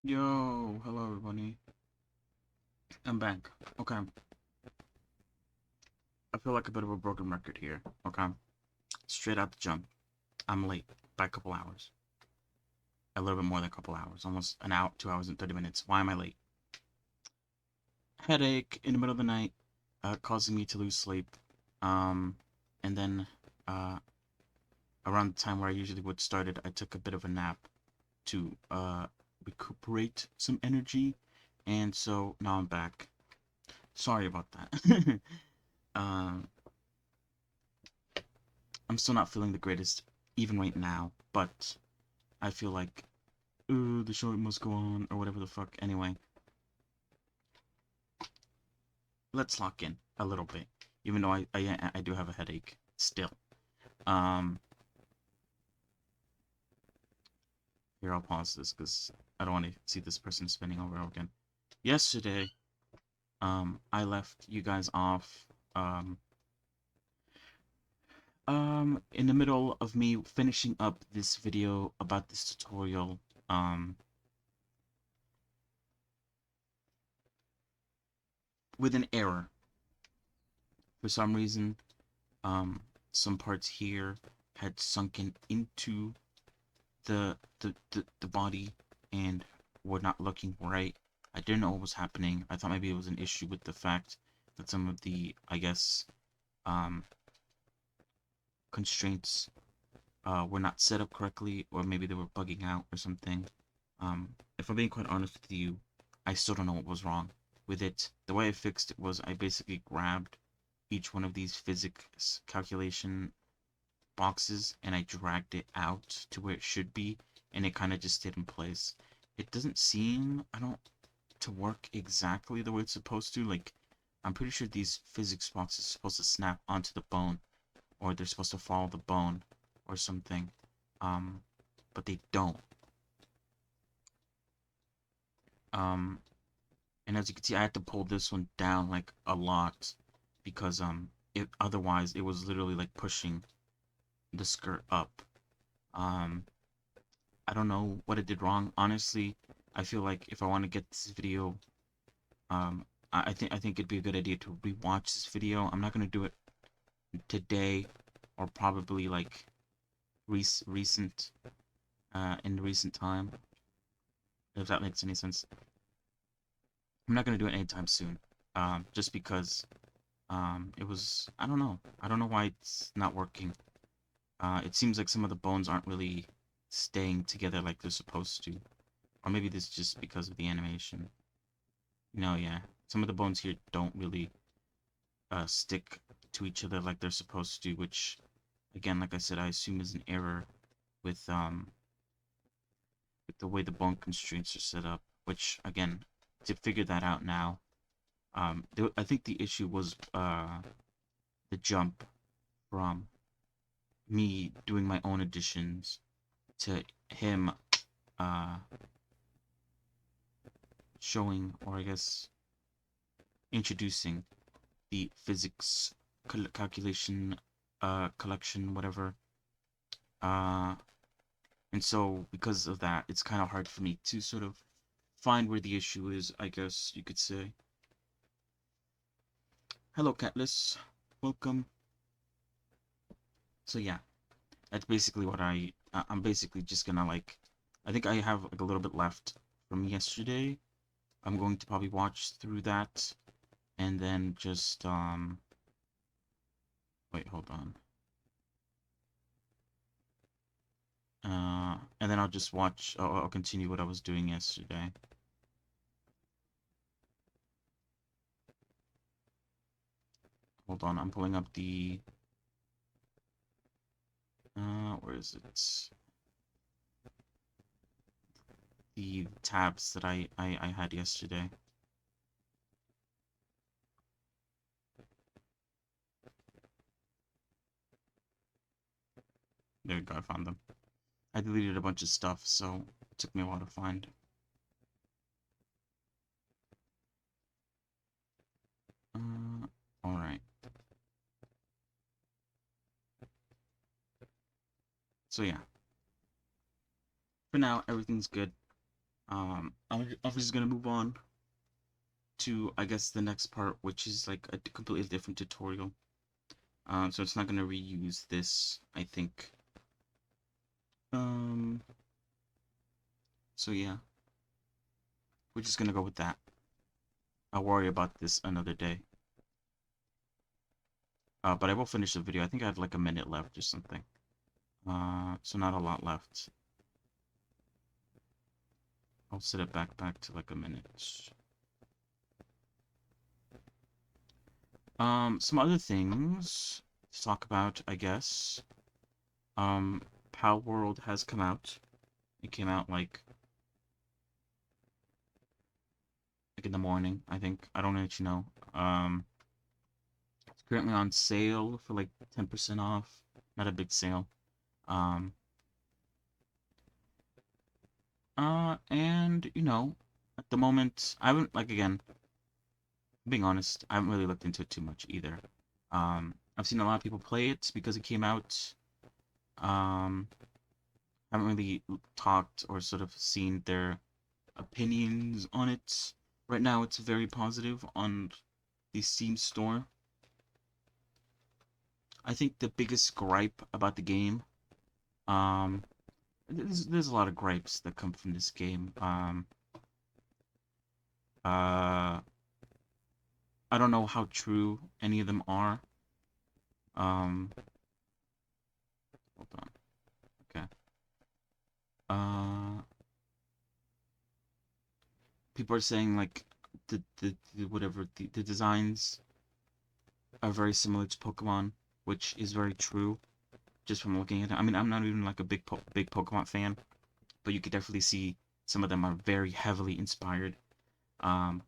Yo, hello everybody. I'm back. Okay. I feel like a bit of a broken record here. Okay. Straight out the jump. I'm late by a couple hours. A little bit more than a couple hours. Almost an hour, 2 hours and 30 minutes. Why am I late? Headache in the middle of the night, causing me to lose sleep. Um, and then, uh, around the time where I usually would start it, I took a bit of a nap to, recuperate some energy. And so now I'm back. Sorry about that. um, I'm still not feeling the greatest, even right now, but I feel like, the show must go on, or whatever the fuck. Anyway, let's lock in a little bit, even though I do have a headache still. Um, Here, I'll pause this, because I don't want to see this person spinning over and over again. Yesterday, I left you guys off, in the middle of me finishing up this video about this tutorial, with an error. For some reason, um, some parts here had sunken into the body and were not looking right. I didn't know what was happening. I thought maybe it was an issue with the fact that some of the, I guess, um, constraints were not set up correctly, or maybe they were bugging out or something. If I'm being quite honest with you, I still don't know what was wrong with it. The way I fixed it was I basically grabbed each one of these physics calculation boxes and I dragged it out to where it should be, and it kind of just stayed in place. It doesn't seem, I don't, to work exactly the way it's supposed to. Like, I'm pretty sure these physics boxes are supposed to snap onto the bone, or they're supposed to follow the bone, or something. Um, but they don't. Um, and as you can see, I had to pull this one down like a lot because otherwise it was literally like pushing the skirt up. Um, I don't know what it did wrong. Honestly, I feel like if I want to get this video, um, I think it'd be a good idea to rewatch this video. I'm not gonna do it today, or probably like recent, in the recent time, if that makes any sense. I'm not gonna do it anytime soon. Just because it was, I don't know why it's not working. It seems like some of the bones aren't really staying together like they're supposed to, or maybe this is just because of the animation. No, yeah. Some of the bones here don't really stick to each other like they're supposed to, which, again, like I said, I assume is an error with the way the bone constraints are set up. Which, again, to figure that out now, I think the issue was the jump from me doing my own additions to him uh, showing, or I guess introducing, the physics calculation collection, whatever. Uh, and so because of that, it's kind of hard for me to sort of find where the issue is, I guess you could say. Hello, Catless. Welcome. So yeah, that's basically what I'm basically just gonna like, I think I have like a little bit left from yesterday. I'm going to probably watch through that and then just wait, hold on. And then I'll just watch. I'll continue what I was doing yesterday. Hold on, I'm pulling up the. Where is it? The tabs that I had yesterday. There we go, I found them. I deleted a bunch of stuff, so it took me a while to find. Alright. So yeah. For now, everything's good. I'm just gonna move on to, I guess, the next part, which is like a completely different tutorial. So it's not gonna reuse this, I think. Um, so yeah, we're just gonna go with that. I'll worry about this another day. But I will finish the video. I think I have like a minute left or something. So not a lot left. I'll set it back to like a minute. Some other things to talk about, I guess. Um, Palworld has come out. It came out like in the morning, I think. I don't actually know. It's currently on sale for like 10% off. Not a big sale. Um, and you know, at the moment, I haven't like again, being honest, I haven't really looked into it too much either. I've seen a lot of people play it because it came out. Um, haven't really talked or sort of seen their opinions on it. Right now, it's very positive on the Steam store. I think the biggest gripe about the game, um, there's a lot of gripes that come from this game. Uh, I don't know how true any of them are. Um, hold on. Okay. Uh, People are saying like the whatever the designs are very similar to Pokemon, which is very true. Just from looking at it, I mean, I'm not even like a big Pokemon fan, but you could definitely see some of them are very heavily inspired. Um,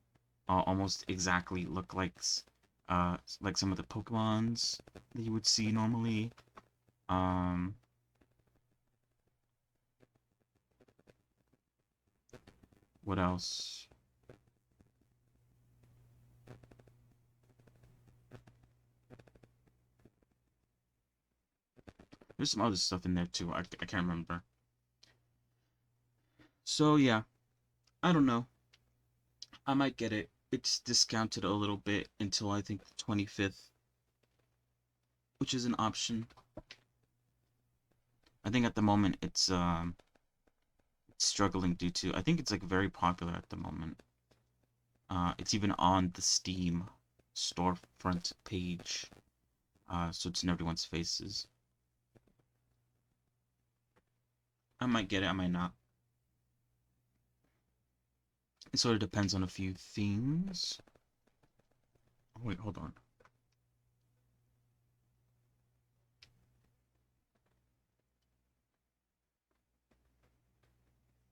Almost exactly look like some of the Pokemons that you would see normally. Um, what else? There's some other stuff in there too. I can't remember. So yeah, I don't know. I might get it. It's discounted a little bit until I think the 25th, which is an option. I think at the moment it's struggling due to, I think it's like very popular at the moment. It's even on the Steam storefront page. So it's in everyone's faces. I might get it, I might not. It sort of depends on a few things. Oh, wait, hold on.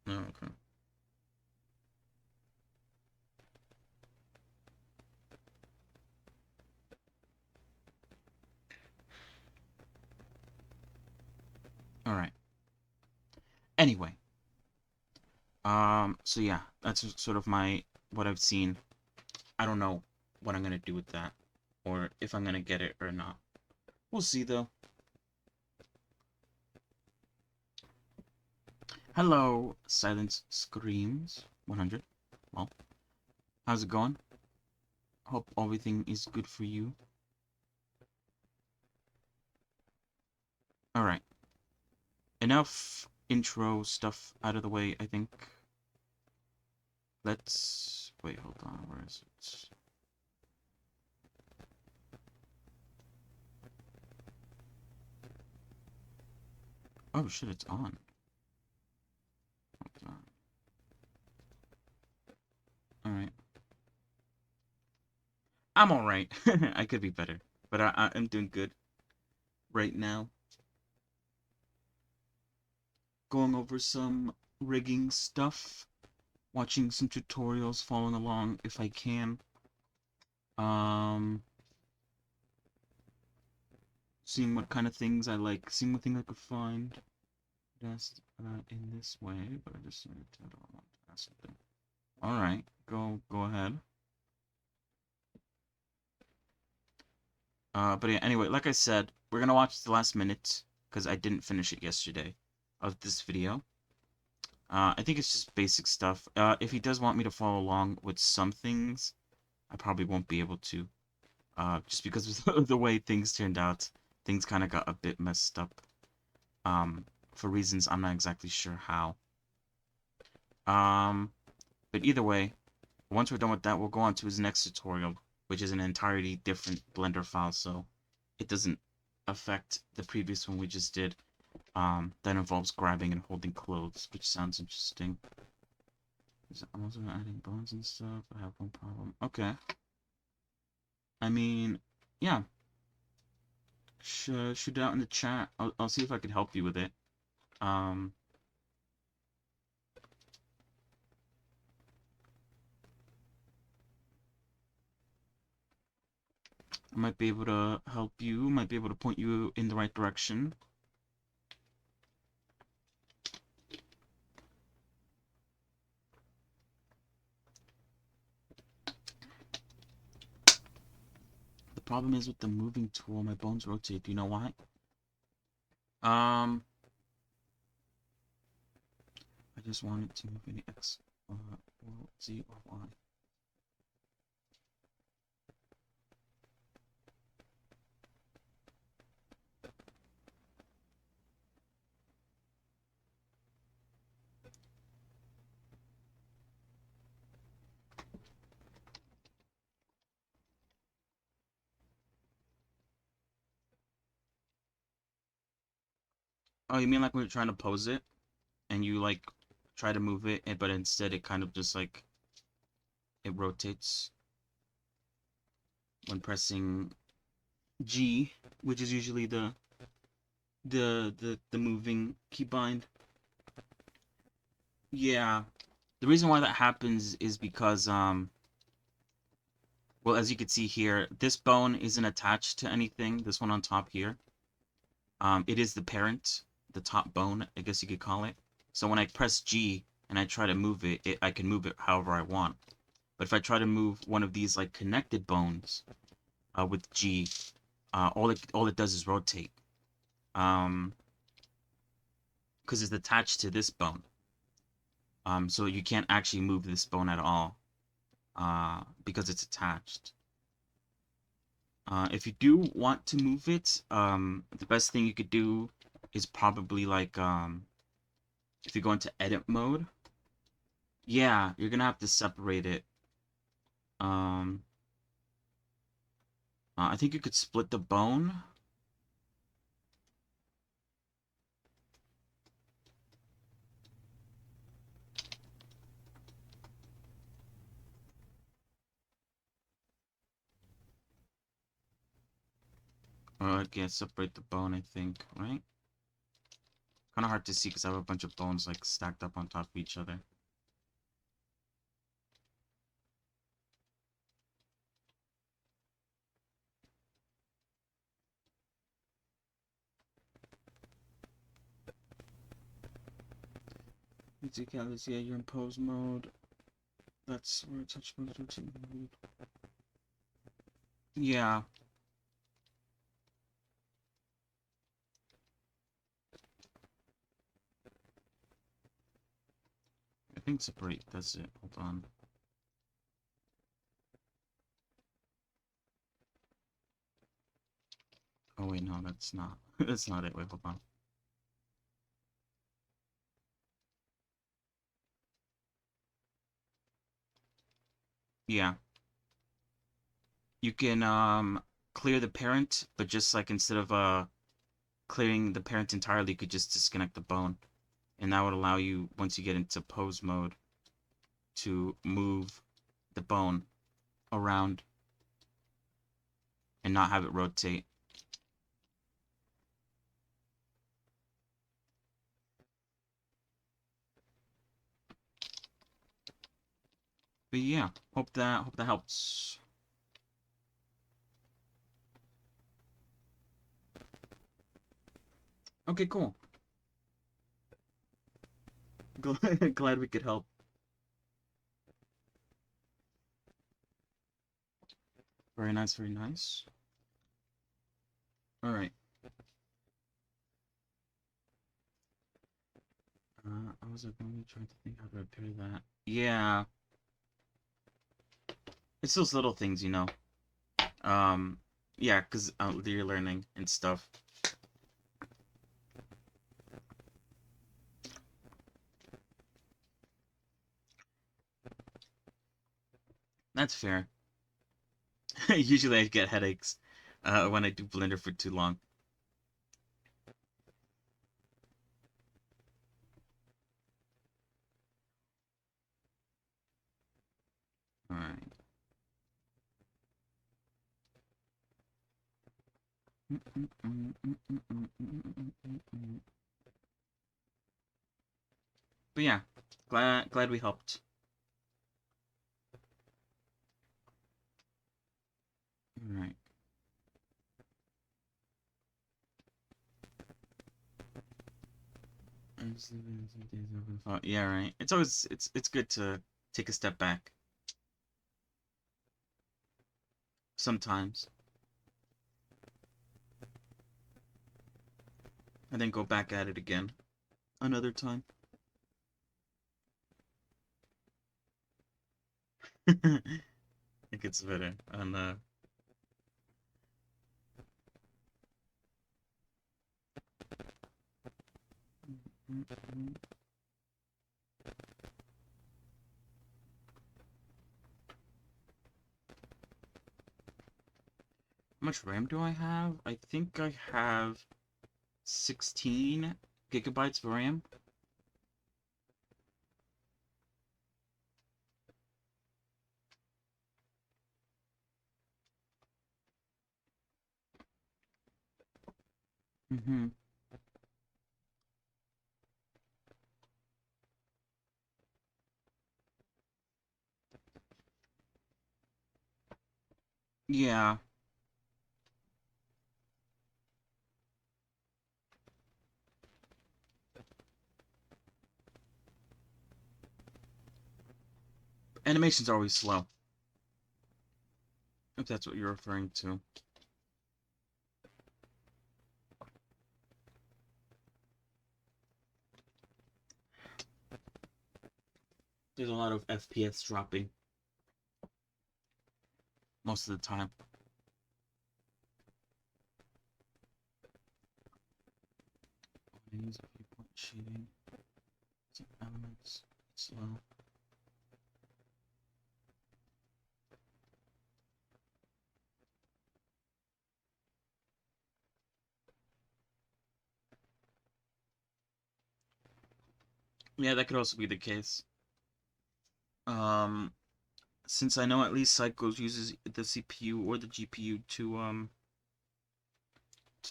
No, okay. All right. Anyway, so yeah, that's sort of what I've seen. I don't know what I'm gonna do with that, or if I'm gonna get it or not. We'll see though. Hello, Silence Screams 100. Well, how's it going? Hope everything is good for you. All right. Enough intro stuff out of the way, I think. Let's wait, hold on, where is it? Oh shit, it's on. Hold on. All right. I'm all right. I could be better, but I am doing good right now. Going over some rigging stuff, watching some tutorials, following along if I can. Um, Seeing what kind of things I like, seeing what things I could find best in this way. But I just I don't want to ask something. All right, go ahead. But yeah, anyway, like I said, we're gonna watch the last minute because I didn't finish it yesterday of this video. I think it's just basic stuff. If he does want me to follow along with some things, I probably won't be able to. Just because of the way things turned out, things kind of got a bit messed up. For reasons I'm not exactly sure how. Um, but either way, once we're done with that, we'll go on to his next tutorial, which is an entirely different Blender file, so it doesn't affect the previous one we just did. That involves grabbing and holding clothes, which sounds interesting. I'm also adding bones and stuff. I have one problem. Okay. I mean, yeah. Shoot it out in the chat. I'll see if I can help you with it. Um, I might be able to help you. Might be able to point you in the right direction. The problem is with the moving tool, my bones rotate. Do you know why? Um, I just wanted to move any X, or Z, or Y. Oh, you mean like when you're trying to pose it, and you like try to move it, but instead it kind of just like it rotates when pressing G, which is usually the moving keybind. Yeah. The reason why that happens is because well, as you can see here, this bone isn't attached to anything. This one on top here. It is the parent, the top bone, I guess you could call it. So when I press G and I try to move it, I can move it however I want. But if I try to move one of these like connected bones with G, all it does is rotate. Because it's attached to this bone. So you can't actually move this bone at all. Because it's attached. If you do want to move it, the best thing you could do is probably like if you go into edit mode, yeah, you're gonna have to separate it. Um, I think you could split the bone. Or yeah, separate the bone, I think, right? Kind of hard to see because I have a bunch of bones like stacked up on top of each other. Yeah, you're in pose mode. That's where touch mode. Yeah, I think separate. That's it. Hold on. Oh wait, no, that's not. That's not it. Wait, hold on. Yeah, you can clear the parent, but just like instead of clearing the parent entirely, you could just disconnect the bone, and that would allow you once you get into pose mode to move the bone around and not have it rotate. But yeah, hope that helps. Okay, cool. Glad we could help. Very nice, very nice. All right. I was like, only trying to think how to repair that. Yeah, it's those little things, you know. Um, yeah, because you're learning and stuff. That's fair. Usually I get headaches when I do Blender for too long. Alright. But yeah, glad we helped. Alright. Yeah, right. It's always it's good to take a step back sometimes and then go back at it again another time. It gets better. And how much RAM do I have? I think I have 16 gigabytes of RAM. Mm-hmm. Yeah. Animations are always slow, if that's what you're referring to. There's a lot of FPS dropping most of the time. Use a viewport shading. Some elements. Slow. Yeah, that could also be the case. Um, since I know at least Cycles uses the CPU or the GPU to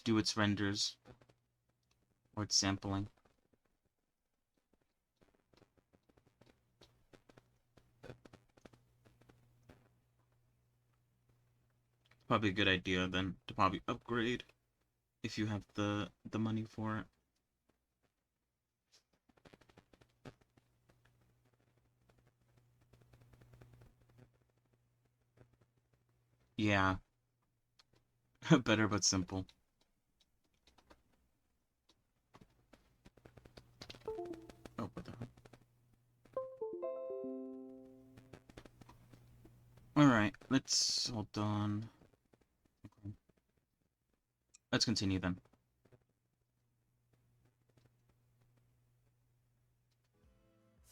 do its renders or its sampling. Probably a good idea then to probably upgrade if you have the money for it. Yeah, better but simple. Oh, what the hell? Alright, let's hold on. Okay. Let's continue then.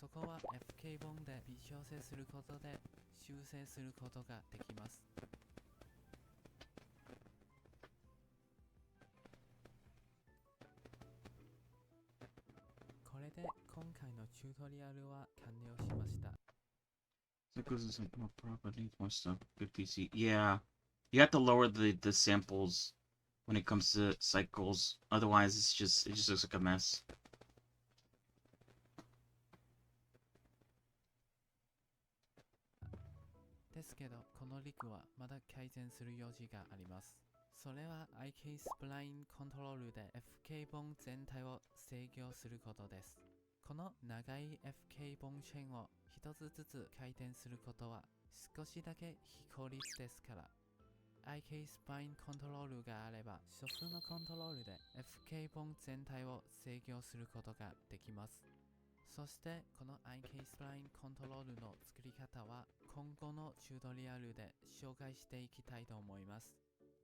そこは FK 本で微調整することで修正することができます。これで今回のチュートリアルは完了しました。Cycles isn't more properly more stuff. Good PC. Yeah, you have to lower the samples when it comes to cycles. Otherwise, it just looks like a mess. ですけど、このリクはまだ改善する余地があります。それは IK スプラインコントロールで FK 本全体を制御することです。この長い FK 本チェーンを一つずつ回転することは少しだけ非効率ですから、IK スプラインコントロールがあれば少数のコントロールで FK 本全体を制御することができます。そしてこの IK スプラインコントロールの作り方は今後のチュートリアルで紹介していきたいと思います。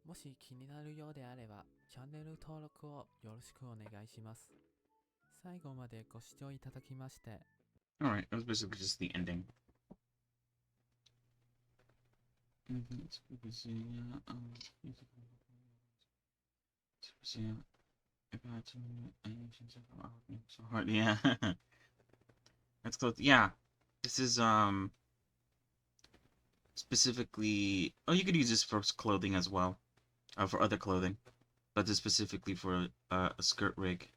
もし気になるようであればチャンネル登録をよろしくお願いします。最後までご視聴いただきまして Alright, it was basically just the ending. So hard, yeah. That's close. Yeah, this is specifically. Oh, you could use this for clothing as well, for other clothing, but this specifically for a skirt rig.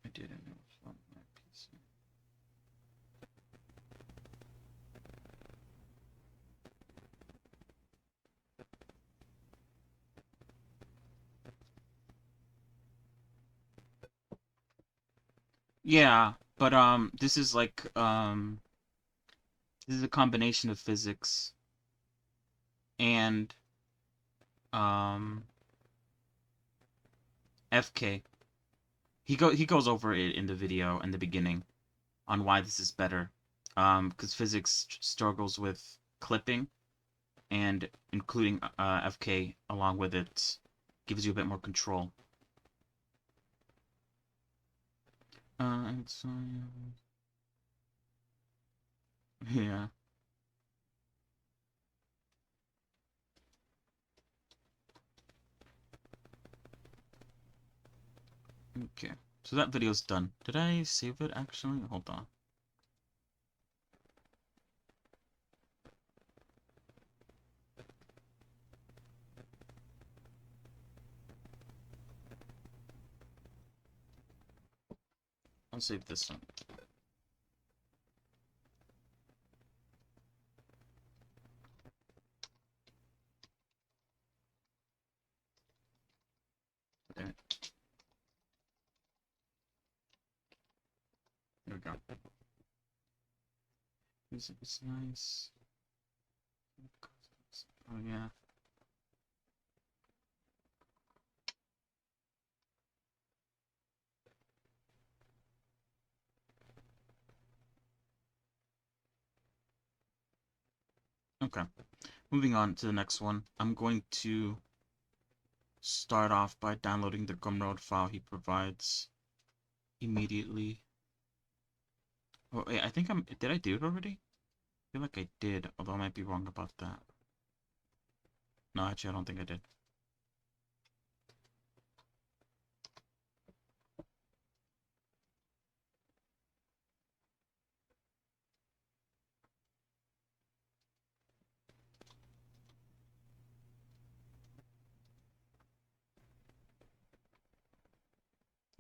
I didn't know from my PC. Yeah, but this is like this is a combination of physics and um FK. He goes over it in the video in the beginning on why this is better. Because physics struggles with clipping, and including FK along with it gives you a bit more control. It's yeah. Okay, so that video's done. Did I save it actually? Hold on. I'll save this one. Okay. There we go. It's nice. Oh yeah. Okay. Moving on to the next one. I'm going to start off by downloading the Gumroad file he provides immediately. Oh, wait, I think did I do it already? I feel like I did, although I might be wrong about that. No, actually, I don't think I did.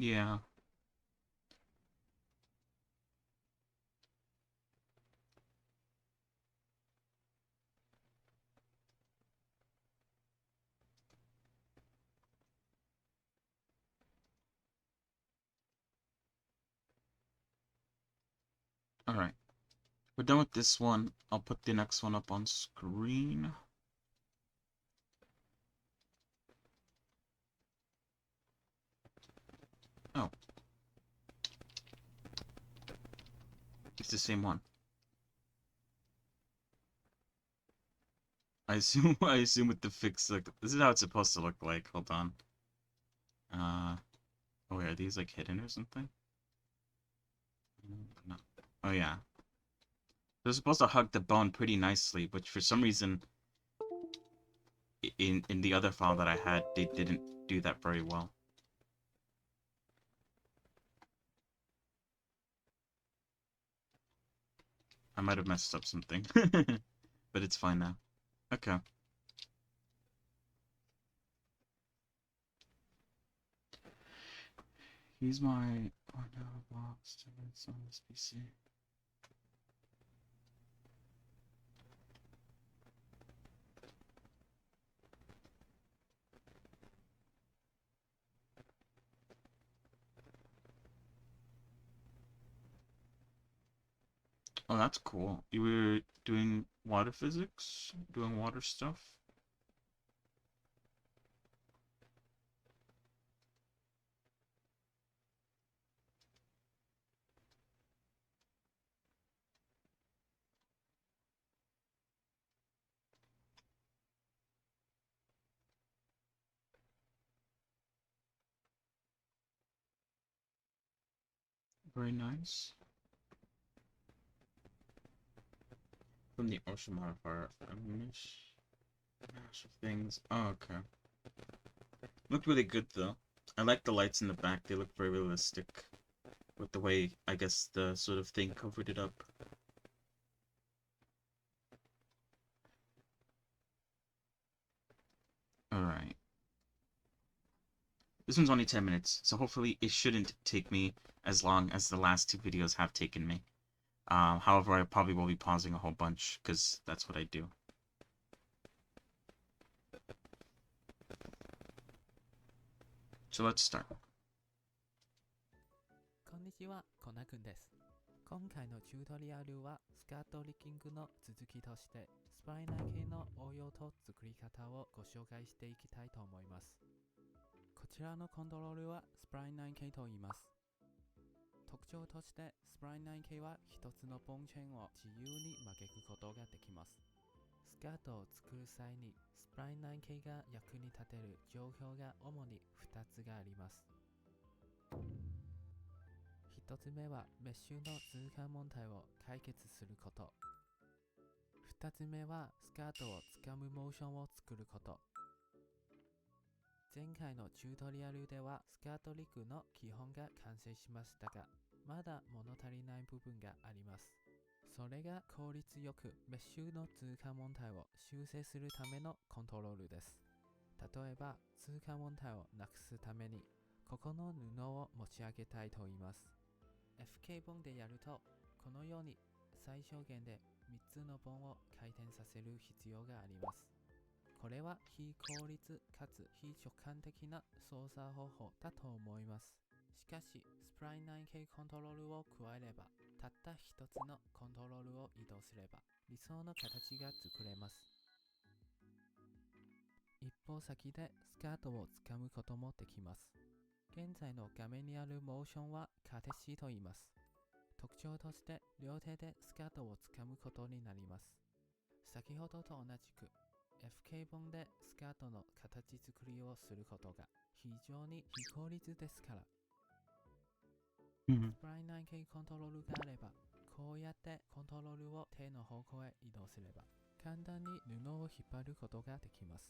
Yeah. Alright. We're done with this one. I'll put the next one up on screen. Oh. It's the same one. I assume I assume with the fix, like, this is how it's supposed to look like. Hold on. Oh wait, are these like hidden or something? No. Oh yeah. They're supposed to hug the bone pretty nicely, but for some reason in the other file that I had, they didn't do that very well. I might have messed up something. But it's fine now. Okay. Here's my Arnold box. It's on this PC. Oh, that's cool. You were doing water physics? Doing water stuff? Very nice. From the ocean modifier. Mash of things. Oh, okay. Looked really good though. I like the lights in the back. They look very realistic. With the way, I guess, the sort of thing covered it up. Alright. This one's only 10 minutes, so hopefully it shouldn't take me as long as the last two videos have taken me. However, I probably will be pausing a whole bunch, because that's what I do. So let's start. こんにちは、コナくんです。今回のチュートリアルはスカートリッキングの続きとしてスプライナー系の応用と作り方をご紹介していきたいと思います。こちらのコントロールはスプライナー系と言います。特徴としてスプライナー系は一つのボンチェーンを自由に曲げることができます。スカートを作る際にスプライナー系が役に立てる状況が主に2つがあります。1つ目はメッシュの通過問題を解決すること。2つ目はスカートをつかむモーションを作ること。前回のチュートリアルではスカートリッグの基本が完成しましたが、まだ物足りない部分があります。それが効率よくメッシュの通過問題を修正するためのコントロールです。例えば通過問題をなくすためにここの布を持ち上げたいと言います。FK ボンでやるとこのように最小限で3つのボンを回転させる必要があります。これは非効率かつ非直感的な操作方法だと思います。しかしスプライナー系コントロールを加えればたった一つのコントロールを移動すれば理想の形が作れます。一方先でスカートをつかむこともできます。現在の画面にあるモーションはカテシと言います。特徴として両手でスカートをつかむことになります。先ほどと同じく FK 本でスカートの形作りをすることが非常に非効率ですから。スプライナー系コントロールがあればこうやってコントロールを手の方向へ移動すれば簡単に布を引っ張ることができます。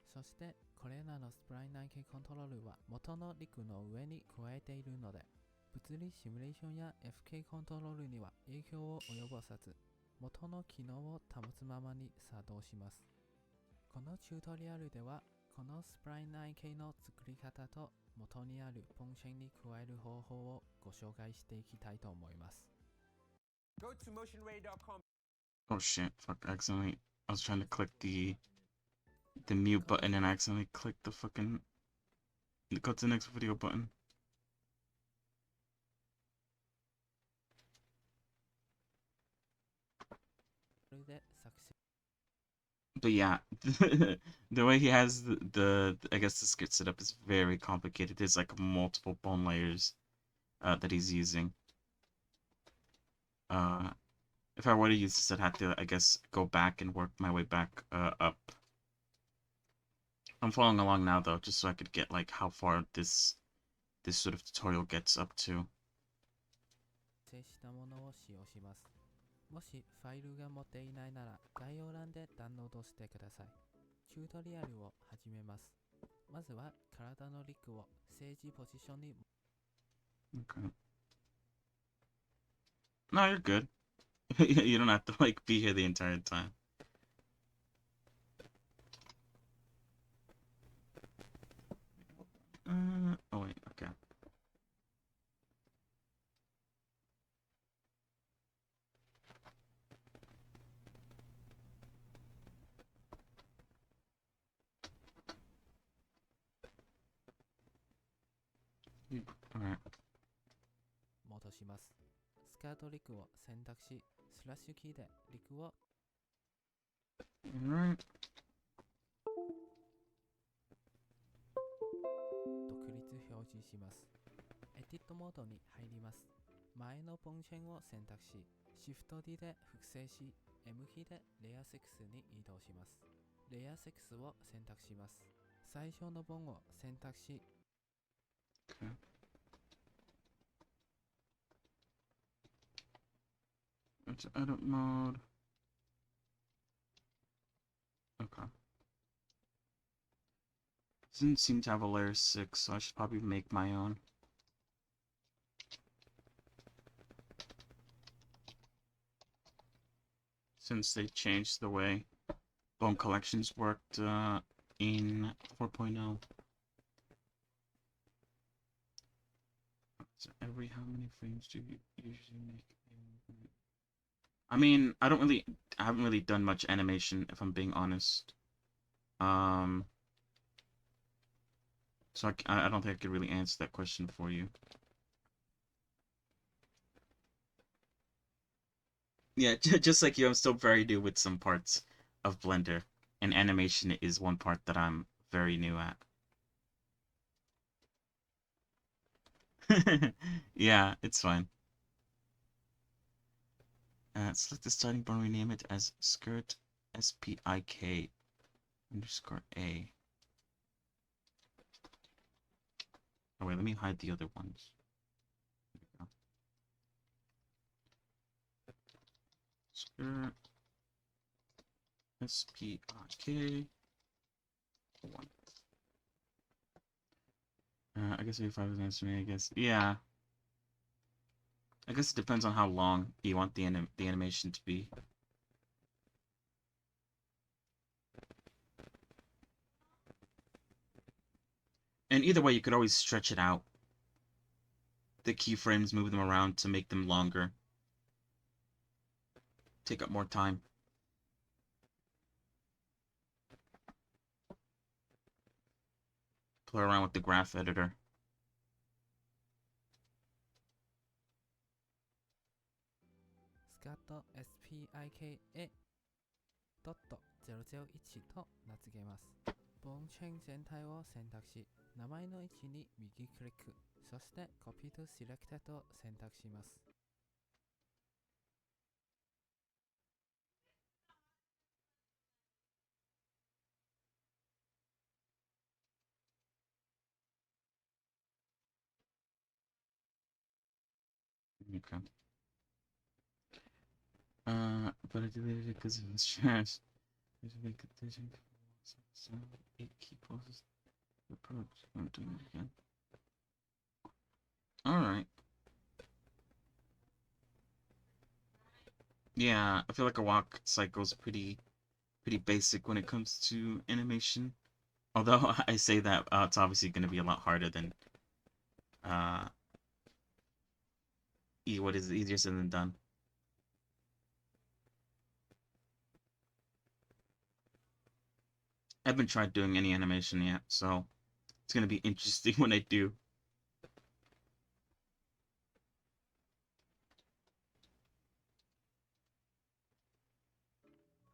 そしてこれらのスプライナー系コントロールは元のリグの上に加えているので物理シミュレーションや FK コントロールには影響を及ぼさず元の機能を保つままに作動します。このチュートリアルではこのスプライナー系の作り方と元にあるポンチェンに加える方法をご紹介していきたいと思います。Go to motionray.com. Oh shit, fuck, I accidentally, I was trying to click the mute button and I accidentally clicked the fucking, go to the next video button. But yeah, the way he has the I guess the skit set up is very complicated. There's like multiple bone layers that he's using. If I were to use this, I'd have to, I guess, go back and work my way back up. I'm following along now though, just so I could get like how far this sort of tutorial gets up to. したものを使用します。もしファイルが持っていないなら概要欄でダウンロードしてください。チュートリアルを始めます。まずは体のリッグを正時ポジションに。Okay. No, you're good. You don't have to like be here the entire time. Oh wait, okay. Alright. 戻します。スカートリッグを選択し、スラッシュキーでリッグを Alright. 独立表示します。エディットモードに入ります。前のポンチェンを選択し、シフト D で複製し、M キーでレイヤー6に移動します。レイヤー6を選択します。最初のボンを選択し、Okay. to edit mode. Okay. Doesn't seem to have a layer 6, so I should probably make my own. Since they changed the way bone collections worked in 4.0. So every how many frames do you usually make a movement? I mean, I haven't really done much animation, if I'm being honest. So I don't think I could really answer that question for you. Yeah, just like you, I'm still very new with some parts of Blender, and animation is one part that I'm very new at. Yeah, it's fine. Select the starting point, rename it as skirt SPIK underscore A. Oh wait, let me hide the other ones. There we go. Skirt SPIK 1. I guess if I was answering, I guess yeah. I guess it depends on how long you want the animation to be. And either way, you could always stretch it out. The keyframes, move them around to make them longer. Take up more time. Play around with the graph editor. Scat SPIK ドット001と名付けます。ボーンチェーン全体を選択し、名前の位置に右クリック、そして Copy to Selected を選択します。Okay. But I deleted it because it was trash. There's a big condition. So 8 key poses. Approach. I'm doing it again. Alright. Yeah, I feel like a walk cycle is pretty basic when it comes to animation. Although I say that it's obviously going to be a lot harder than uh what is easier said than done. I haven't tried doing any animation yet, so it's going to be interesting when I do.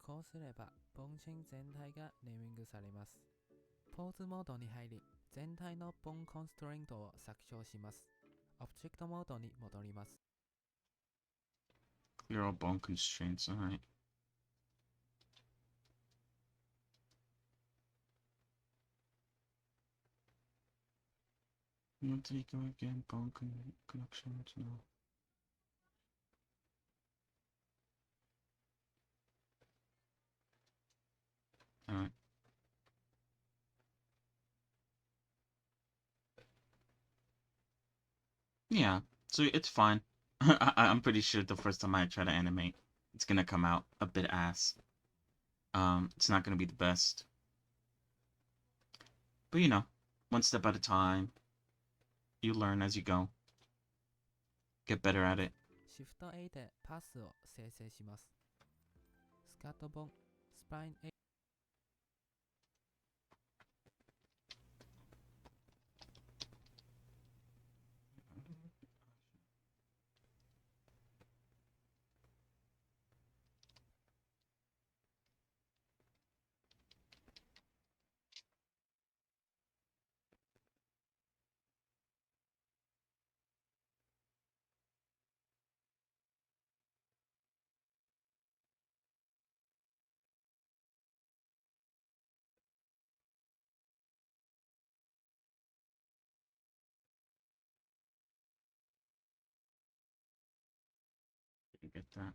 こうすれば、ボーンチェーン全体がネーミングされます。ポーズモードに入り、全体のボーンコンストレントを削除します。オブジェクトモードに戻ります。Clear all bone constraints, alright. You want to go again, bone connections? No. Alright. Yeah, so it's fine. I'm pretty sure the first time I try to animate, it's gonna come out a bit ass. It's not gonna be the best. But you know, one step at a time. You learn as you go. Get better at it. Shift A でパスを生成します。スカットボン、スプライン A You get that.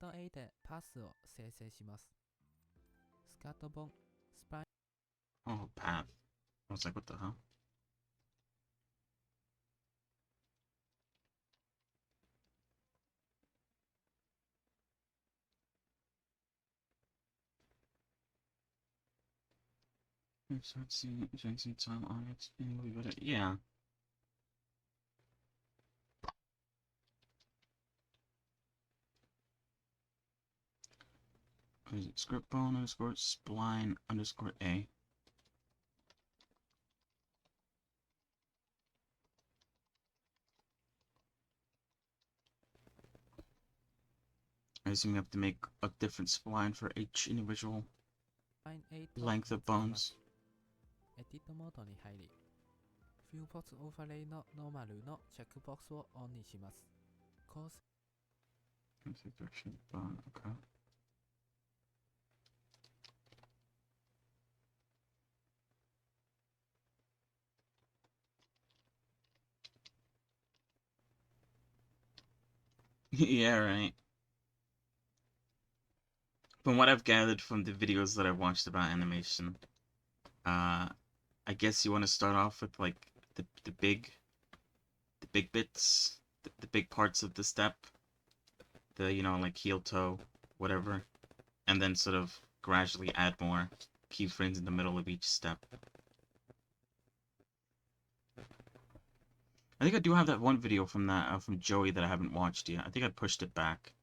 ト A でパスを生成します。スカット本、スプライン Oh, path. I was like, what the hell? Start seeing time on it. Yeah. Script bone underscore spline underscore A. I assume you have to make a different spline for each individual 8 length of bones. エディットモードに入り、フューポツオーバーレイのノーマルのチェックボックスをオンにします。構成 Direction bone, okay. Yeah, right. From what I've gathered from the videos that I've watched about animation, I guess you want to start off with like the big bits, the big parts of the step, the like heel toe, whatever, and then sort of gradually add more keyframes in the middle of each step. I think I do have that one video from from Joey that I haven't watched yet. I think I pushed it back.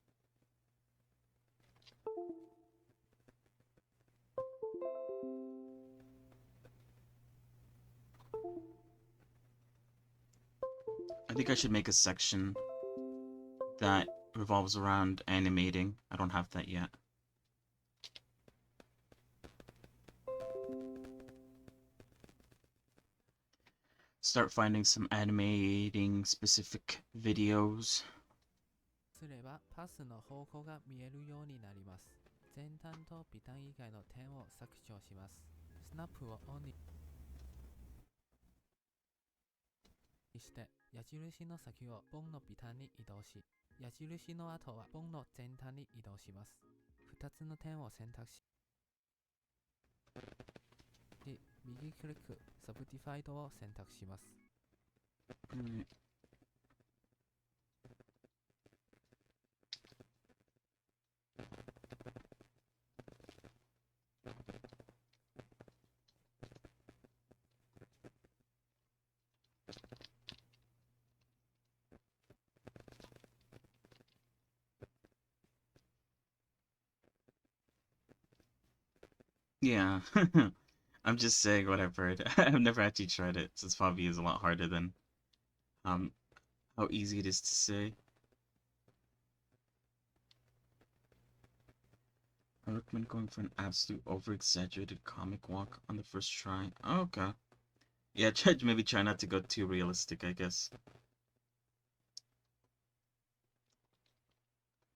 I think I should make a section that revolves around animating. I don't have that yet. Start finding some animating specific videos. すればパスの方向が見えるようになります。前端と尾端以外の点を削除します。スナップをオンにして矢印の先をボンの尾端に移動し、矢印の後はボンの前端に移動します。2つの点を選択し、右クリック、サブディファイドを選択します。Right. Yeah. I'm just saying what I've heard. I've never actually tried it, so this probably is a lot harder than how easy it is to say. I recommend going for an absolute over-exaggerated comic walk on the first try. Oh, okay. Yeah, maybe try not to go too realistic, I guess.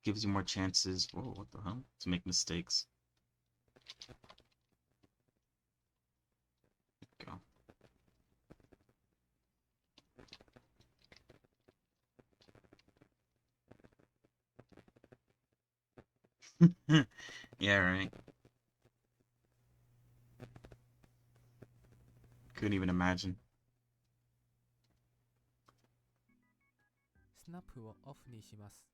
Gives you more chances. Whoa, what the hell? To make mistakes. Go. Yeah, right. Couldn't even imagine. スナップをオフにします。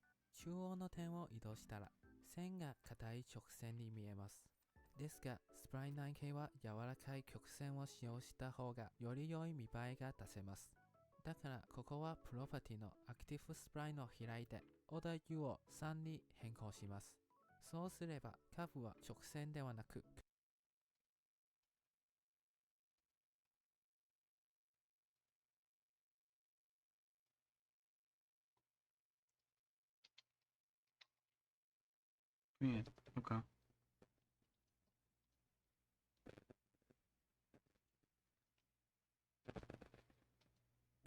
中央の点を移動したら線が硬い直線に見えます。ですが、スプライン 9K は柔らかい曲線を使用した方がより良い見栄えが出せます。だからここはプロパティのアクティブスプラインを開いてオーダー U を3に変更します。そうすればカーブは直線ではなくYeah, okay.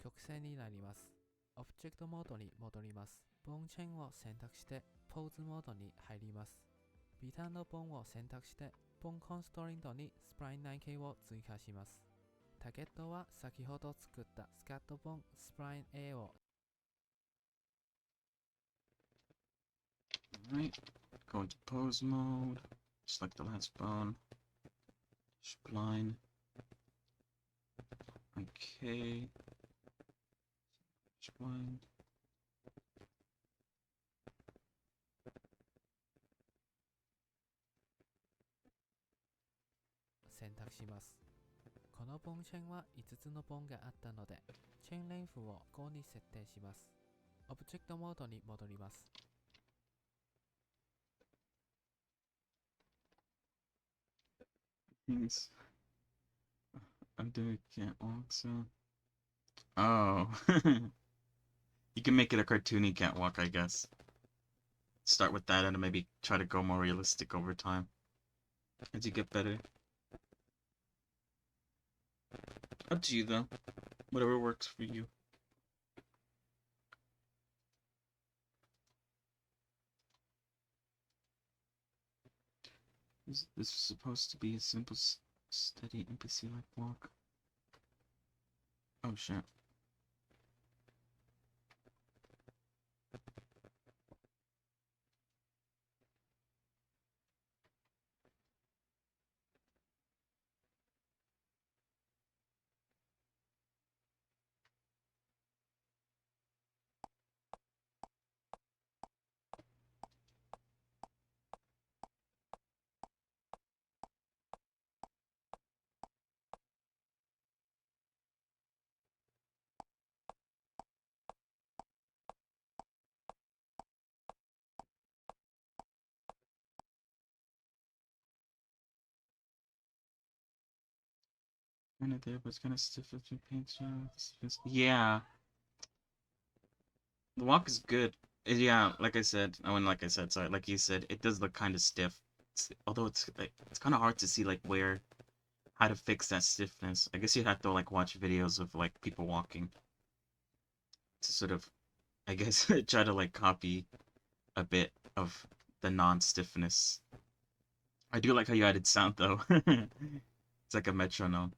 曲線になります。オブジェクトモードに戻ります。ボンチェーンを選択してポーズモードに入ります。尾端のボンを選択してボンコンストリントにスプライン 9K を追加します。ターゲットは先ほど作ったスカットボンスプライン A を Alright, go into pose mode. Select the last bone. Spline. Okay. Spline. 選択します。このボンチェーンは5つのボンがあったので、チェーンレンフを5に設定します。オブジェクトモードに戻ります。Things. Undo can't walk, so. Oh. You can make it a cartoony can't walk, I guess. Start with that and maybe try to go more realistic over time. As you get better. Up to you, though. Whatever works for you. This is supposed to be a simple, steady NPC-like walk. Oh, shit. Kind of there, but it's kind of stiff if you paint. Yeah. The walk is good. Yeah, like I said, sorry, like you said, it does look kind of stiff. Although it's like, it's kind of hard to see like how to fix that stiffness. I guess you'd have to like watch videos of like people walking to sort of, I guess, try to like copy a bit of the non-stiffness. I do like how you added sound though. It's like a metronome.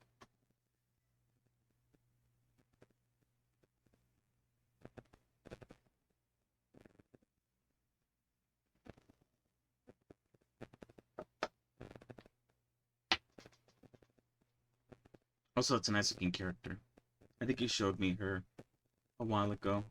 Also, it's a nice looking character. I think you showed me her a while ago.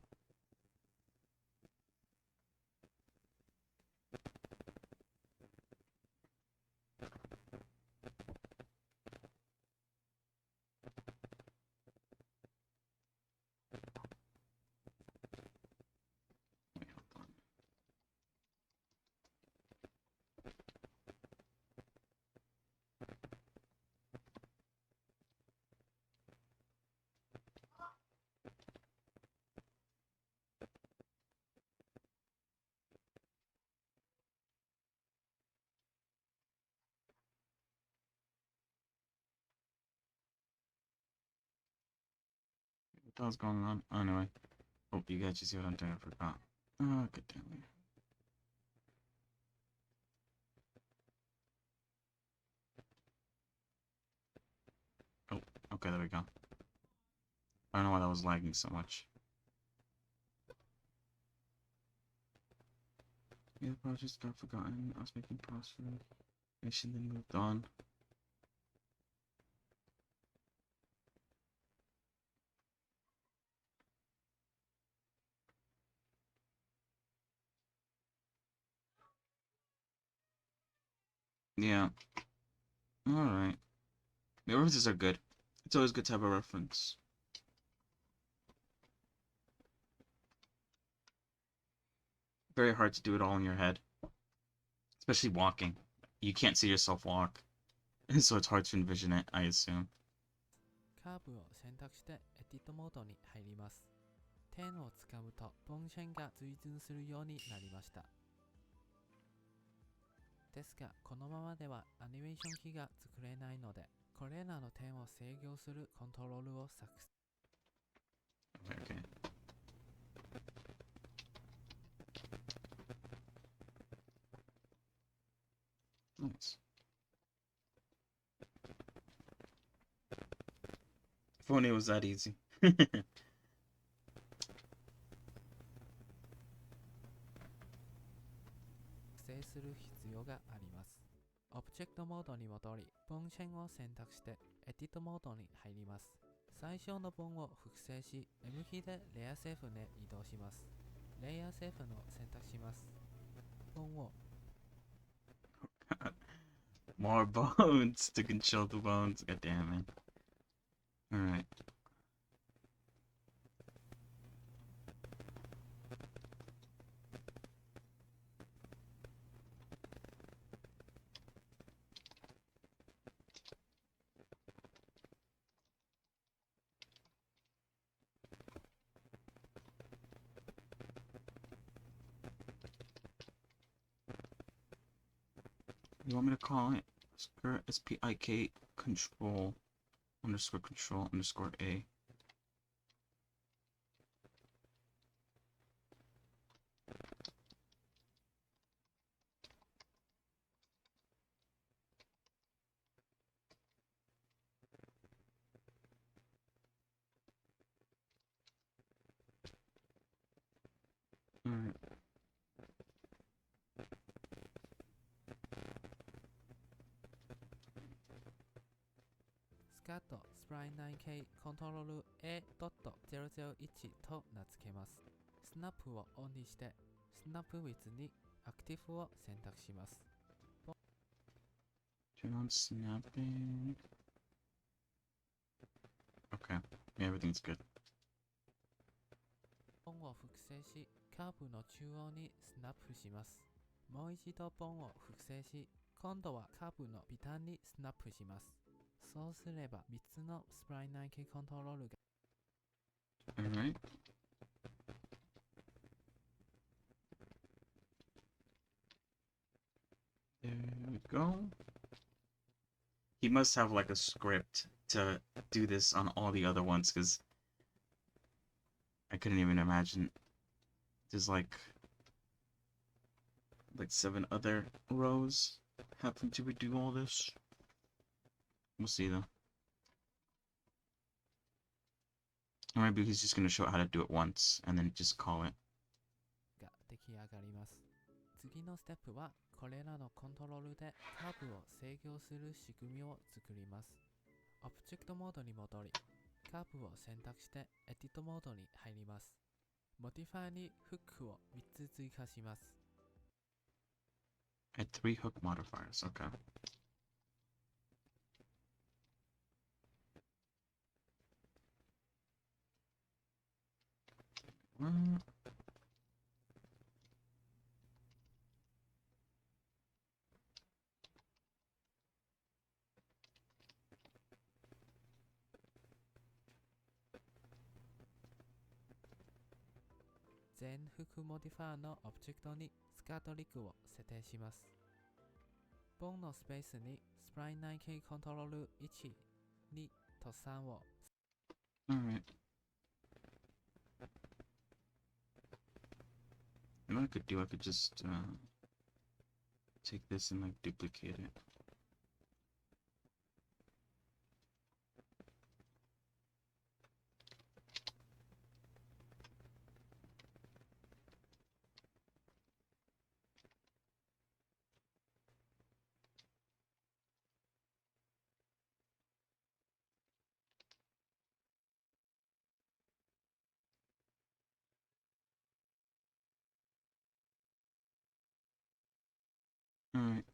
Wait, hold on. What the hell's going on? Oh, anyway. Oh, you guys just see what I'm doing? I forgot. Oh, good damn it. Oh, okay, there we go. I don't know why that was lagging so much. Yeah, the project got forgotten. I was making pause for mission, then moved on. Yeah. Alright. The references are good. It's always good to have a reference. Very hard to do it all in your head. Especially walking. You can't see yourself walk. So it's hard to envision it, I assume. カーブを選択してエディットモードに入ります。点をつかむとボンチェーンが追随するようになりました。ですが、このままではアニメーションキーが作れないので、これらの点を制御するコントロールを作成。Okay. Nice. If only it was that easy. する必要があります。オブジェクトモードに戻り、文線を選択してエディットモードに入ります。最初の文を複製し、M キーでレイヤーセーフへ移動します。レイヤーセーフの選択します。文を More bones to control the bones. God damn it. Alright. You want me to call it SPIK control _control _A. Alright. SCAT スプライン 9K コントロール A.001 と名付けます。スナップをオンにして、スナップウィズにアクティブを選択します。Turn on snapping. Okay. Yeah, everything's good. 本を複製し、カーブの中央にスナップします。もう一度本を複製し、今度はカーブのビタンにスナップします。そうすれば3つのスプライン 9K コントロールが Alright. There we go. He must have like a script to do this on all the other ones, because I couldn't even imagine. There's like 7 other rows having to do all this. We'll see though. Or maybe he's just gonna show how to do it once and then just call it. が出来上がります。次のステップはこれらのコントロールでカーブを制御する仕組みを作ります。オブジェクトモードに戻り、カーブを選択してエディットモードに入ります。モディファイにフックを3つ追加します。Add 3 hook modifiers. Okay. Well,全フックモディファーのオブジェクトにスカートリックを設定します。本のスペースにスプライン 9K コントロール1、2と3を alright. You know what I could do? I could just take this and like duplicate it. Alright.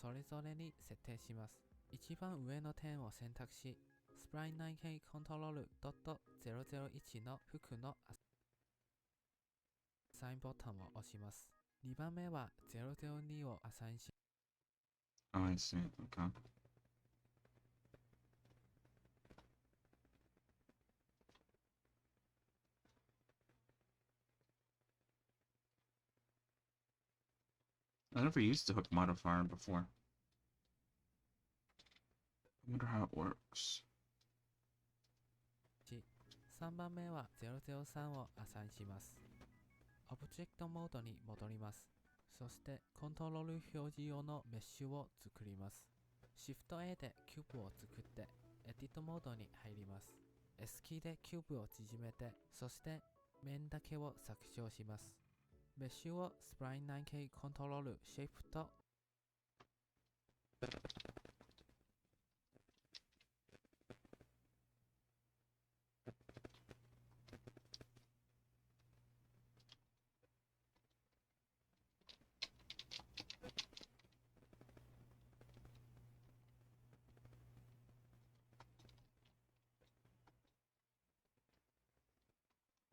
それぞれに設定します。一番上の点を選択し、スプライン 9K コントロール .001 のフックのアサインボタンを押します。2番目は002をアサインし Oh, I see. Okay. I never used the hook modifier before. I wonder how it works. 3番目は003をアサインします。オブジェクトモードに戻ります。そしてコントロール表示用のメッシュを作ります。Shift A でキューブを作ってエディットモードに入ります。S キーでキューブを縮めて、そして面だけを削除します。メッシュをスプライン 9K コントロールシェイプと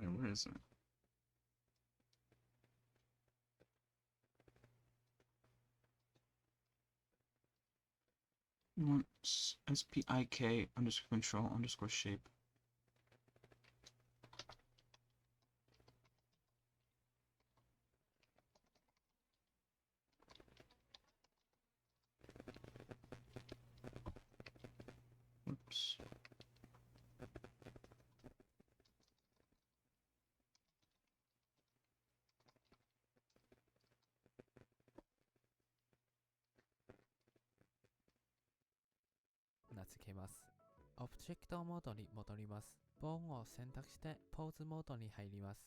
Wait, where is it? You want SPIK underscore control underscore shape. Whoops. .名付けます。オブジェクトモードに戻ります。ボーンを選択してポーズモードに入ります。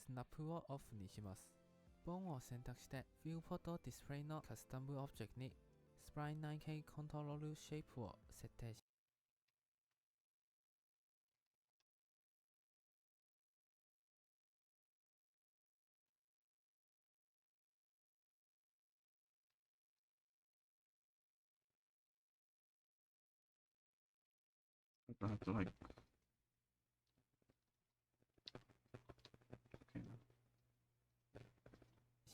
スナップをオフにします。ボーンを選択してビューフォトディスプレイのカスタムオブジェクトにスプライン 9K コントロールシェイプを設定しI have to like. Okay.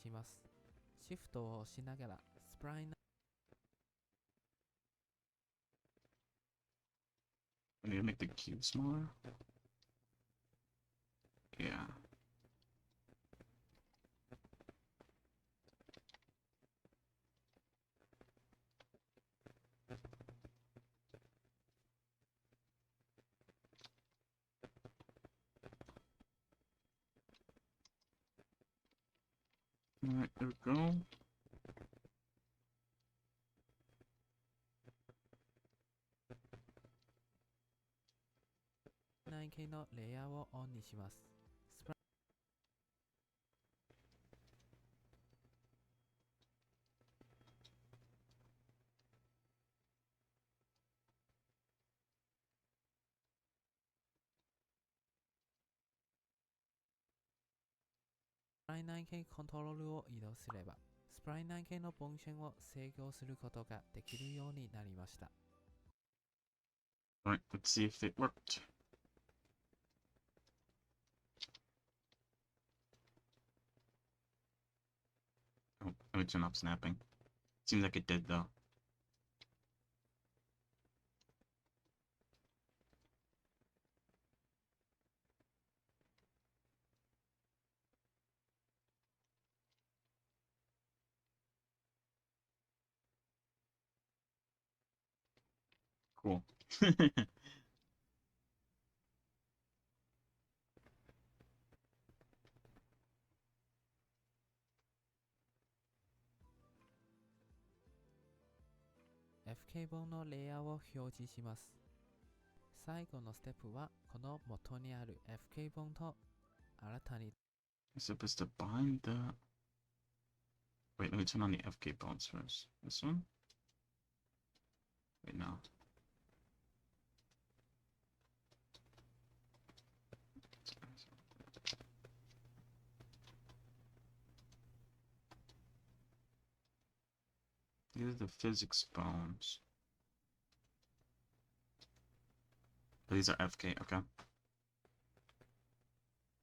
します。シフトを押しながらスプライン I need to make the cube smaller. Yeah. Alright, there we go. .9K のレイヤーをオンにします。スプライン 9K コントロールを移動すれば、スプライン 9K のボンシェンを制御することができるようになりました。Alright, let's see if it worked. Oh, let me turn off snapping. Seems like it did though. Cool. FK 本のレイヤーを表示します。最後のステップはこの元にある FK 本と新たに I'm supposed to bind the. Wait, let me turn on the FK bones first. This one? Wait, no. These are the physics bones. Oh, these are FK, okay.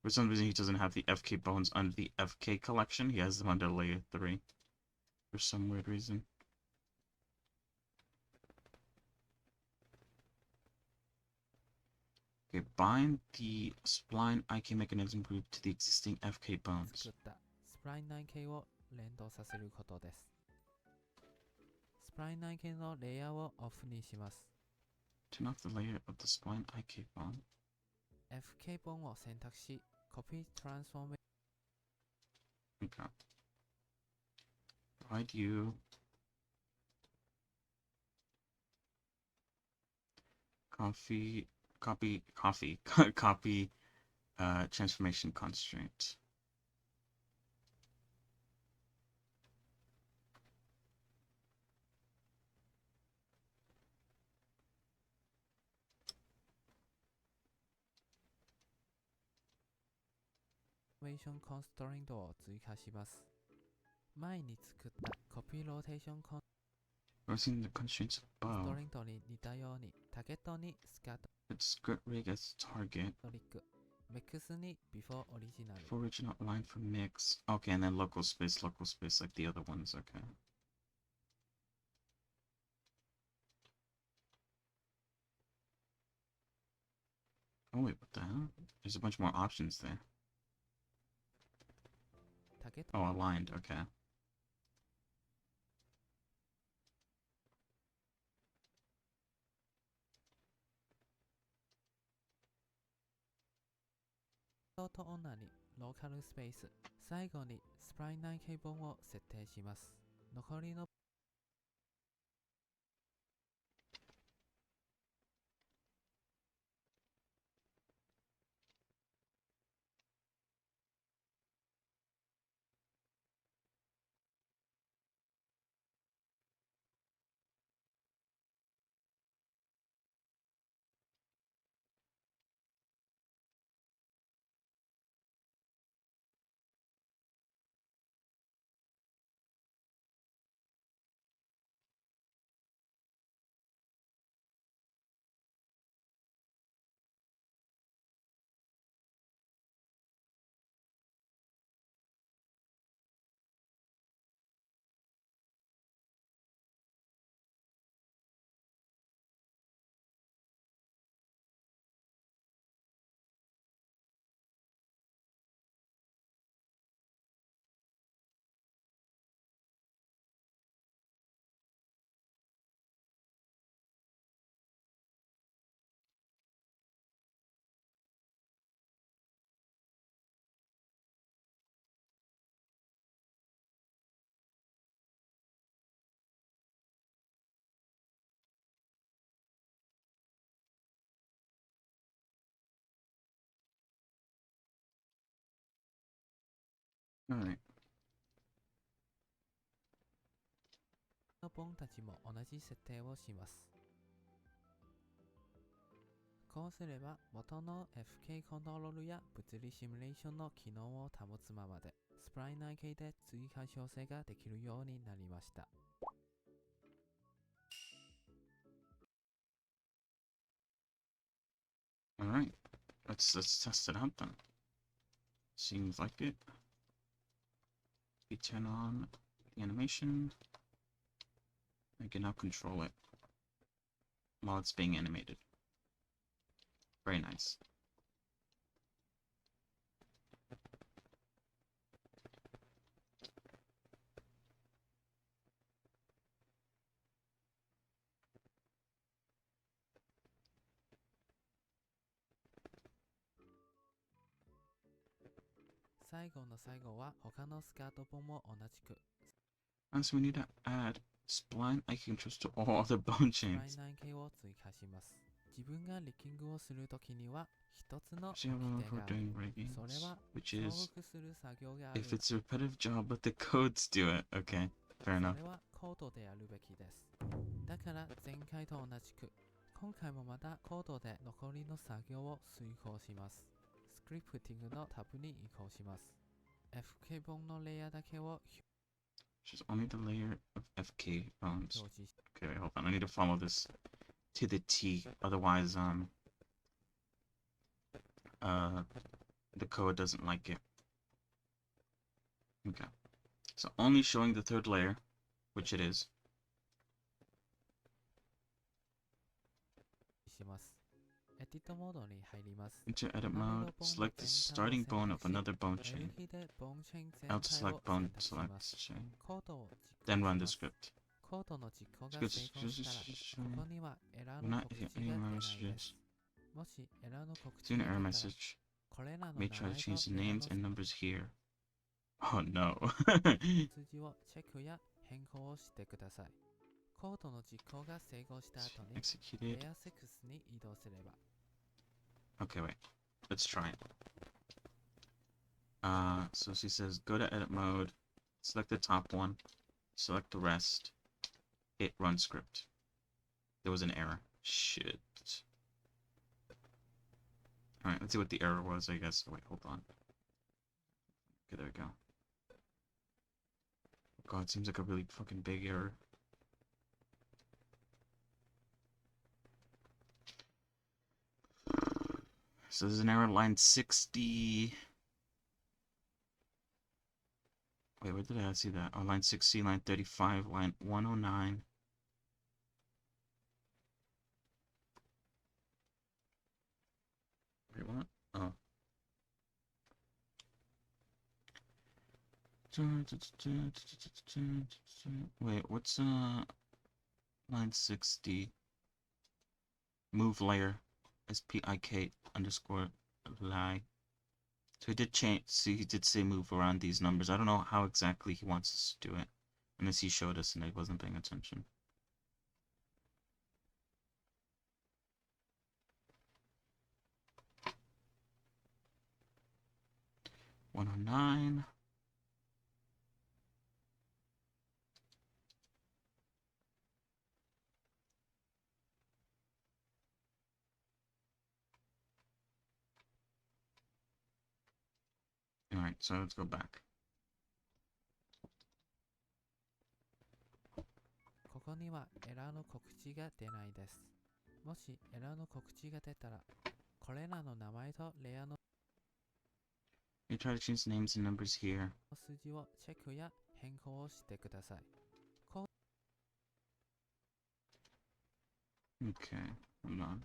For some reason, he doesn't have the FK bones under the FK collection. He has them under layer 3. For some weird reason. Okay, bind the spline IK mechanism group to the existing FK 作 bones. ったスプライン 9K を連動させることです。スプライン 9K のレイヤーをオフにします。Turn off the layer of the spline IK bone. FK 本を選択し、コピートランスフォーメ Okay. Provide you. Copy transformation constraint. レーションコンストレイントを追加します。前に作ったコピーローテーションコン Using the constraints スト above, レイントに似たようにターゲットにスカート let's skirt rig as target トリック、メックスに before オリジナル for original line for mix. Okay, and then local space like the other ones. Okay. Oh wait, what the hell? There's a bunch more options there. ターゲッ Oh, aligned. Okay. トとオナにローカルスペース、最後にスプライン内径本を設定します。残りの Alright. の本たちも同じ設定をします。こうすれば元の FK コントロールや物理シミュレーションの機能を保つままでスプライン内径で追加調整ができるようになりました。Alright. Let's test it out then. Seems like it. We turn on the animation. I can now control it while it's being animated. Very nice.「最後の最後は他のスカート本も同じく And so we need to add spline eye controls to all other bone スプライ chains. ン内径を追加します。自分がリッキングをするときには一つの See how 掟 for がある。 doing riggings, それは which 重 is 複する作業がある。 if it's a repetitive job, but the codes do it. Okay, fair そ enough. れはコードでやるべきです。だから前回と同じく今回もまたコードで残りの作業を遂行します。スクリプティングのタブに移行します。FK 本のレイヤーだけを Which is only the layer of FK bones. 表示し Okay, wait, hold on. I need to follow this to the T. Otherwise, the code doesn't like it. Okay. So only showing the third layer, which it is. します。エディットモードに入ります。 Into edit mode, select the starting bone of another bone chain. 右でボーンチェーン全 Out 体 select を bone 選択しま select す。 chain. コードを実行 Then し run ま the す。 script. コードの実行が Good. 成功したら、ここにはエラー We're の not 告知 hitting が any 出ない messages. です。もしエラーの告 See 知 an が error 出たら、 message. これらの May 名 try 前 to と change the エラー names の and numbers here. Oh no. 数字をチェックや変更をしてください。コードの実行が成功した後に、レ Executed. イヤー6に移動すれば、 Okay, wait. Let's try it. So she says go to edit mode, select the top one, select the rest, hit run script. There was an error. Shit. Alright, let's see what the error was, I guess. Oh, wait, hold on. Okay, there we go. God, it seems like a really fucking big error. So there's an error line 60. Wait, where did I see that? Oh, line 60, line 35, line 109. Wait, what? Oh. Wait, what's line 60? Move layer. SPIK underscore lie. So he did change. See, he did say move around these numbers. I don't know how exactly he wants us to do it, unless he showed us and I wasn't paying attention. $109. All right, so let's go back. ここにはエラーの告知が出ないです。もしエラーの告知が出たら、これらの名前とレアの You try to change the names and numbers here. 数字をチェックや変更をしてください。Okay, hold on.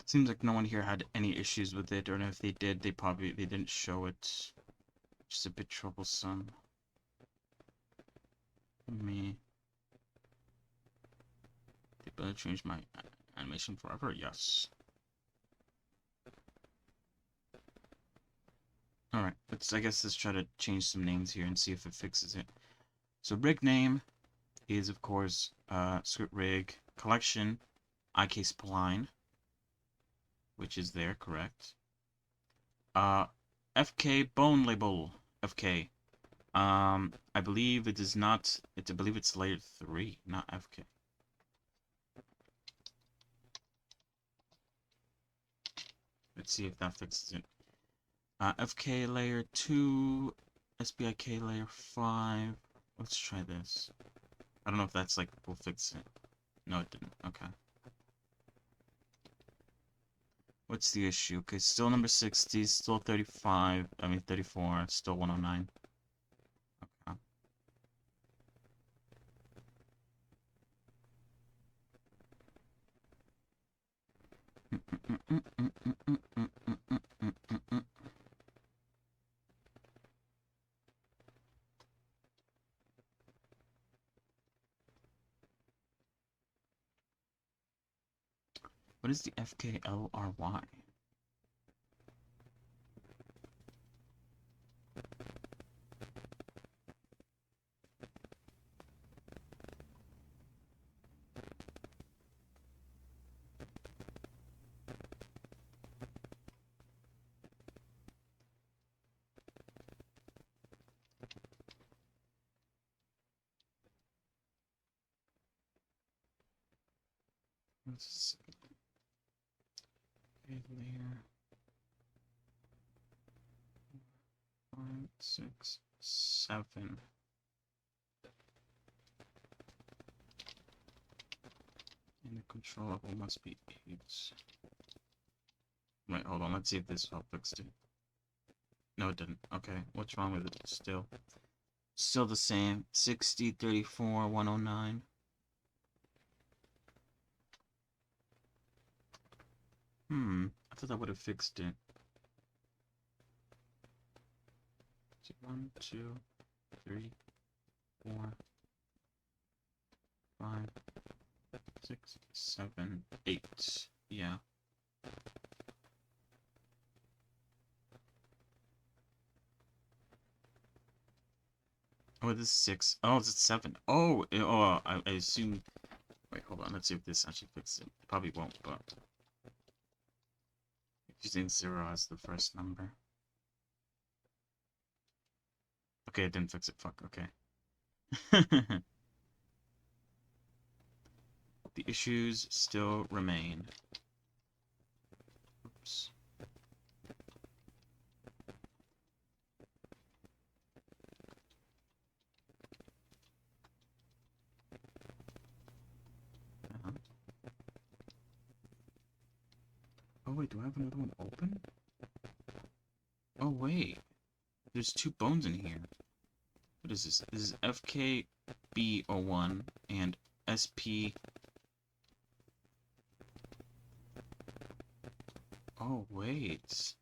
Seems like no one here had any issues with it, or if they did, they didn't show it. Just a bit troublesome. Me. They better change my animation forever. Yes. All right. I guess let's try to change some names here and see if it fixes it. So rig name is of course script rig collection IK spline, which is there, correct. FK bone label FK. I believe it is not. I believe it's layer 3, not FK. Let's see if that fixes it. FK layer 2, SBIK layer 5. Let's try this. I don't know if that's like will fix it. No, it didn't. Okay. What's the issue? Okay, still number 60, still 35. I mean 34, still 109. Okay. What is the FKLRY? Let's see. Okay, layer 5, 6, 7. And the control level must be 8. Wait, hold on. Let's see if this fixed it. No, it didn't. Okay, what's wrong with it? Still the same. 60, 34, 109. I thought that would have fixed it. 1, 2, 3, 4, 5, 6, 7, 8. Yeah. Oh, this is 6. Oh, it's 7. Oh, I assume Wait, hold on. Let's see if this actually fixes it. Probably won't, but using 0 as the first number. Okay, it didn't fix it. Fuck. Okay. The issues still remain. Oops. Uh-huh. Oh wait, do I have another one open? Oh wait, there's 2 bones in here. What is this? This is FKB01 and SP. Oh wait.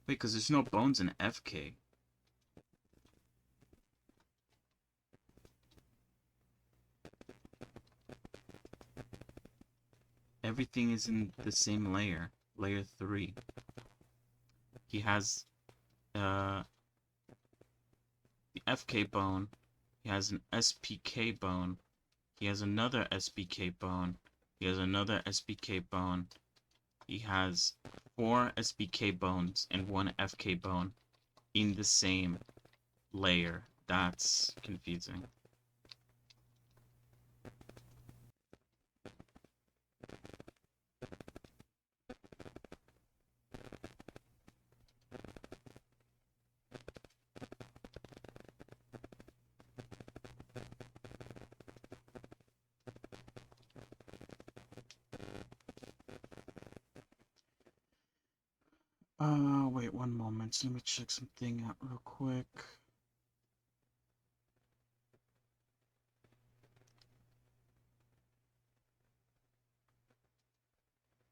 Wait, because there's no bones in FK. Everything is in the same layer. Layer 3. He has the FK bone. He has an SPK bone. He has another SPK bone. He has another SPK bone. He has 4 SPK bones and 1 FK bone in the same layer. That's confusing. Wait 1 moment. Let me check something out real quick.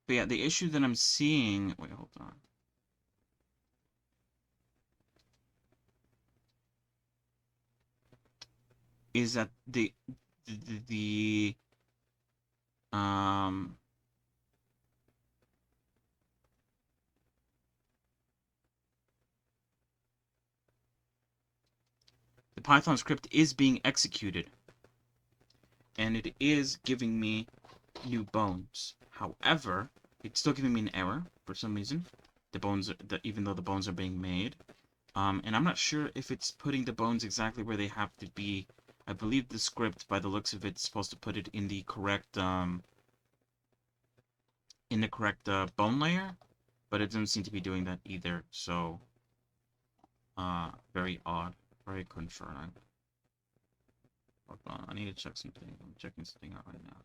But yeah, the issue that I'm seeing... Wait, hold on. Is that the the Python script is being executed, and it is giving me new bones. However, it's still giving me an error for some reason. The bones, even though the bones are being made, and I'm not sure if it's putting the bones exactly where they have to be. I believe the script, by the looks of it, is supposed to put it in the correct bone layer, but it doesn't seem to be doing that either. So, very odd, very concerning. Hold on, I need to check something. I'm checking something out right now.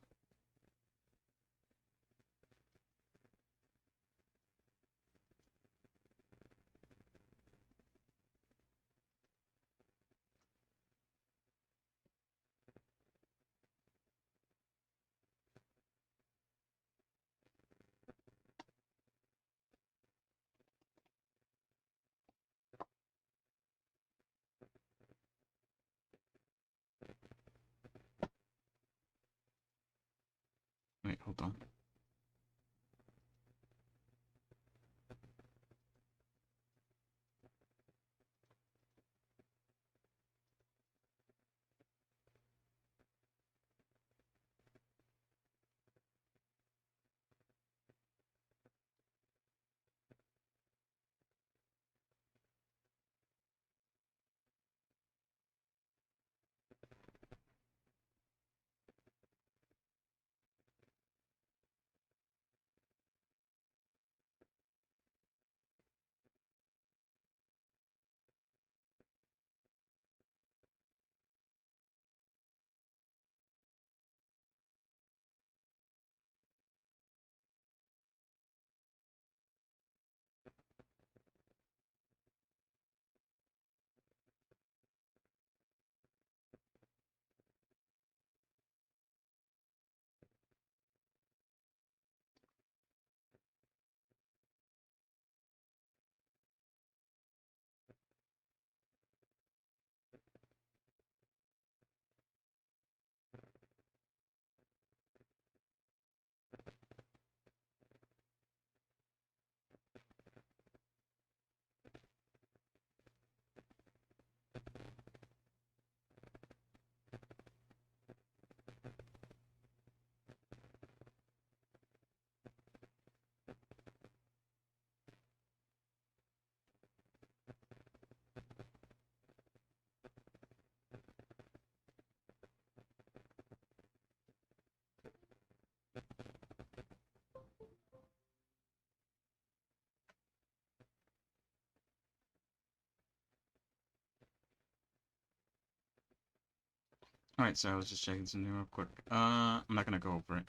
Alright, so I was just checking something real quick. I'm not gonna go over it.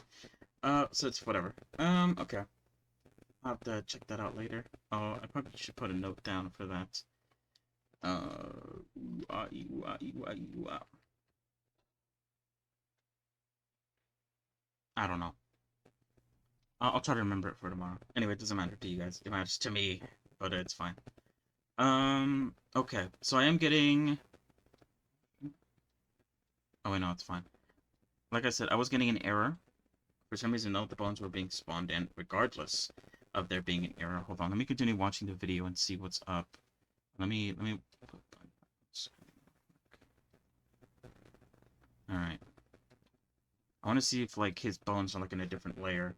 So it's whatever. Okay. I'll have to check that out later. Oh, I probably should put a note down for that. Ooh, ah, ee, ah, ee, ah, ee, ah. I don't know. I'll try to remember it for tomorrow. Anyway, it doesn't matter to you guys. It matters to me, but it's fine. Okay. So I am getting... Oh, wait, no, it's fine. Like I said, I was getting an error. For some reason, none of the bones were being spawned in, regardless of there being an error. Hold on, let me continue watching the video and see what's up. Let me... Alright. I want to see if, like, his bones are, like, in a different layer.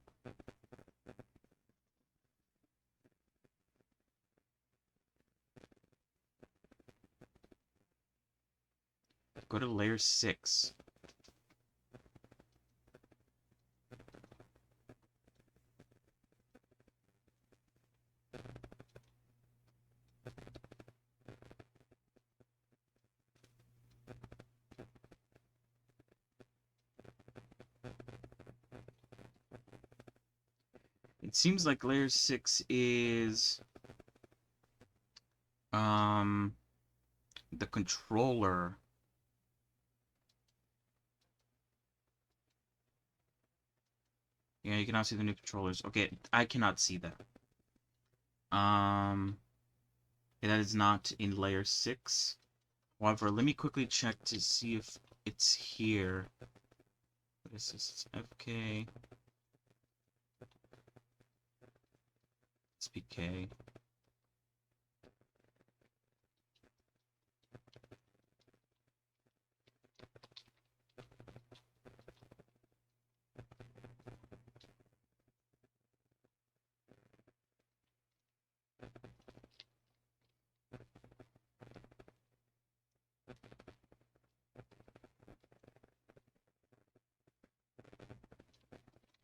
Go to layer 6. It seems like layer 6 is... the controller. Yeah, you can now see the new controllers. Okay, I cannot see that. Yeah, that is not in layer 6. However, let me quickly check to see if it's here. What is this? It's FK. SPK.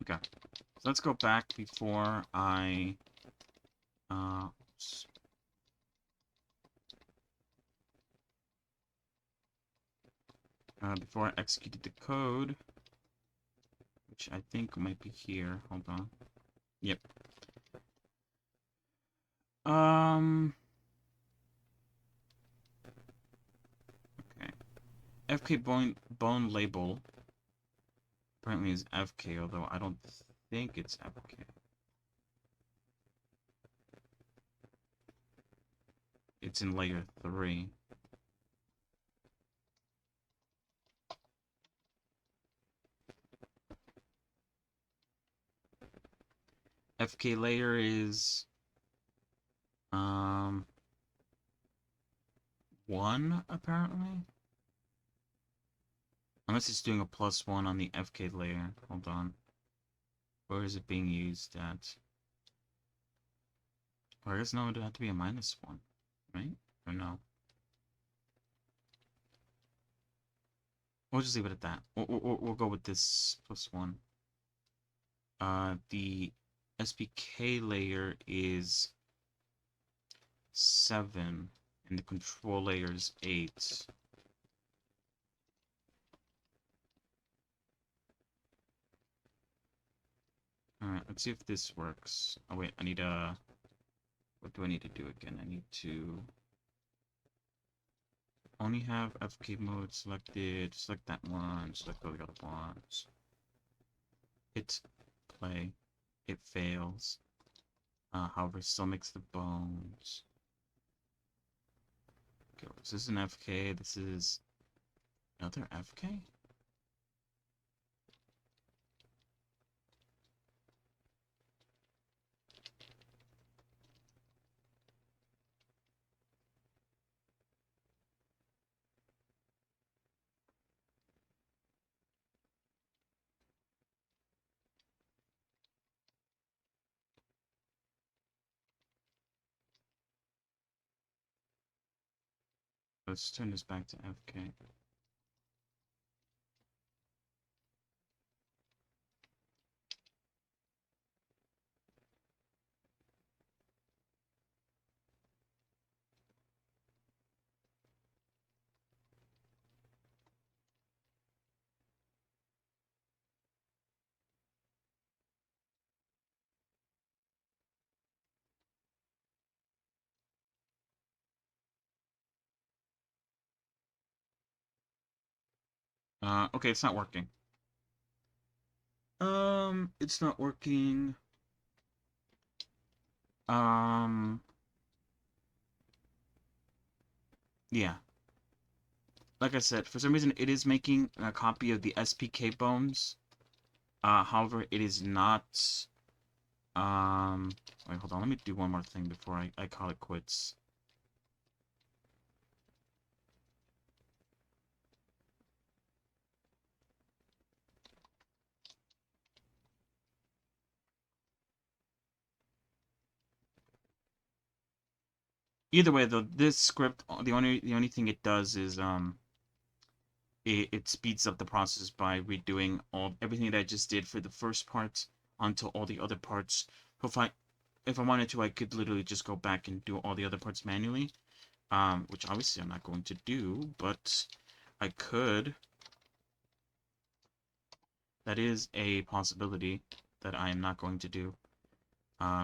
Okay, so let's go back before I, before I executed the code, which I think might be here. Hold on. Yep. Okay. FK bone label apparently is FK, although I don't think it's FK. It's in layer 3. FK layer is 1 apparently. Unless it's doing a +1 on the FK layer. Hold on. Where is it being used at? Or I guess no, it'd have to be a -1, right? Or no? We'll just leave it at that. We'll go with this +1. The SPK layer is 7, and the control layer is 8. Alright, let's see if this works. Oh wait, I need a... What do I need to do again? I need to... Only have FK mode selected. Select that one. Select all the other ones. Hit play. It fails. However, it still makes the bones. Okay, this is an FK. This is another FK? Let's turn this back to FK. Okay, it's not working. It's not working. Um, yeah. Like I said, for some reason it is making a copy of the SPK bones. However, it is not. Wait, hold on. Let me do one more thing before I call it quits. Either way, though, this script, the only thing it does is it speeds up the process by redoing everything that I just did for the first part onto all the other parts. If I wanted to, I could literally just go back and do all the other parts manually. Which obviously I'm not going to do, but I could. That is a possibility that I am not going to do,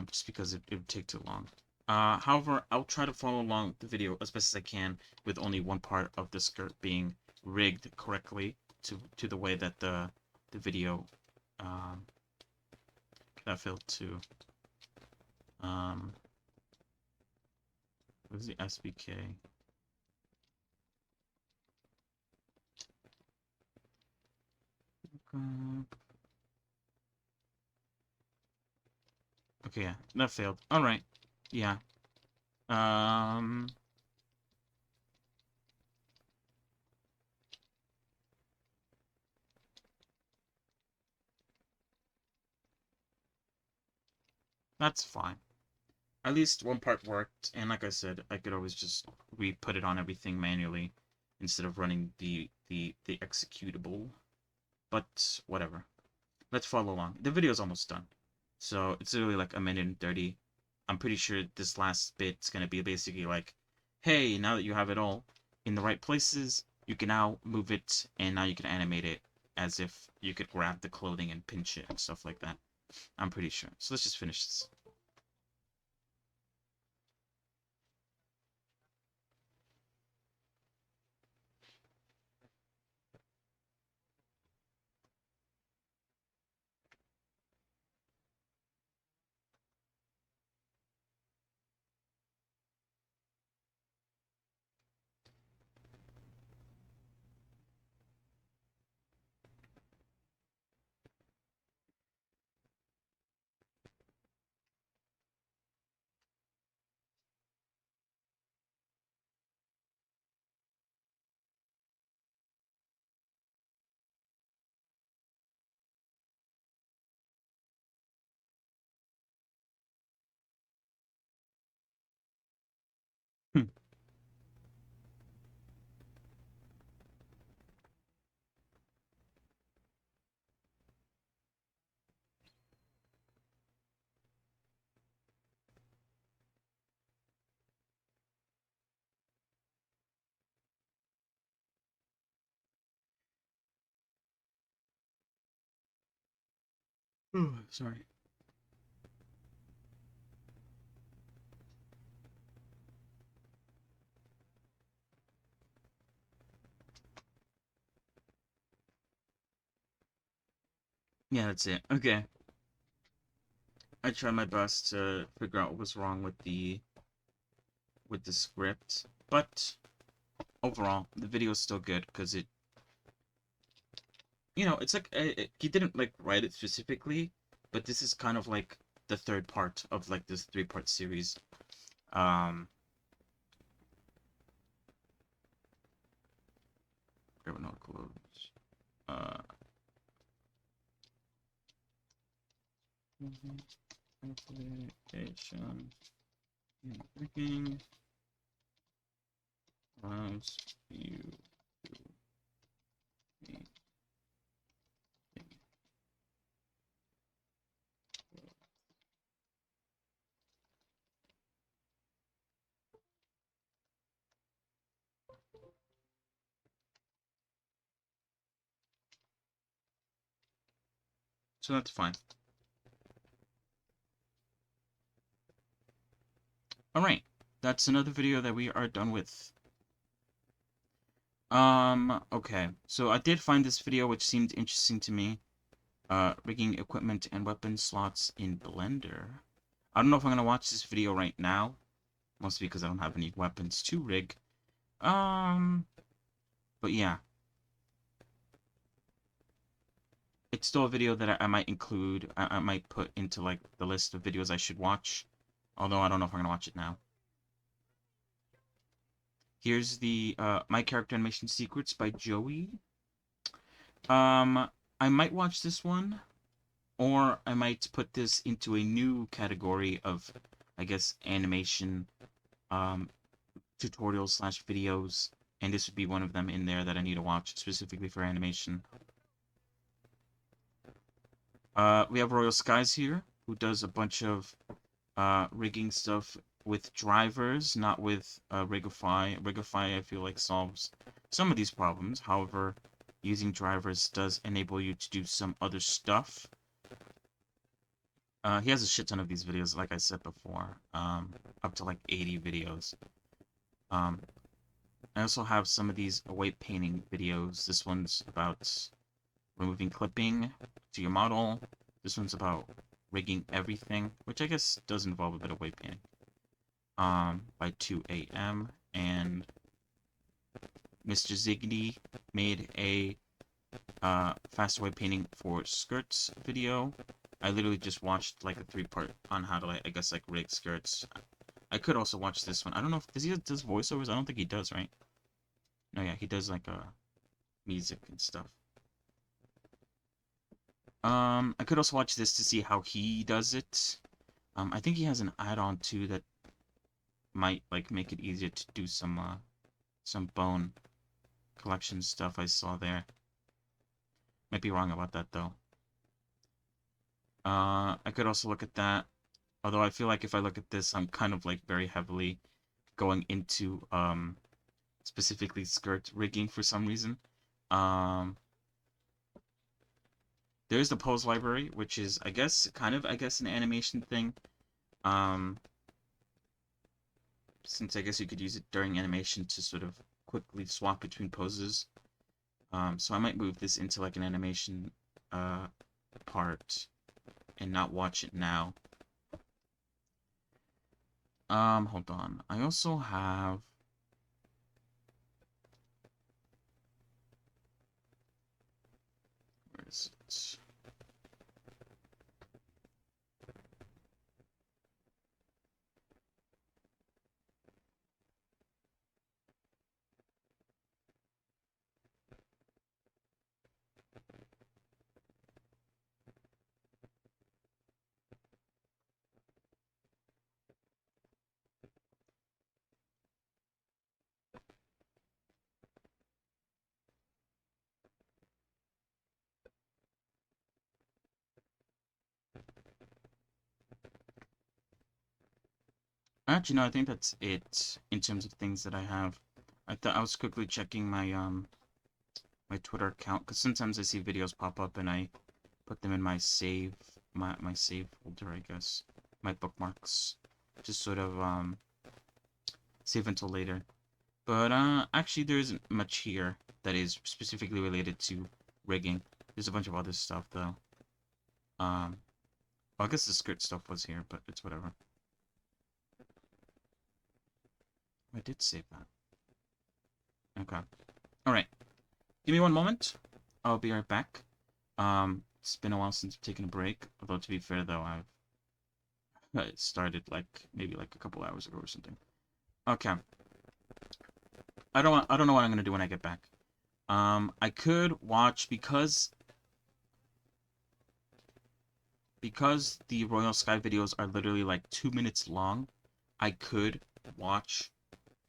just because it would take too long. However, I'll try to follow along the video as best as I can with only one part of the skirt being rigged correctly to the way that the video that failed to what is the SBK? Okay, yeah, that failed. All right, yeah. Um, that's fine. At least one part worked, and like I said, I could always just re-put it on everything manually instead of running the executable. But whatever. Let's follow along. The video's almost done. So it's literally like a minute and 30. I'm pretty sure this last bit's gonna be basically like, hey, now that you have it all in the right places, you can now move it, and now you can animate it as if you could grab the clothing and pinch it and stuff like that. I'm pretty sure. So let's just finish this. Hmm. Oh, sorry. Yeah, that's it. Okay. I tried my best to figure out what was wrong with the script, but overall, the video is still good because it's like he didn't like write it specifically, but this is kind of like the third part of like this three-part series. Um, grab another clothes. Uh, Application working allows you to make. So that's fine. Alright, that's another video that we are done with. Okay. So I did find this video which seemed interesting to me. Rigging equipment and weapon slots in Blender. I don't know if I'm gonna watch this video right now, mostly because I don't have any weapons to rig. But yeah. It's still a video that I might include, I might put into, like, the list of videos I should watch. Although I don't know if I'm gonna watch it now. Here's the, My Character Animation Secrets by Joey. I might watch this one, or I might put this into a new category of, I guess, animation, um, tutorials slash videos, and this would be one of them in there that I need to watch specifically for animation. We have Royal Skies here, who does a bunch of rigging stuff with drivers, not with Rigify. Rigify, I feel like, solves some of these problems. However, using drivers does enable you to do some other stuff. He has a shit ton of these videos, like I said before, up to like 80 videos. I also have some of these weight painting videos. This one's about removing clipping to your model. This one's about rigging everything, which I guess does involve a bit of weight painting. By 2 a.m. And Mr. Ziggity made a fast weight painting for skirts video. I literally just watched like a 3-part on how to, like, I guess, like, rig skirts. I could also watch this one. I don't know if does voiceovers. I don't think he does, right? No, yeah, he does like music and stuff. I could also watch this to see how he does it. I think he has an add-on too that might like make it easier to do some bone collection stuff I saw there. Might be wrong about that though. I could also look at that. Although I feel like if I look at this, I'm kind of like very heavily going into specifically skirt rigging for some reason. There's the pose library, which is I guess an animation thing. Since I guess you could use it during animation to sort of quickly swap between poses. So I might move this into like an animation part and not watch it now. Hold on. I also have where is it? Actually, no, I think that's it in terms of things that I have. I thought I was quickly checking my Twitter account because sometimes I see videos pop up and I put them in my save my save folder, I guess, my bookmarks, just sort of save until later. But actually, there isn't much here that is specifically related to rigging. There's a bunch of other stuff though. Well, I guess the skirt stuff was here, but it's whatever. I did save that. Okay. All right. Give me one moment. I'll be right back. It's been a while since I've taken a break. Although to be fair though, I've started like maybe like a couple hours ago or something. Okay. I don't know what I'm gonna do when I get back. I could watch because the Royal Sky videos are literally like 2 minutes long. I could watch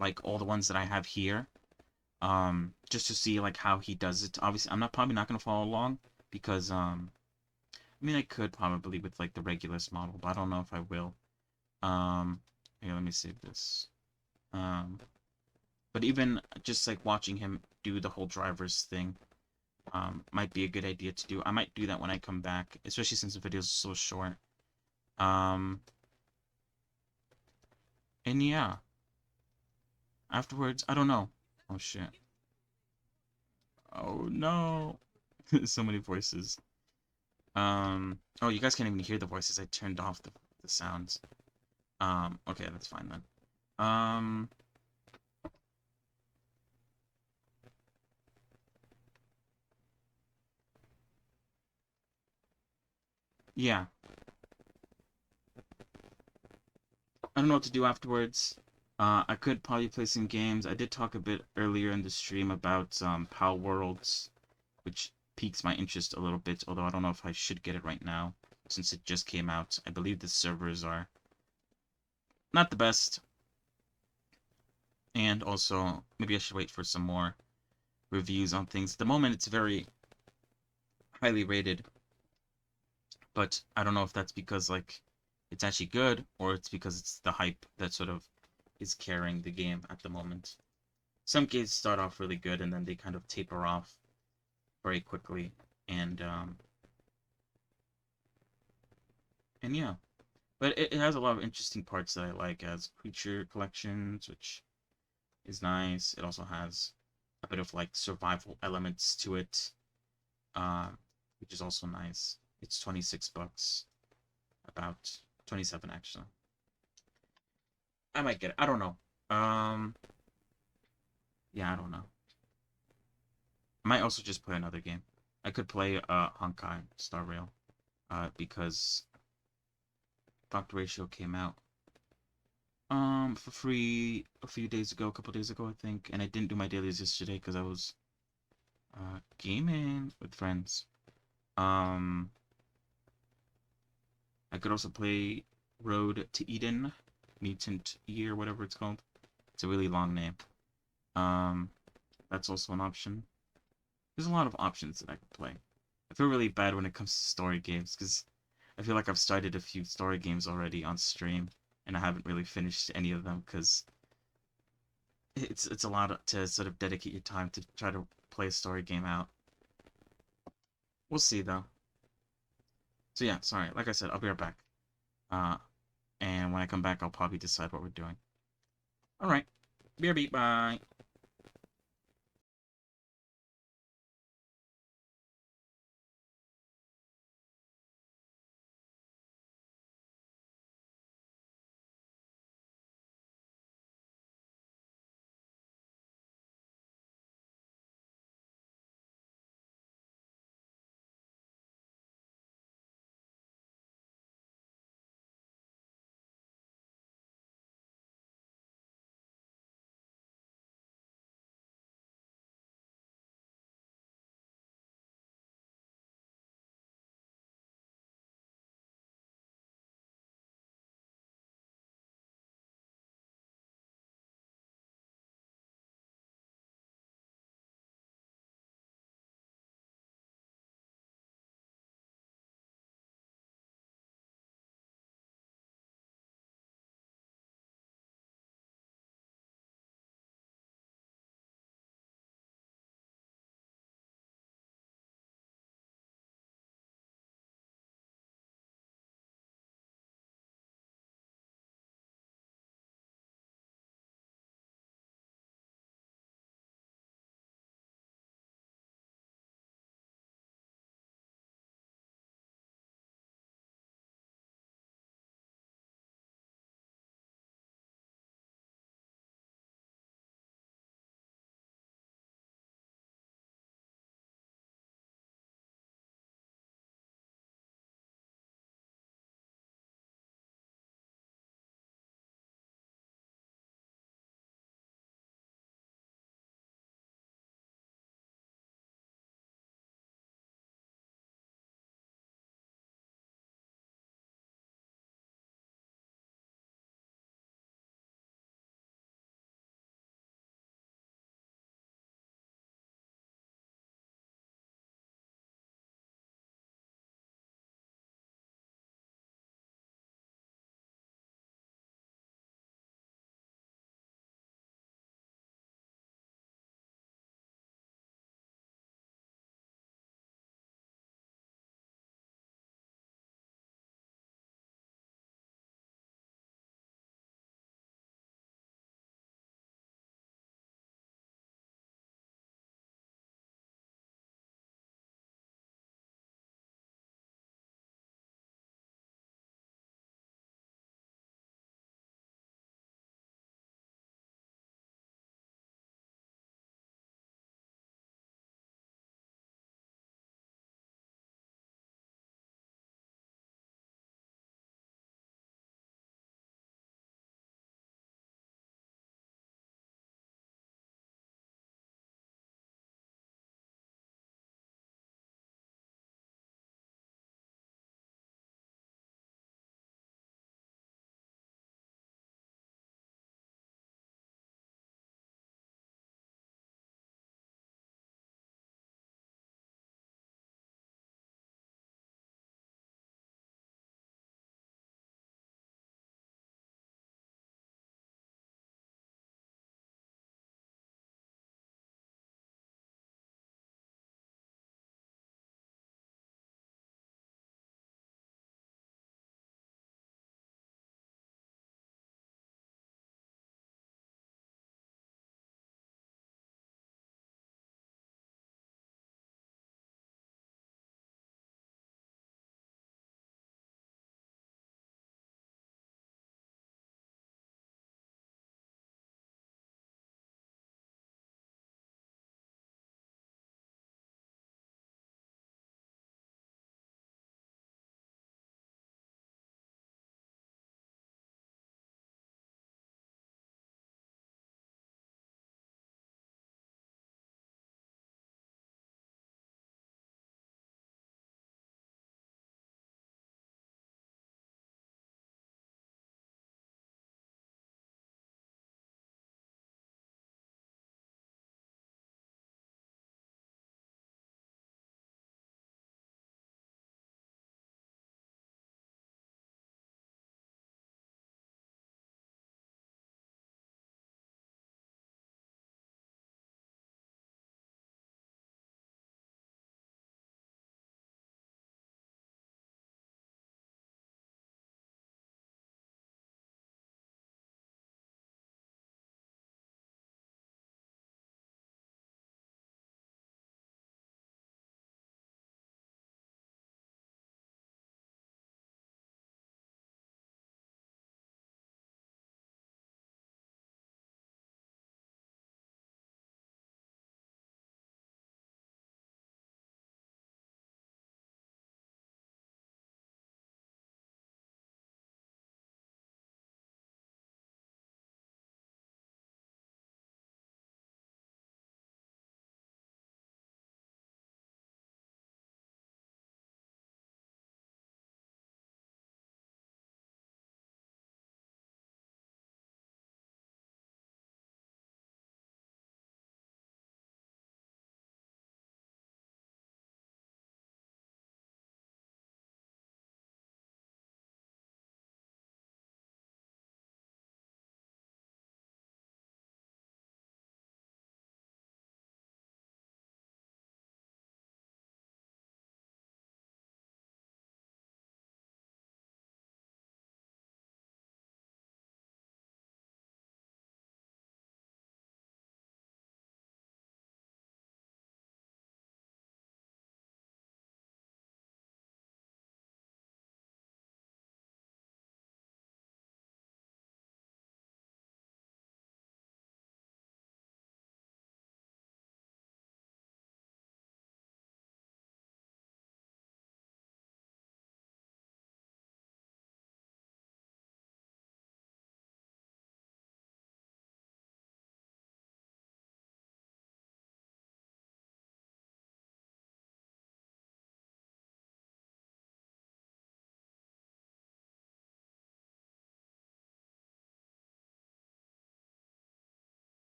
like all the ones that I have here, just to see like how he does it. Obviously, probably not gonna follow along because I mean I could probably with like the Regulus model, but I don't know if I will. Here, let me save this. But even just like watching him do the whole drivers thing, might be a good idea to do. I might do that when I come back, especially since the videos are so short. And yeah, afterwards, I don't know. Oh shit. Oh no. So many voices. Oh, you guys can't even hear the voices. I turned off the sounds. Okay, that's fine then. Um, yeah. I don't know what to do afterwards. I could probably play some games. I did talk a bit earlier in the stream about Pal Worlds, which piques my interest a little bit, although I don't know if I should get it right now, since it just came out. I believe the servers are not the best, and also maybe I should wait for some more reviews on things. At the moment, it's very highly rated, but I don't know if that's because like it's actually good or it's because it's the hype that sort of is carrying the game at the moment. Some games start off really good and then they kind of taper off very quickly, and yeah, but it has a lot of interesting parts that I like, as creature collections, which is nice. It also has a bit of like survival elements to it, uh, which is also nice. It's $26, about 27 actually. I might get it. I don't know. Um, yeah, I don't know. I might also just play another game. I could play Honkai Star Rail, because Dr. Ratio came out for free a few days ago, a couple days ago, I think, and I didn't do my dailies yesterday because I was gaming with friends. Um, I could also play Road to Eden, Mutant Year, whatever it's called. It's a really long name. Um, that's also an option. There's a lot of options that I could play. I feel really bad when it comes to story games because I feel like I've started a few story games already on stream and I haven't really finished any of them because it's a lot to sort of dedicate your time to try to play a story game out. We'll see though. So yeah, sorry. Like I said, I'll be right back. Uh, and when I come back, I'll probably decide what we're doing. All right. BRB. Bye.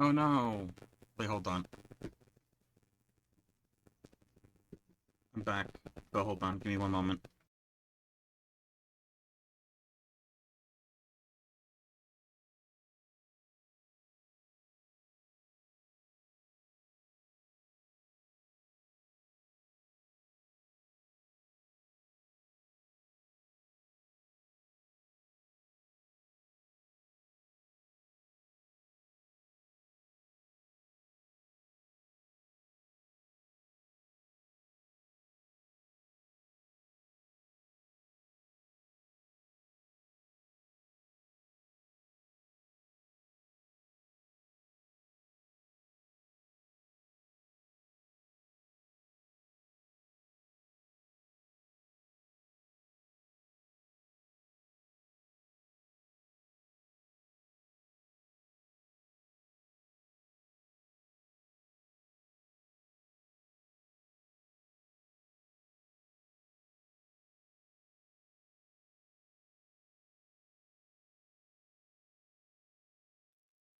Oh no! Wait, hold on. I'm back. But hold on, give me one moment.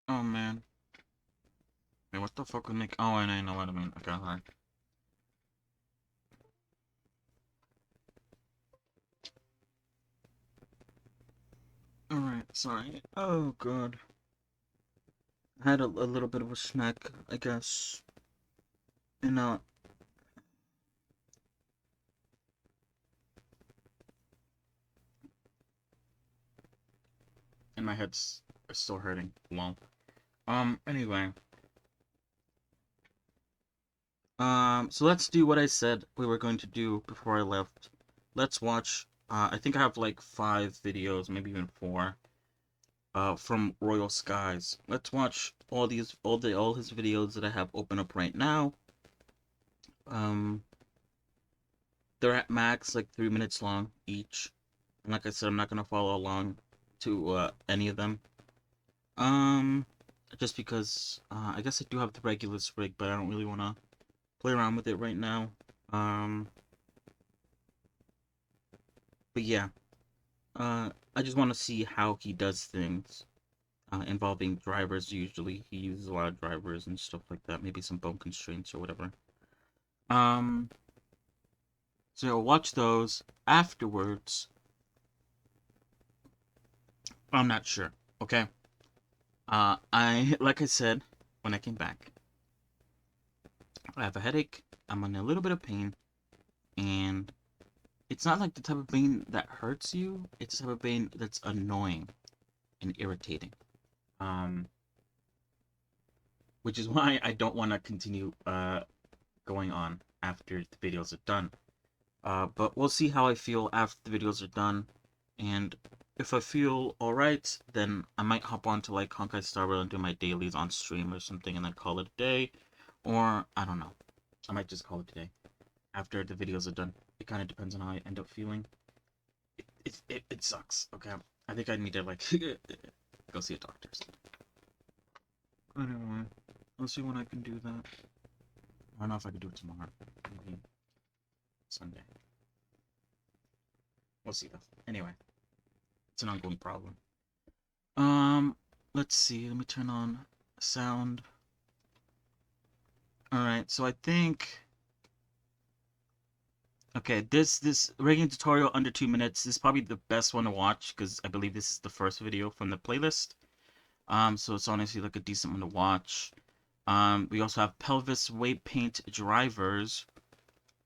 Oh man. Wait, what the fuck would make... Oh, I know what I mean. Okay, alright. Alright, sorry. Oh god. I had a little bit of a snack, I guess. And and my head's still hurting. Well. Anyway. So let's do what I said we were going to do before I left. Let's watch, I think I have like 5 videos, maybe even 4, from Royal Skies. Let's watch all his videos that I have open up right now. Um, they're at max like 3 minutes long each. And like I said, I'm not gonna follow along to, any of them. Um, just because, I guess I do have the Regulus rig, but I don't really wanna play around with it right now. Um, but yeah. I just want to see how he does things, involving drivers. Usually, he uses a lot of drivers and stuff like that. Maybe some bone constraints or whatever. Um, so I'll watch those afterwards. I'm not sure. Okay. I like I said when I came back, I have a headache. I'm in a little bit of pain, and it's not like the type of pain that hurts you. It's the type of pain that's annoying and irritating. Um, which is why I don't want to continue going on after the videos are done. But we'll see how I feel after the videos are done, and if I feel alright, then I might hop on to like Honkai Star Rail and do my dailies on stream or something and then call it a day, or I don't know. I might just call it a day after the videos are done. It kind of depends on how I end up feeling. It sucks, okay? I think I need to like go see a doctor. Anyway, I'll see when I can do that. I don't know if I can do it tomorrow. Maybe Sunday. We'll see though. Anyway, it's an ongoing problem. Let's see. Let me turn on sound. All right. So I think. Okay, this rigging tutorial under 2 minutes. This is probably the best one to watch because I believe this is the first video from the playlist. So it's honestly like a decent one to watch. We also have pelvis weight paint drivers,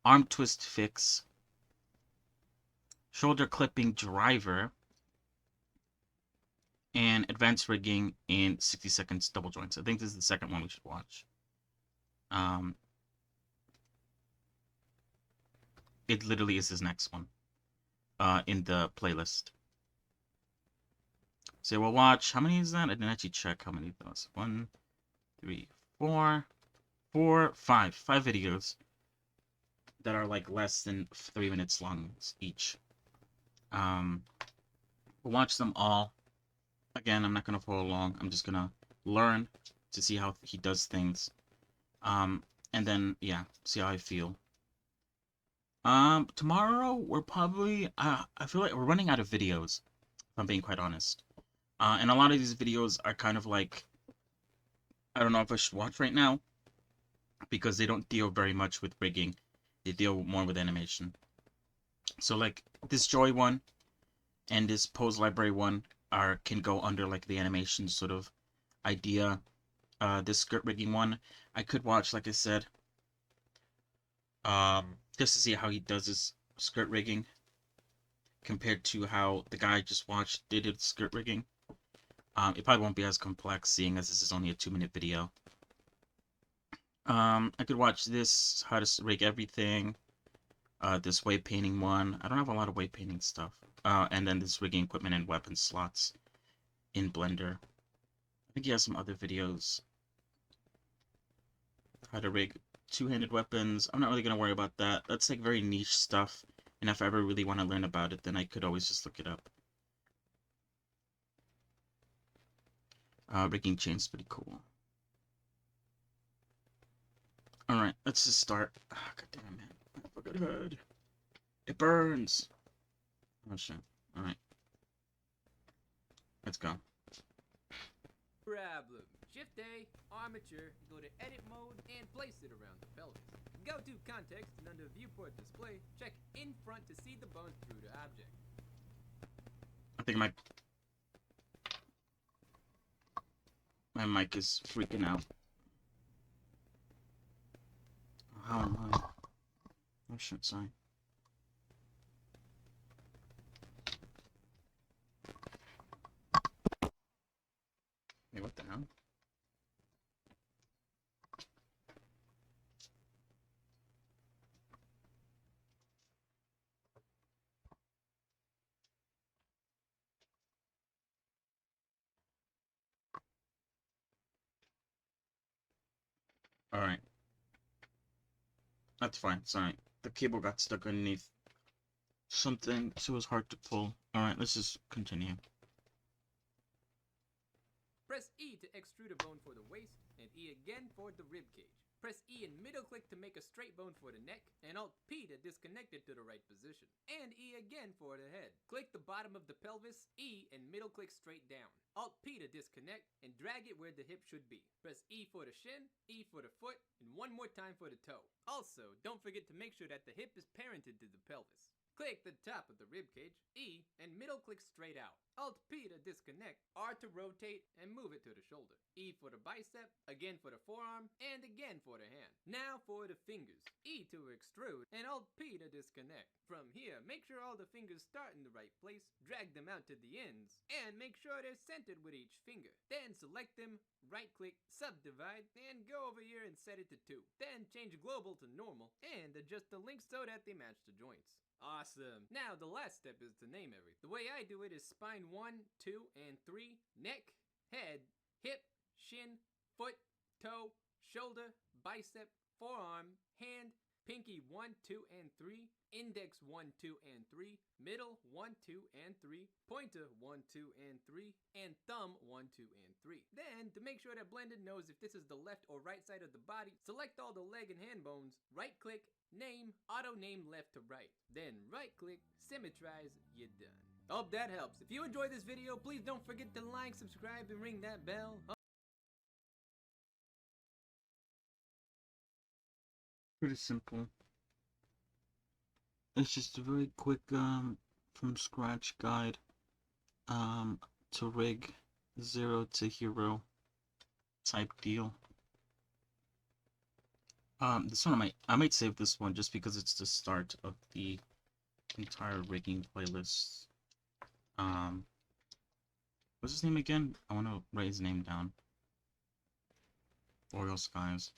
arm twist fix, shoulder clipping driver, and advanced rigging in 60 seconds double joints. I think this is the second one we should watch. It literally is his next one in the playlist. So we'll watch. How many is that? I didn't actually check how many those. 1, 3, 4, 4, 5. 5 videos that are like less than 3 minutes long each. We'll watch them all. Again, I'm not gonna follow along. I'm just gonna learn to see how he does things. And then yeah, see how I feel. Tomorrow we're probably I feel like we're running out of videos, if I'm being quite honest. And a lot of these videos are kind of like I don't know if I should watch right now because they don't deal very much with rigging. They deal more with animation. So like this Joy one and this Pose Library one can go under like the animation sort of idea. This skirt rigging one I could watch, like I said, just to see how he does his skirt rigging compared to how the guy I just watched did his skirt rigging. It probably won't be as complex, seeing as this is only a 2-minute video. I could watch this, how to rig everything, this wave painting one. I don't have a lot of wave painting stuff. And then this rigging equipment and weapon slots in Blender. I think he has some other videos. How to rig two-handed weapons. I'm not really gonna worry about that. That's like very niche stuff. And if I ever really want to learn about it, then I could always just look it up. Rigging chain's pretty cool. Alright, let's just start. Ah, God damn, man. I forgot about it. It burns! Oh shit. Alright. Let's go. Problem. Shift A, armature, go to edit mode, and place it around the pelvis. Go to context and under viewport display, check in front to see the bones through the object. I think my mic is freaking out. How am I? Oh shit, sorry. Hey, what the hell? Alright. That's fine, sorry. The cable got stuck underneath something, so it was hard to pull. Alright, let's just continue. Press E to extrude a bone for the waist, and E again for the rib cage. Press E and middle click to make a straight bone for the neck, and Alt P to disconnect it to the right position. And E again for the head. Click the bottom of the pelvis, E and middle click straight down. Alt P to disconnect, and drag it where the hip should be. Press E for the shin, E for the foot, and one more time for the toe. Also, don't forget to make sure that the hip is parented to the pelvis. Click the top of the rib cage, E, and middle click straight out. Alt P to disconnect, R to rotate and move it to the shoulder. E for the bicep, again for the forearm, and again for the hand. Now for the fingers. E to extrude, and Alt P to disconnect. From here, make sure all the fingers start in the right place, drag them out to the ends, and make sure they're centered with each finger. Then select them, right click, subdivide, and go over here and set it to 2. Then change global to normal, and adjust the links so that they match the joints. Awesome. Now the last step is to name everything. The way I do it is spine 1, 2, and 3, neck, head, hip, shin, foot, toe, shoulder, bicep, forearm, hand, pinky 1, 2, and 3, index 1, 2, and 3, middle 1, 2, and 3, pointer 1, 2, and 3, and thumb 1, 2, and 3. Then, to make sure that Blender knows if this is the left or right side of the body, select all the leg and hand bones, right click, name, auto name left to right. Then right click, symmetrize, you're done. Hope that helps. If you enjoyed this video, please don't forget to like, subscribe, and ring that bell. Pretty simple. It's just a very quick from scratch guide to rig 0 to hero type deal. This one I might save this one just because it's the start of the entire rigging playlist. What's his name again? I want to write his name down. Boreal Skies.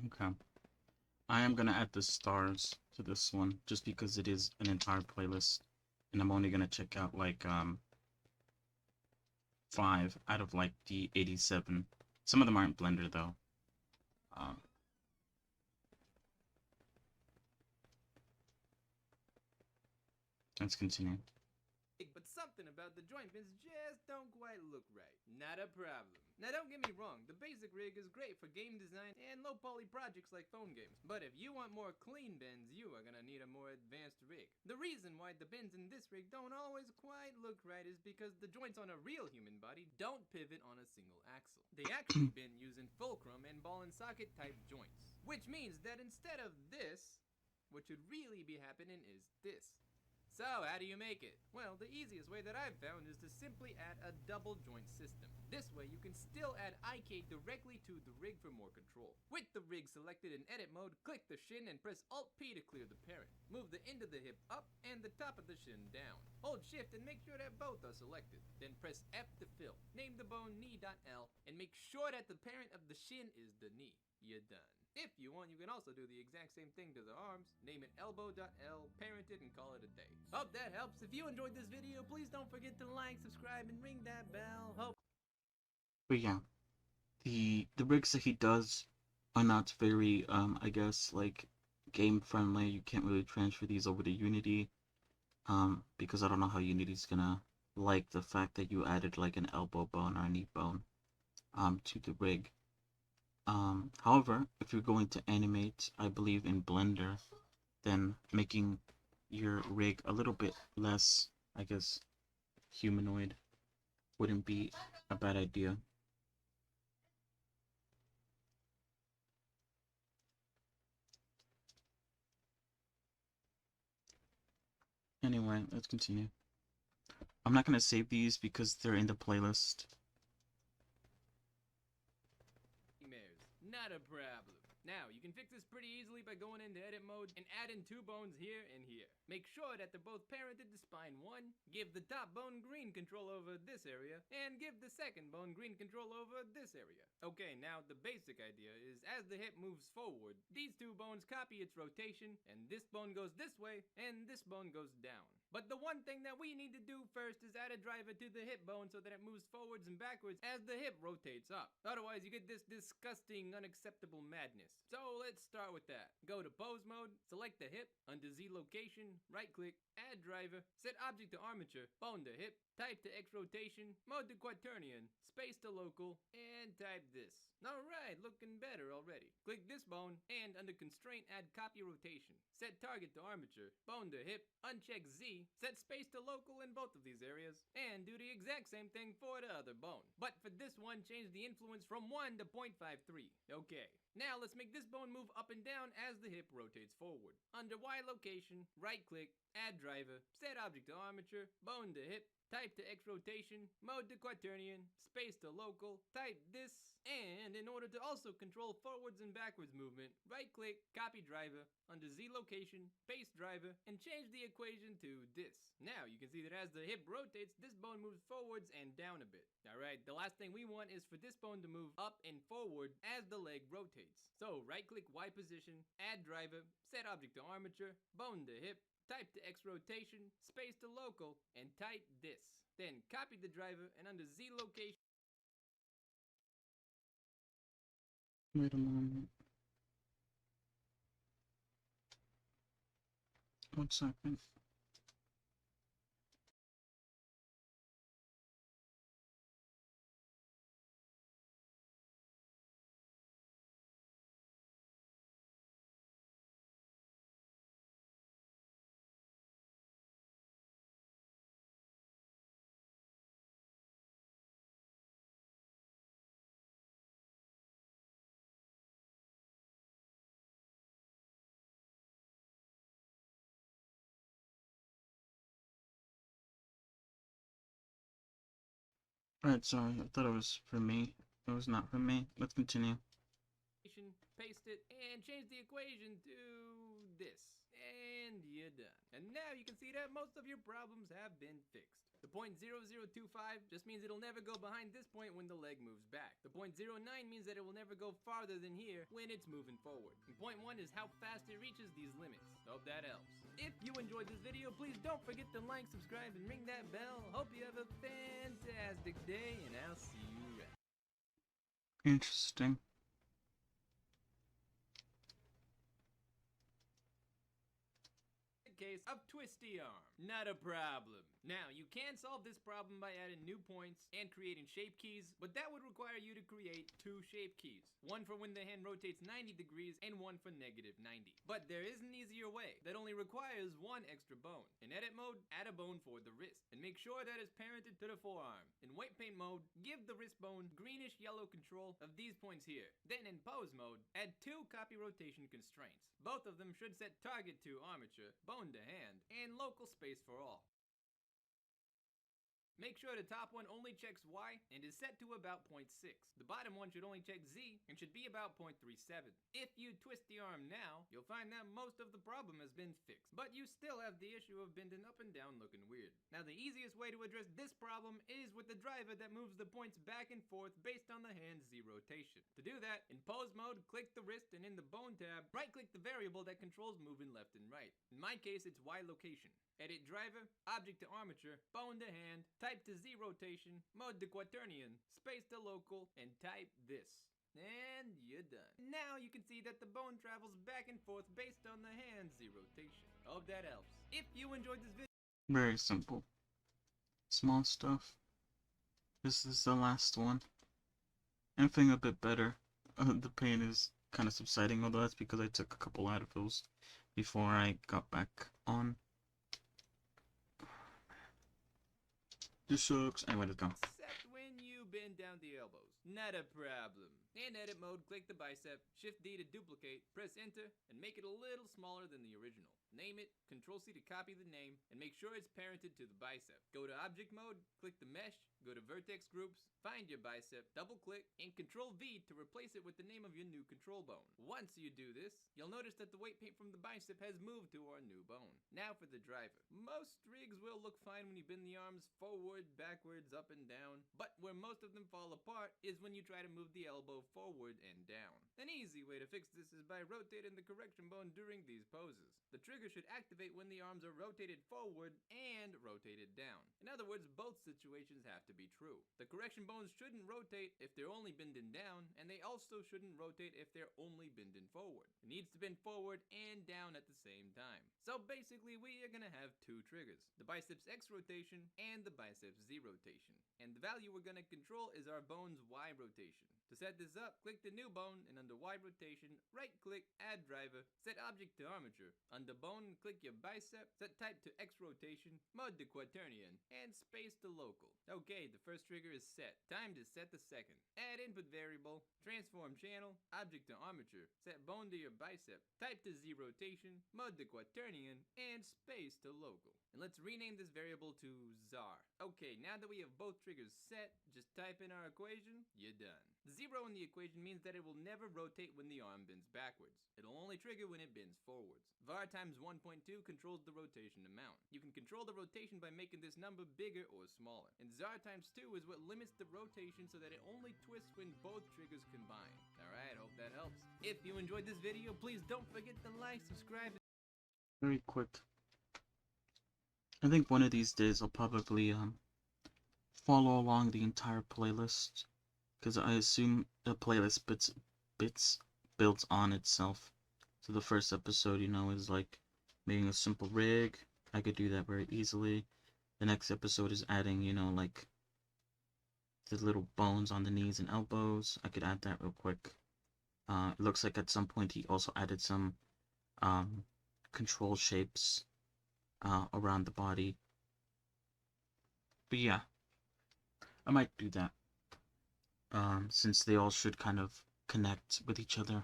Okay. I am gonna add the stars to this one just because it is an entire playlist, and I'm only gonna check out like 5 out of like the 87. Some of them aren't Blender though. Let's continue. But something about the joint pins just don't quite look right. Not a problem. Now don't get me wrong, the basic rig is great for game design and low poly projects like phone games. But if you want more clean bends, you are gonna need a more advanced rig. The reason why the bends in this rig don't always quite look right is because the joints on a real human body don't pivot on a single axle. They actually bend using fulcrum and ball and socket type joints. Which means that instead of this, what should really be happening is this. So, how do you make it? Well, the easiest way that I've found is to simply add a double joint system. This way, you can still add IK directly to the rig for more control. With the rig selected in edit mode, click the shin and press Alt-P to clear the parent. Move the end of the hip up and the top of the shin down. Hold shift and make sure that both are selected. Then press F to fill. Name the bone knee.L and make sure that the parent of the shin is the knee. You're done. If you want, you can also do the exact same thing to the arms. Name it elbow.L, parent it, and call it a day. Hope that helps. If you enjoyed this video, please don't forget to like, subscribe, and ring that bell. But yeah, the rigs that he does are not very I guess like game friendly. You can't really transfer these over to Unity because I don't know how Unity's gonna like the fact that you added like an elbow bone or a knee bone to the rig. However, if you're going to animate, I believe in Blender, then making your rig a little bit less, I guess, humanoid wouldn't be a bad idea. Anyway, let's continue. I'm not gonna save these because they're in the playlist. Not a problem. Now, you can fix this pretty easily by going into edit mode and adding two bones here and here. Make sure that they're both parented to spine 1, give the top bone green control over this area, and give the second bone green control over this area. Okay, now the basic idea is as the hip moves forward, these two bones copy its rotation, and this bone goes this way, and this bone goes down. But the one thing that we need to do first is add a driver to the hip bone so that it moves forwards and backwards as the hip rotates up. Otherwise, you get this disgusting, unacceptable madness. So let's start with that. Go to pose mode, select the hip, under Z location, right click, add driver, set object to armature, bone to hip, type to X rotation, mode to quaternion, space to local, and type this. Alright, looking better already. Click this bone, and under constraint add copy rotation. Set target to armature, bone to hip, uncheck Z, set space to local in both of these areas, and do the exact same thing for the other bone. But for this one, change the influence from 1 to 0.53. Okay, now let's make this bone move up and down as the hip rotates forward. Under Y location, right click, add driver, set object to armature, bone to hip, type to X rotation, mode to quaternion, space to local, type this, and in order to also control forwards and backwards movement, right click, copy driver, under Z location, paste driver, and change the equation to this. Now you can see that as the hip rotates, this bone moves forwards and down a bit. Alright, the last thing we want is for this bone to move up and forward as the leg rotates. So right click Y position, add driver, set object to armature, bone to hip, type to X rotation, space to local, and type this. Then copy the driver and under Z location. Wait a moment. 1 second. Alright, sorry, I thought it was for me. It was not for me. Let's continue. Paste it, and change the equation to this. And you're done. And now you can see that most of your problems have been fixed. The 0.0025 just means it'll never go behind this point when the leg moves back. The 0.09 means that it will never go farther than here when it's moving forward. And 0.1 is how fast it reaches these limits. Hope that helps. If you enjoyed this video, please don't forget to like, subscribe, and ring that bell. Hope you have a fantastic day, and I'll see you around. Interesting. case of twisty arm. Not a problem. Now, you can solve this problem by adding new points and creating shape keys, but that would require you to create two shape keys. One for when the hand rotates 90 degrees and one for negative 90. But there is an easier way that only requires one extra bone. In edit mode, add a bone for the wrist and make sure that it's parented to the forearm. In weight paint mode, give the wrist bone greenish yellow control of these points here. Then in pose mode, add two copy rotation constraints. Both of them should set target to armature, bone to hand, and local space for all. Make sure the top one only checks Y and is set to about 0.6. The bottom one should only check Z and should be about 0.37. If you twist the arm now, you'll find that most of the problem has been fixed, but you still have the issue of bending up and down looking weird. Now the easiest way to address this problem is with the driver that moves the points back and forth based on the hand's Z rotation. To do that, in pose mode, click the wrist and in the bone tab, right click the variable that controls moving left and right. In my case, it's Y location. Edit driver, object to armature, bone to hand, type to Z rotation, mode to quaternion, space to local, and type this. And you're done. Now you can see that the bone travels back and forth based on the hand's Z rotation. Hope that helps. If you enjoyed this video, Very simple. Small stuff. This is the last one. I'm feeling a bit better. The pain is kind of subsiding, although that's because I took a couple Advils before I got back on. This sucks. Anyway, let's go. except when you bend down the elbows. Not a problem. In edit mode, click the bicep, shift D to duplicate, press enter, and make it a little smaller than the original. Name it, Control C to copy the name, and make sure it's parented to the bicep. Go to object mode, click the mesh, go to vertex groups, find your bicep, double click, and Control V to replace it with the name of your new control bone. Once you do this, you'll notice that the weight paint from the bicep has moved to our new bone. Now for the driver. Most rigs will look fine when you bend the arms forward, backwards, up and down, but where most of them fall apart is when you try to move the elbow forward and down. An easy way to fix this is by rotating the correction bone during these poses. The trigger should activate when the arms are rotated forward and rotated down. In other words, both situations have to be true. The correction bones shouldn't rotate if they're only bending down, and they also shouldn't rotate if they're only bending forward. It needs to bend forward and down at the same time. So basically, we are gonna have two triggers: the biceps X rotation and the biceps Z rotation. And the value we're gonna control is our bone's Y rotation. To set this up, click the new bone, and under Y rotation, right click, add driver, set object to armature. Under bone, click your bicep, set type to X rotation, mode to quaternion, and space to local. Okay, the first trigger is set. Time to set the second. Add input variable, transform channel, object to armature, set bone to your bicep, type to Z rotation, mode to quaternion, and space to local. And let's rename this variable to ZAR. Okay, now that we have both triggers set, just type in our equation, you're done. Zero in the equation means that it will never rotate when the arm bends backwards. It'll only trigger when it bends forwards. var times 1.2 controls the rotation amount. You can control the rotation by making this number bigger or smaller. And zar times 2 is what limits the rotation so that it only twists when both triggers combine. Alright, hope that helps. If you enjoyed this video, please don't forget to like, subscribe, Very quick. I think one of these days I'll probably follow along the entire playlist, because I assume the playlist builds on itself. So the first episode, you know, is like making a simple rig. I could do that very easily. The next episode is adding, you know, like the little bones on the knees and elbows. I could add that real quick. It looks like at some point he also added some control shapes around the body. But yeah, I might do that. Since they all should kind of connect with each other.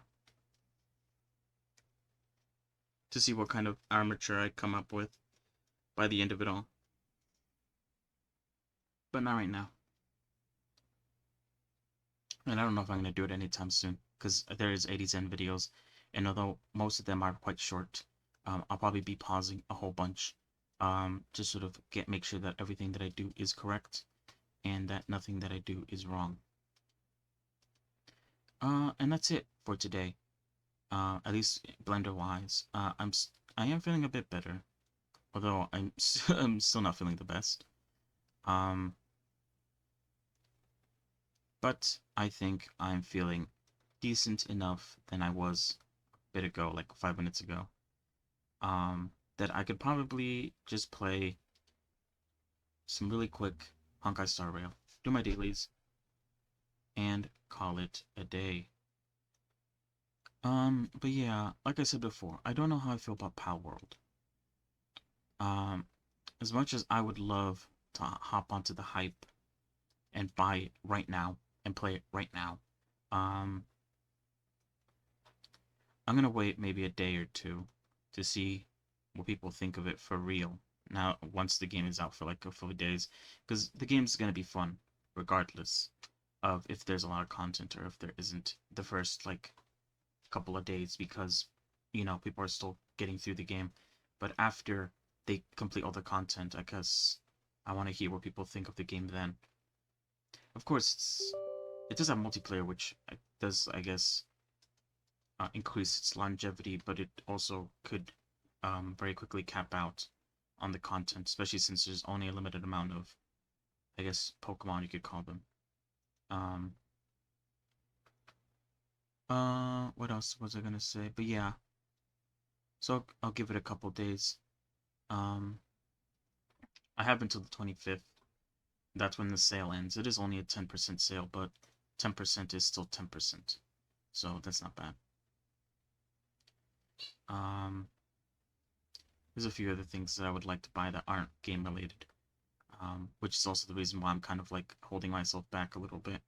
To see what kind of armature I come up with by the end of it all. But not right now. And I don't know if I'm going to do it anytime soon, because there is 80 Zen videos, and although most of them are quite short, I'll probably be pausing a whole bunch, to sort of make sure that everything that I do is correct, and that nothing that I do is wrong. And that's it for today. At least Blender-wise. I am feeling a bit better, although I'm still not feeling the best. But I think I'm feeling decent enough than I was a bit ago, like 5 minutes ago. that I could probably just play some really quick Honkai Star Rail, do my dailies, and call it a day. But yeah, like I said before, I don't know how I feel about Palworld. Um, as much as I would love to hop onto the hype and buy it right now and play it right now, um, I'm gonna wait maybe a day or two to see what people think of it for real. Now, once the game is out for like a few days, because the game's gonna be fun regardless of if there's a lot of content or if there isn't the first like couple of days, because people are still getting through the game. But after they complete all the content, I guess I want to hear what people think of the game then. Of course, it does have multiplayer, which does, I guess, increase its longevity, but it also could very quickly cap out on the content, especially since there's only a limited amount of, I guess, Pokemon you could call them. Um, what else was I gonna say? But yeah, so I'll give it a couple days. Um, I have until the 25th. That's when the sale ends. It is only a 10% sale, but 10% is still 10%. So that's not bad. There's a few other things that I would like to buy that aren't game related. Which is also the reason why I'm kind of like holding myself back a little bit.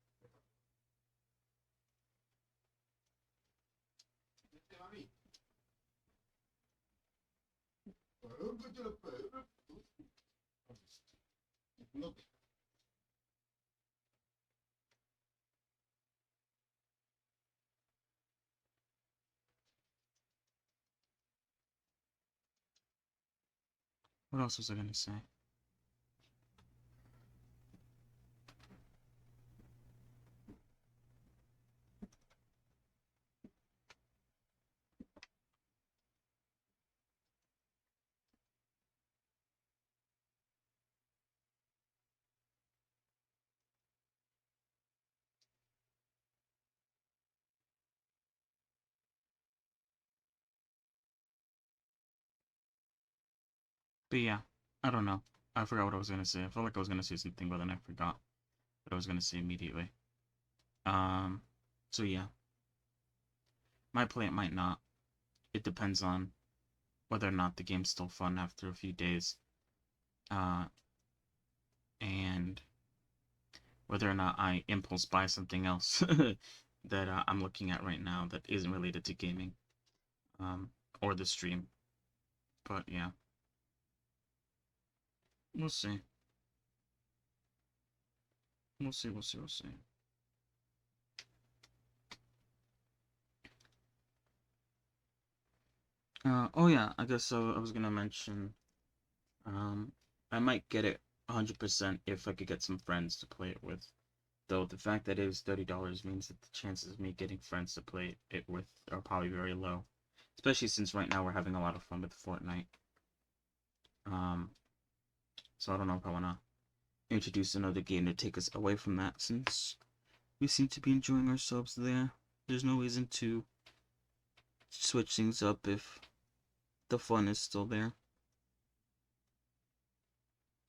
What else was I gonna say? But yeah, I don't know. I forgot what I was gonna say. I felt like I was gonna say something, but then I forgot what I was gonna say immediately. Um, so yeah, might play it, might not. It depends on whether or not the game's still fun after a few days. Uh, and whether or not I impulse buy something else that I'm looking at right now that isn't related to gaming, or the stream. But yeah, we'll see. We'll see. We'll see. We'll see. Oh yeah, I guess I was gonna mention, um, I might get it 100% if I could get some friends to play it with. Though the fact that it was $30 means that the chances of me getting friends to play it with are probably very low. Especially since right now we're having a lot of fun with Fortnite. Um, so I don't know if I wanna introduce another game to take us away from that, since we seem to be enjoying ourselves there. There's no reason to switch things up if the fun is still there.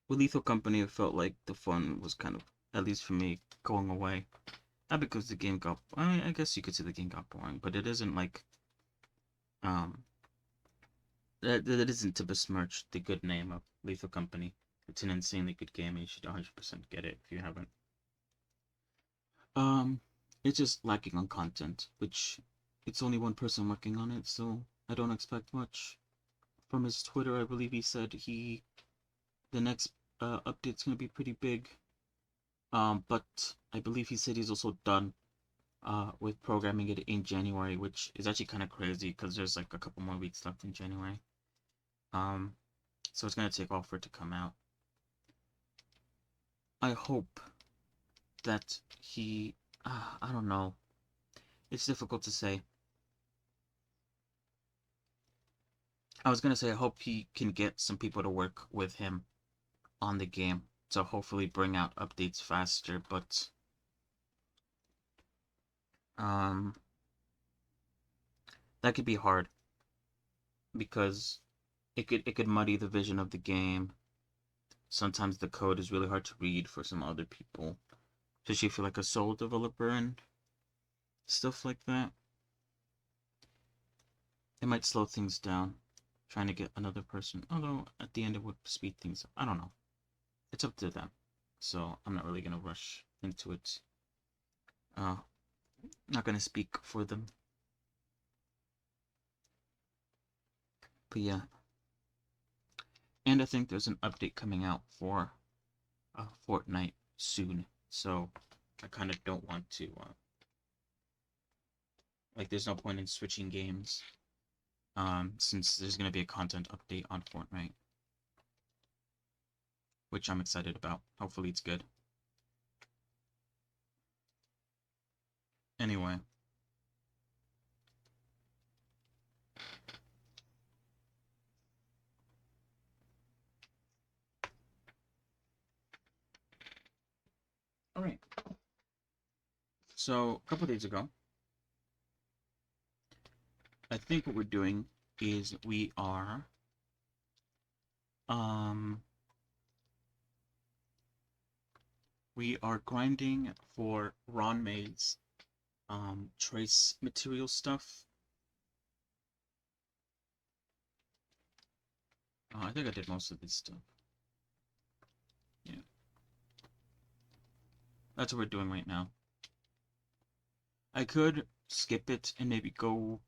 With Lethal Company, it felt like the fun was kind of, at least for me, going away. Not because the game got, I guess you could say the game got boring, but it isn't like, um, that isn't to besmirch the good name of Lethal Company. It's an insanely good game, and you should 100% get it if you haven't. It's just lacking on content, which it's only one person working on it, so I don't expect much. From his Twitter, I believe he said the next update's gonna be pretty big. But I believe he said he's also done with programming it in January, which is actually kind of crazy because there's like a couple more weeks left in January. So it's gonna take a while for it to come out. I hope that he, I don't know. It's difficult to say. I was gonna say I hope he can get some people to work with him on the game to hopefully bring out updates faster, but that could be hard because it could muddy the vision of the game. Sometimes the code is really hard to read for some other people, especially if you're like a sole developer and stuff like that. It might slow things down trying to get another person, although at the end it would speed things up. I don't know. It's up to them. So I'm not really gonna rush into it. Not gonna speak for them. But yeah. And I think there's an update coming out for Fortnite soon. So I kind of don't want to like there's no point in switching games since there's going to be a content update on Fortnite, which I'm excited about. Hopefully it's good. Anyway, all right. So a couple days ago, I think what we're doing is we are grinding for Ron May's trace material stuff. I think I did most of this stuff. Yeah. That's what we're doing right now. I could skip it and maybe go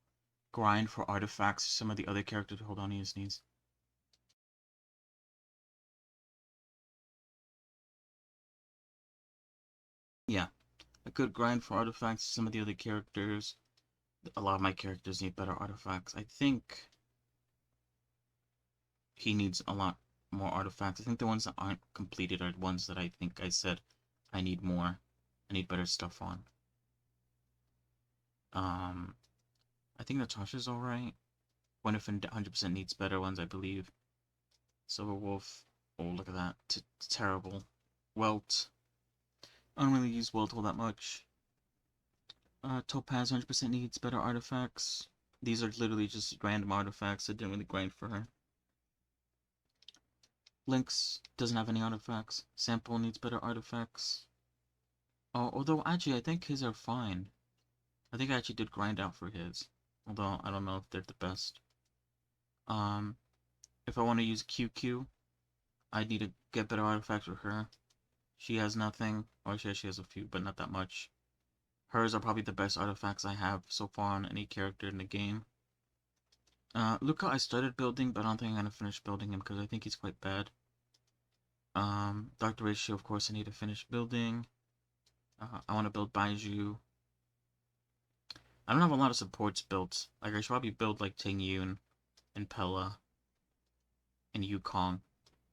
grind for artifacts for some of the other characters. Hold on, he sneeze. Yeah, I could grind for artifacts for some of the other characters. A lot of my characters need better artifacts. I think he needs a lot more artifacts. I think the ones that aren't completed are the ones that I think I said I need more. I need better stuff on. I think Natasha's alright. Winifred 100% needs better ones, I believe. Silver Wolf. Oh, look at that. Terrible. Welt. I don't really use Welt all that much. Topaz 100% needs better artifacts. These are literally just random artifacts. I didn't really grind for her. Lynx doesn't have any artifacts. Sample needs better artifacts. Oh, although actually I think his are fine. I think I actually did grind out for his. Although I don't know if they're the best. If I want to use QQ, I need to get better artifacts for her. She has nothing. Or she has a few, but not that much. Hers are probably the best artifacts I have so far on any character in the game. Luca I started building, but I don't think I'm gonna finish building him because I think he's quite bad. Dr. Ratio, of course, I need to finish building. I want to build Baiju. I don't have a lot of supports built. Like, I should probably build, like, Ting Yun and Pella and Yukong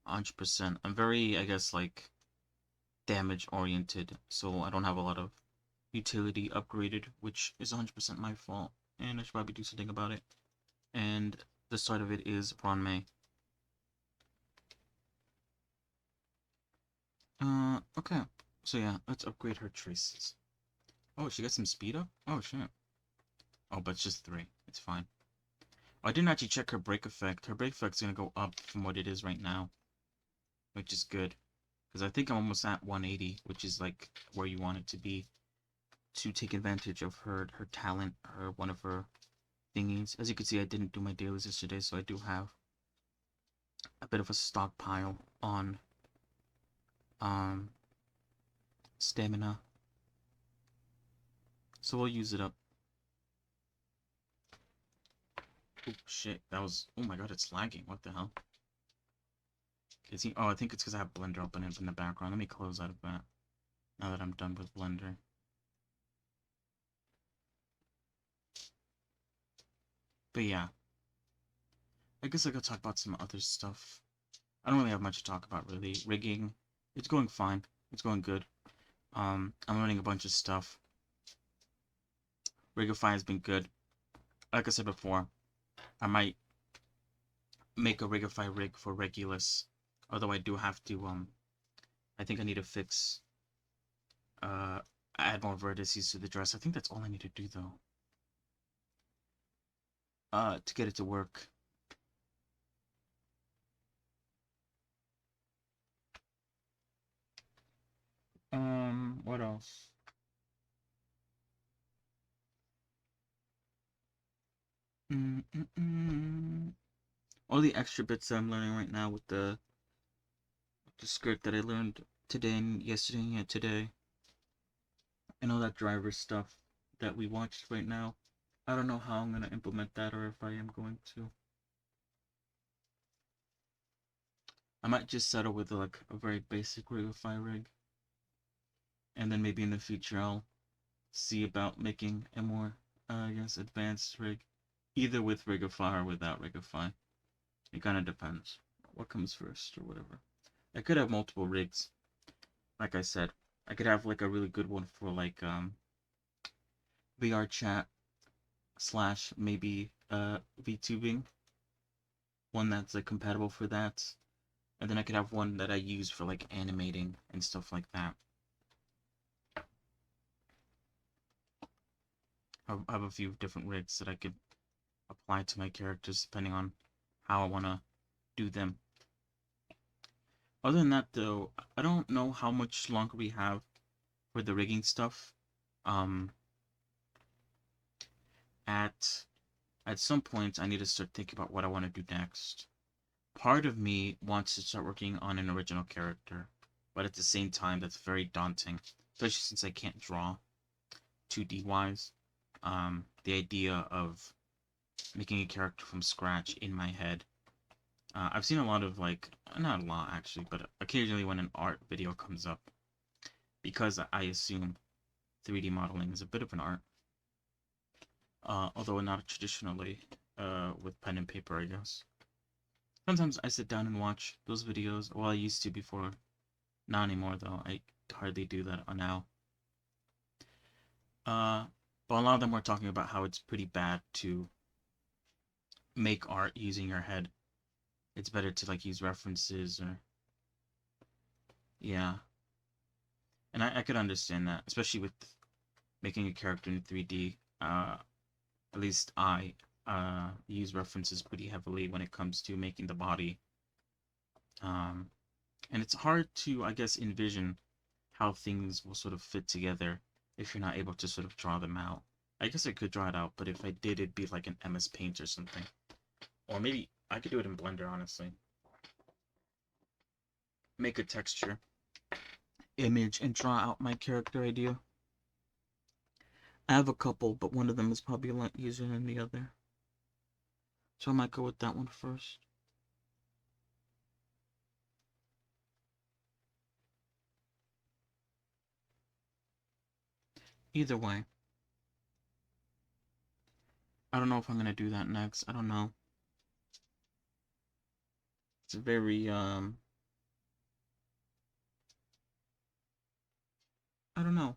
100%. I'm very, I guess, like, damage-oriented, so I don't have a lot of utility upgraded, which is 100% my fault, and I should probably do something about it. And the start of it is Ron May. Okay. So yeah, let's upgrade her traces. Oh, she got some speed up? Oh, shit. Oh, but it's just 3. It's fine. Oh, I didn't actually check her break effect. Her break effect's gonna go up from what it is right now, which is good. Because I think I'm almost at 180, which is like where you want it to be to take advantage of her talent, one of her thingies. As you can see, I didn't do my dailies yesterday, so I do have a bit of a stockpile on stamina. So we'll use it up. Oh shit, that was, oh my god, it's lagging. What the hell? Is he, oh, I think it's because I have Blender open in the background. Let me close out of that now that I'm done with Blender. But yeah, I guess I could talk about some other stuff. I don't really have much to talk about, really. Rigging, it's going fine. It's going good. I'm learning a bunch of stuff. Rigify has been good. Like I said before, I might make a Rigify rig for Regulus. Although I do have to, I think I need to fix, add more vertices to the dress. I think that's all I need to do, though. To get it to work. What else? All the extra bits that I'm learning right now with the skirt that I learned today and yesterday and today, and all that driver stuff that we watched right now. I don't know how I'm gonna implement that, or if I am going to. I might just settle with like a very basic Rigify rig, and then maybe in the future I'll see about making a more, I guess, advanced rig, either with Rigify or without Rigify. It kind of depends what comes first or whatever. I could have multiple rigs, like I said. I could have like a really good one for like VR chat slash maybe VTubing, one that's like compatible for that, and then I could have one that I use for like animating and stuff like that. I have a few different rigs that I could apply to my characters depending on how I want to do them. Other than that, though, I don't know how much longer we have for the rigging stuff. At some point, I need to start thinking about what I want to do next. Part of me wants to start working on an original character, but at the same time, that's very daunting, especially since I can't draw 2D wise. The idea of making a character from scratch in my head. I've seen a lot of like, not a lot actually, but occasionally when an art video comes up, because I assume 3D modeling is a bit of an art, although not traditionally with pen and paper, I guess. Sometimes I sit down and watch those videos. Well, I used to before, not anymore though. I hardly do that now. But a lot of them were talking about how it's pretty bad to make art using your head. It's better to like use references or yeah. And I could understand that, especially with making a character in 3D. At least I use references pretty heavily when it comes to making the body. And it's hard to, I guess, envision how things will sort of fit together if you're not able to sort of draw them out. I guess I could draw it out, but if I did, it'd be like an MS Paint or something. Or maybe I could do it in Blender, honestly. Make a texture, image, and draw out my character idea. I have a couple, but one of them is probably a lot easier than the other. So I might go with that one first. Either way. I don't know if I'm gonna do that next. I don't know. It's a very, I don't know.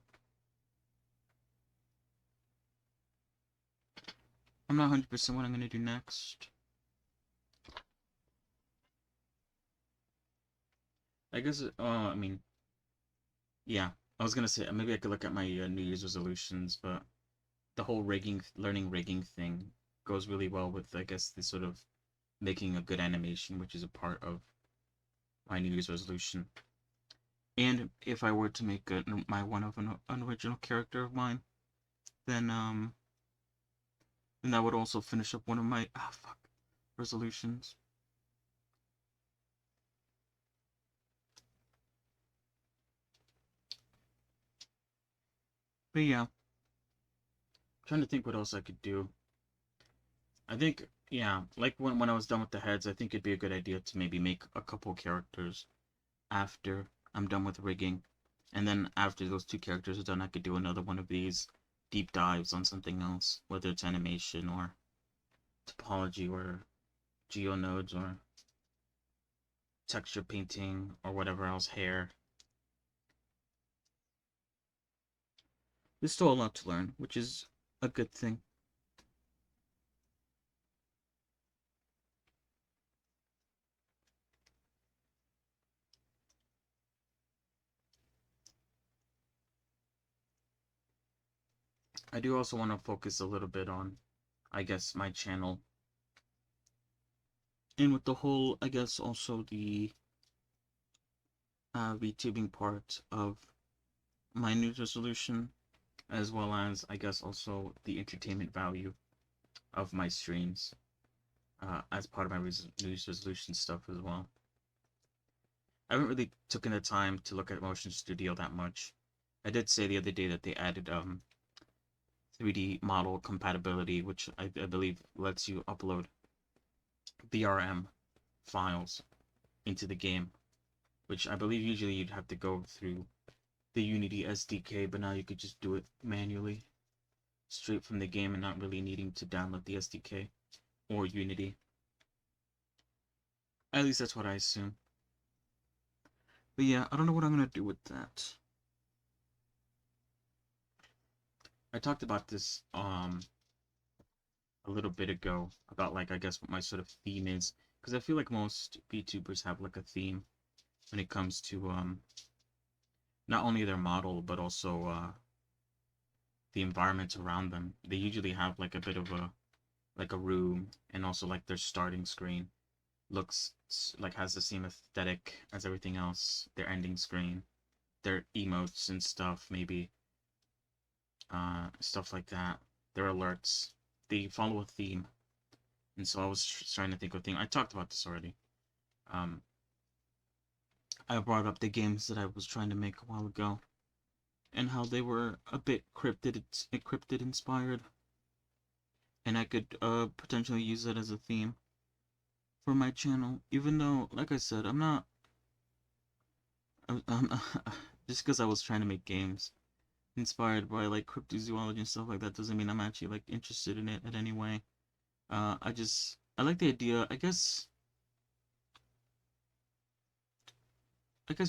I'm not 100% what I'm gonna do next. I guess, I mean, yeah. I was gonna say, maybe I could look at my New Year's resolutions, but the whole learning rigging thing goes really well with, I guess, the sort of making a good animation, which is a part of my New Year's resolution. And if I were to make my one of an original character of mine, then that would also finish up one of my resolutions. But yeah, I'm trying to think what else I could do. I think, yeah, like when I was done with the heads, I think it'd be a good idea to maybe make a couple characters after I'm done with rigging. And then after those two characters are done, I could do another one of these deep dives on something else, whether it's animation or topology or geonodes or texture painting or whatever else, hair. There's still a lot to learn, which is a good thing. I do also want to focus a little bit on, I guess, my channel. And with the whole, I guess, also the VTubing part of my New Year's resolution, as well as I guess also the entertainment value of my streams, as part of my New Year's resolution stuff as well. I haven't really taken the time to look at Motion Studio that much. I did say the other day that they added 3D model compatibility, which I believe lets you upload VRM files into the game, which I believe usually you'd have to go through the Unity SDK, but now you could just do it manually straight from the game and not really needing to download the SDK or Unity. At least that's what I assume. But yeah, I don't know what I'm gonna do with that. I talked about this a little bit ago about like I guess what my sort of theme is, because I feel like most VTubers have like a theme when it comes to not only their model but also the environment around them. They usually have like a bit of a room, and also like their starting screen looks like has the same aesthetic as everything else. Their ending screen, their emotes and stuff, maybe stuff like that. Their alerts, they follow a theme. And so I was trying to think of a theme. I talked about this already. I brought up the games that I was trying to make a while ago, and how they were a bit cryptid inspired, and I could potentially use that as a theme for my channel. Even though, like I said, I'm not. Just because I was trying to make games inspired by like cryptozoology and stuff like that doesn't mean I'm actually like interested in it in any way. I like the idea. I guess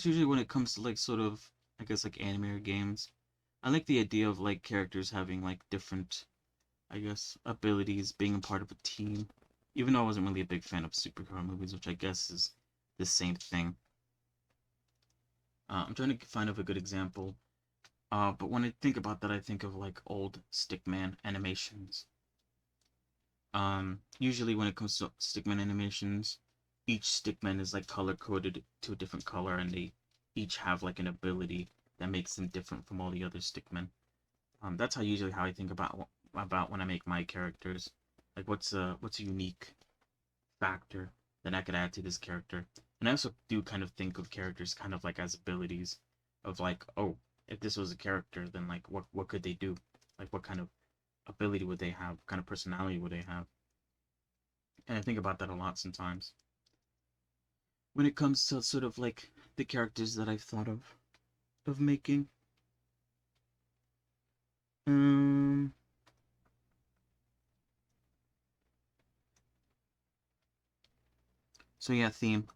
usually when it comes to like sort of I guess like anime or games, I like the idea of like characters having like different I guess abilities, being a part of a team. Even though I wasn't really a big fan of superhero movies, which I guess is the same thing. I'm trying to find a good example. But when I think about that, I think of like old Stickman animations. Usually when it comes to Stickman animations, each Stickman is like color coded to a different color, and they each have like an ability that makes them different from all the other Stickmen. That's usually how I think about when I make my characters. Like what's a unique factor that I could add to this character. And I also do kind of think of characters kind of like as abilities of like, oh, if this was a character, then like what could they do? Like what kind of ability would they have? What kind of personality would they have? And I think about that a lot sometimes. When it comes to sort of like the characters that I've thought of making. Um so yeah, theme.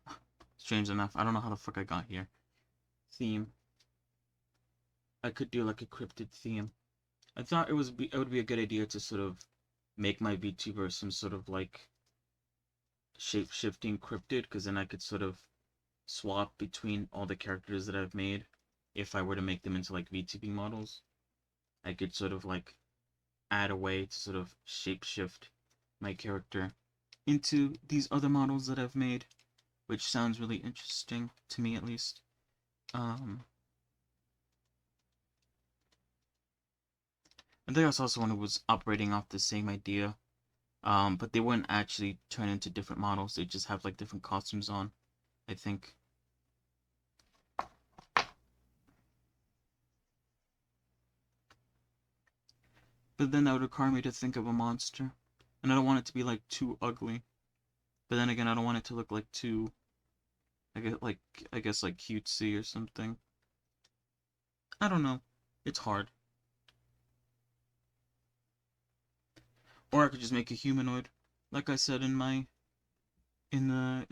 Strange enough, I don't know how the fuck I got here. Theme. I could do like a cryptid theme. I thought it would be a good idea to sort of make my VTuber some sort of like shape-shifting cryptid, because then I could sort of swap between all the characters that I've made. If I were to make them into like VTubing models, I could sort of like add a way to sort of shape-shift my character into these other models that I've made, which sounds really interesting to me at least. I think that's also one who was operating off the same idea. But they wouldn't actually turn into different models. They just have like different costumes on, I think. But then that would require me to think of a monster. And I don't want it to be like too ugly. But then again, I don't want it to look like too I guess like cutesy or something. I don't know. It's hard. Or I could just make a humanoid. Like I said in my in the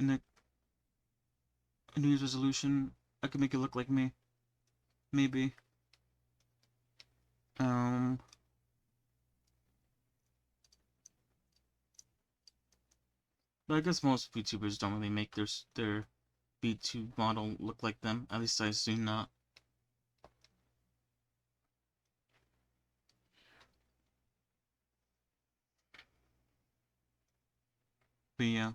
New Year's resolution, I could make it look like me. Maybe. Um But I guess most VTubers don't really make their VTube model look like them. At least I assume not. But yeah.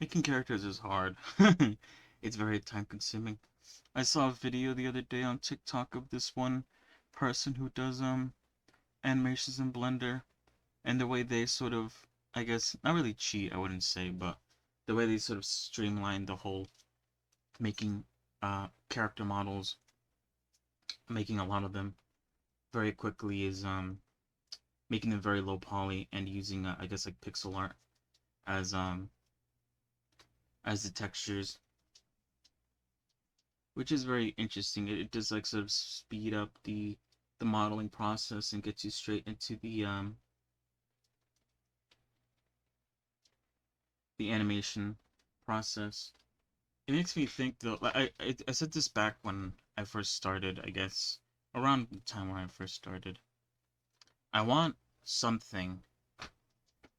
Making characters is hard. It's very time consuming. I saw a video the other day on TikTok of this one person who does animations in Blender, and the way they sort of, I guess, not really cheat, I wouldn't say, but the way they sort of streamline the whole making character models, making a lot of them very quickly is making them very low poly and using I guess like pixel art as the textures, which is very interesting. It does like sort of speed up the modeling process and gets you straight into the animation process. It makes me think though. I said this back when I first started. I guess around the time when I first started. I want something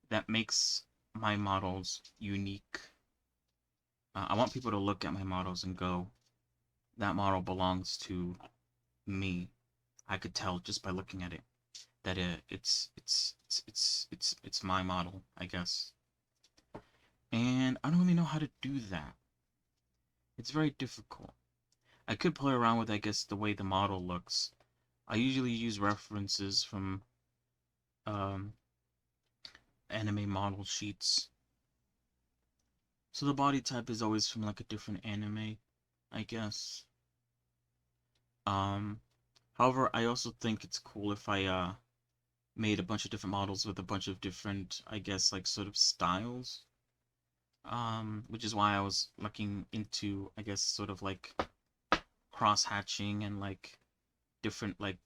that makes my models unique. I want people to look at my models and go, that model belongs to me. I could tell just by looking at it that it's my model, I guess. And I don't really know how to do that. It's very difficult. I could play around with, I guess, the way the model looks. I usually use references from um, anime model sheets. So the body type is always from like a different anime, I guess. Um, However, I also think it's cool if I made a bunch of different models with a bunch of different, I guess, like sort of styles. Which is why I was looking into, I guess, sort of like cross hatching and like different like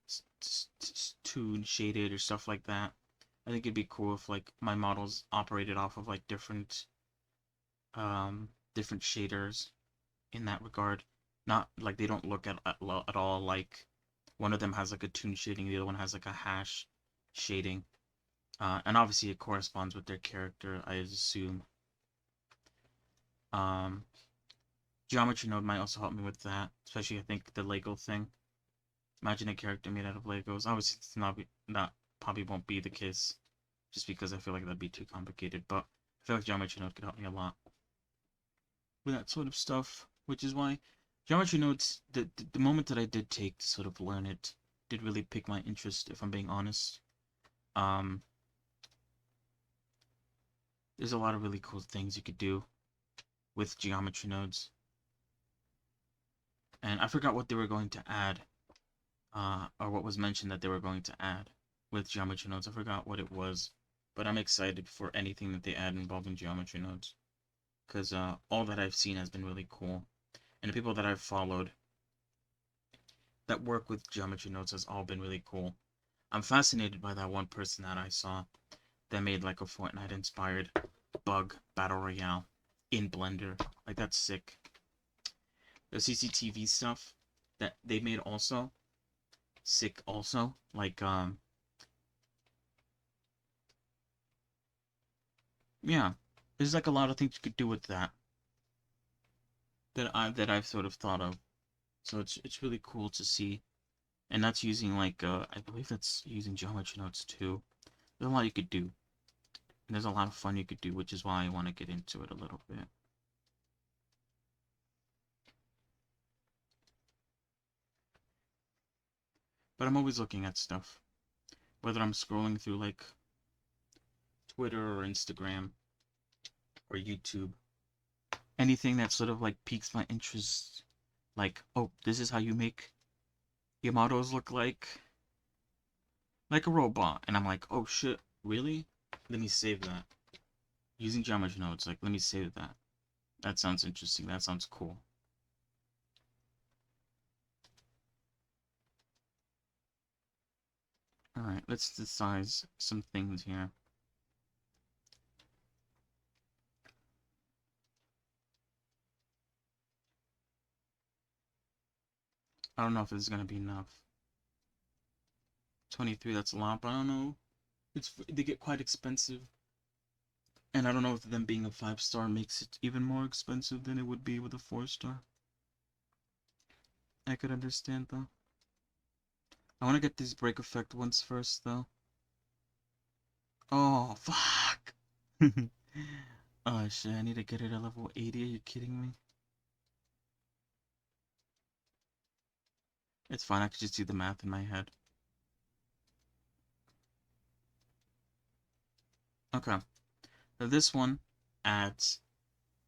toon shaded or stuff like that. I think it'd be cool if like my models operated off of like different shaders in that regard. Not like they don't look at all like one of them has like a toon shading, the other one has like a hash shading. And obviously it corresponds with their character, I assume. Um, Geometry Node might also help me with that, especially I think the Lego thing. Imagine a character made out of Legos. Obviously, it's not probably won't be the case, just because I feel like that'd be too complicated. But I feel like Geometry Node could help me a lot with that sort of stuff, which is why Geometry Nodes, the moment that I did take to sort of learn it, did really pique my interest, if I'm being honest. Um, there's a lot of really cool things you could do with Geometry Nodes. And I forgot what they were going to add, or what was mentioned that they were going to add with Geometry Nodes. I forgot what it was, but I'm excited for anything that they add involving Geometry Nodes, because all that I've seen has been really cool. And the people that I've followed that work with Geometry Nodes has all been really cool. I'm fascinated by that one person that I saw that made like a Fortnite inspired bug battle royale in Blender. Like, that's sick. The CCTV stuff that they made also sick also. Like yeah, there's like a lot of things you could do with that I've sort of thought of. So it's really cool to see. And that's using like I believe that's using Geometry Nodes too. There's a lot you could do. And there's a lot of fun you could do, which is why I want to get into it a little bit. But I'm always looking at stuff. Whether I'm scrolling through like Twitter or Instagram or YouTube. Anything that sort of like piques my interest. Like, oh, this is how you make your models look like a robot. And I'm like, oh shit, really? Let me save that. Using Geometry Nodes, like, let me save that. That sounds interesting. That sounds cool. Alright, let's decide some things here. I don't know if this is gonna be enough. 23, that's a lot, but I don't know. They get quite expensive. And I don't know if them being a 5-star makes it even more expensive than it would be with a 4-star. I could understand though. I want to get these break effect ones first though. Oh, fuck! Oh shit, I need to get it at level 80, are you kidding me? It's fine, I could just do the math in my head. Okay, so this one adds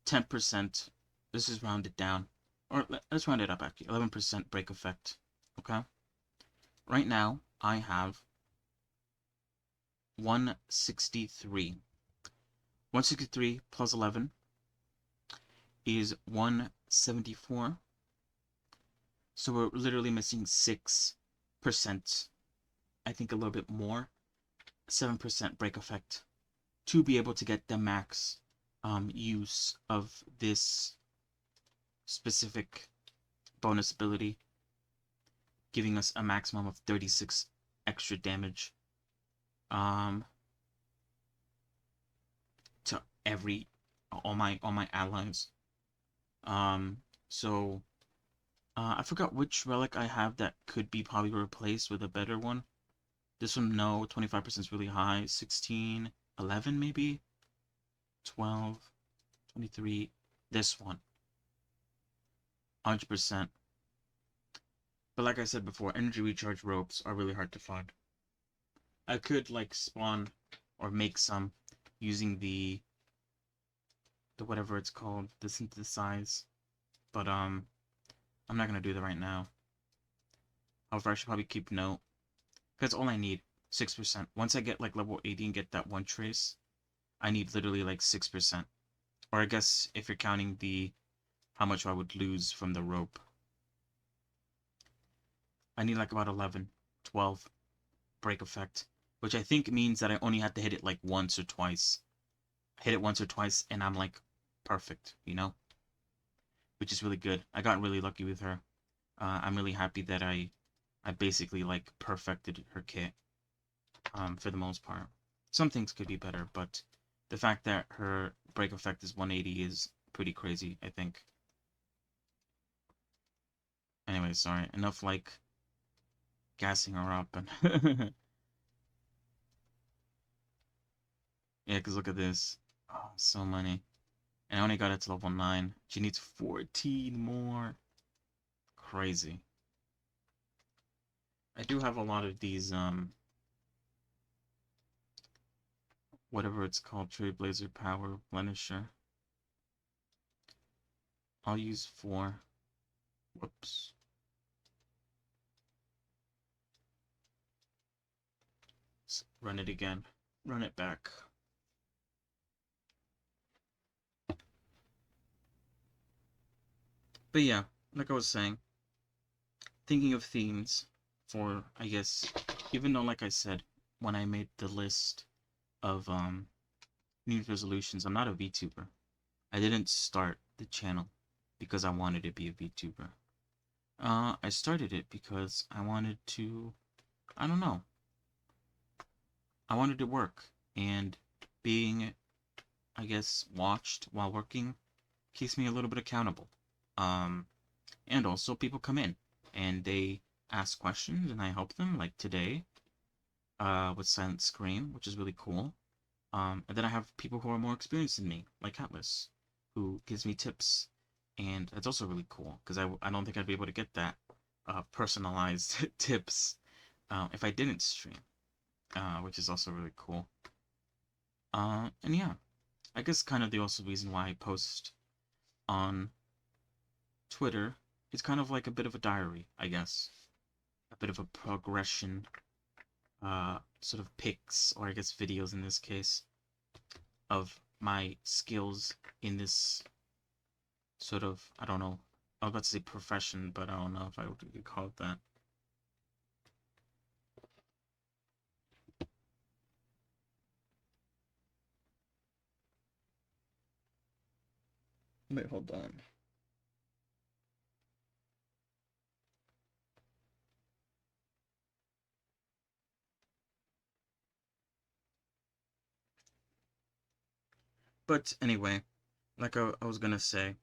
10%. This is rounded down. Or let's round it up actually. 11% break effect. Okay? Right now, I have 163. 163 plus 11 is 174. So we're literally missing 6%. I think a little bit more. 7% break effect to be able to get the max use of this specific bonus ability, giving us a maximum of 36 extra damage to all my allies. So I forgot which relic I have that could be probably replaced with a better one. This one, no, 25% is really high. 16, 11 maybe? 12, 23. This one, 100%. But like I said before, energy recharge ropes are really hard to find. I could like spawn or make some using the whatever it's called, the synthesize, but I'm not gonna do that right now. However, I should probably keep note, because all I need 6%. Once I get like level 80 and get that one trace, I need literally like 6%. Or I guess if you're counting the how much I would lose from the rope, I need like about 11, 12 break effect, which I think means that I only have to hit it like once or twice. Hit it once or twice and I'm like perfect, you know? Which is really good. I got really lucky with her. I'm really happy that I basically like perfected her kit for the most part. Some things could be better, but the fact that her break effect is 180 is pretty crazy, I think. Anyway, sorry. Enough like gassing her up and yeah, because look at this. Oh, so many. And I only got it to level 9. She needs 14 more. Crazy. I do have a lot of these, whatever it's called, Trailblazer Power Blemisher. I'll use 4. Whoops. Let's run it again. Run it back. But yeah, like I was saying, thinking of themes for, I guess, even though, like I said, when I made the list of New Year's resolutions, I'm not a VTuber. I didn't start the channel because I wanted to be a VTuber. I started it because I wanted to, I don't know, I wanted to work, and being, I guess, watched while working keeps me a little bit accountable. And also people come in and they ask questions and I help them, like today, with Silent Scream, which is really cool. And then I have people who are more experienced than me, like Atlas, who gives me tips, and that's also really cool because I don't think I'd be able to get that personalized tips if I didn't stream, which is also really cool. And yeah, I guess kind of the also reason why I post on Twitter is kind of like a bit of a diary, I guess, a bit of a progression, sort of pics or I guess videos in this case of my skills in this sort of, I don't know, I was about to say profession, but I don't know if I would call it that. Wait, hold on. But anyway, like I was gonna say,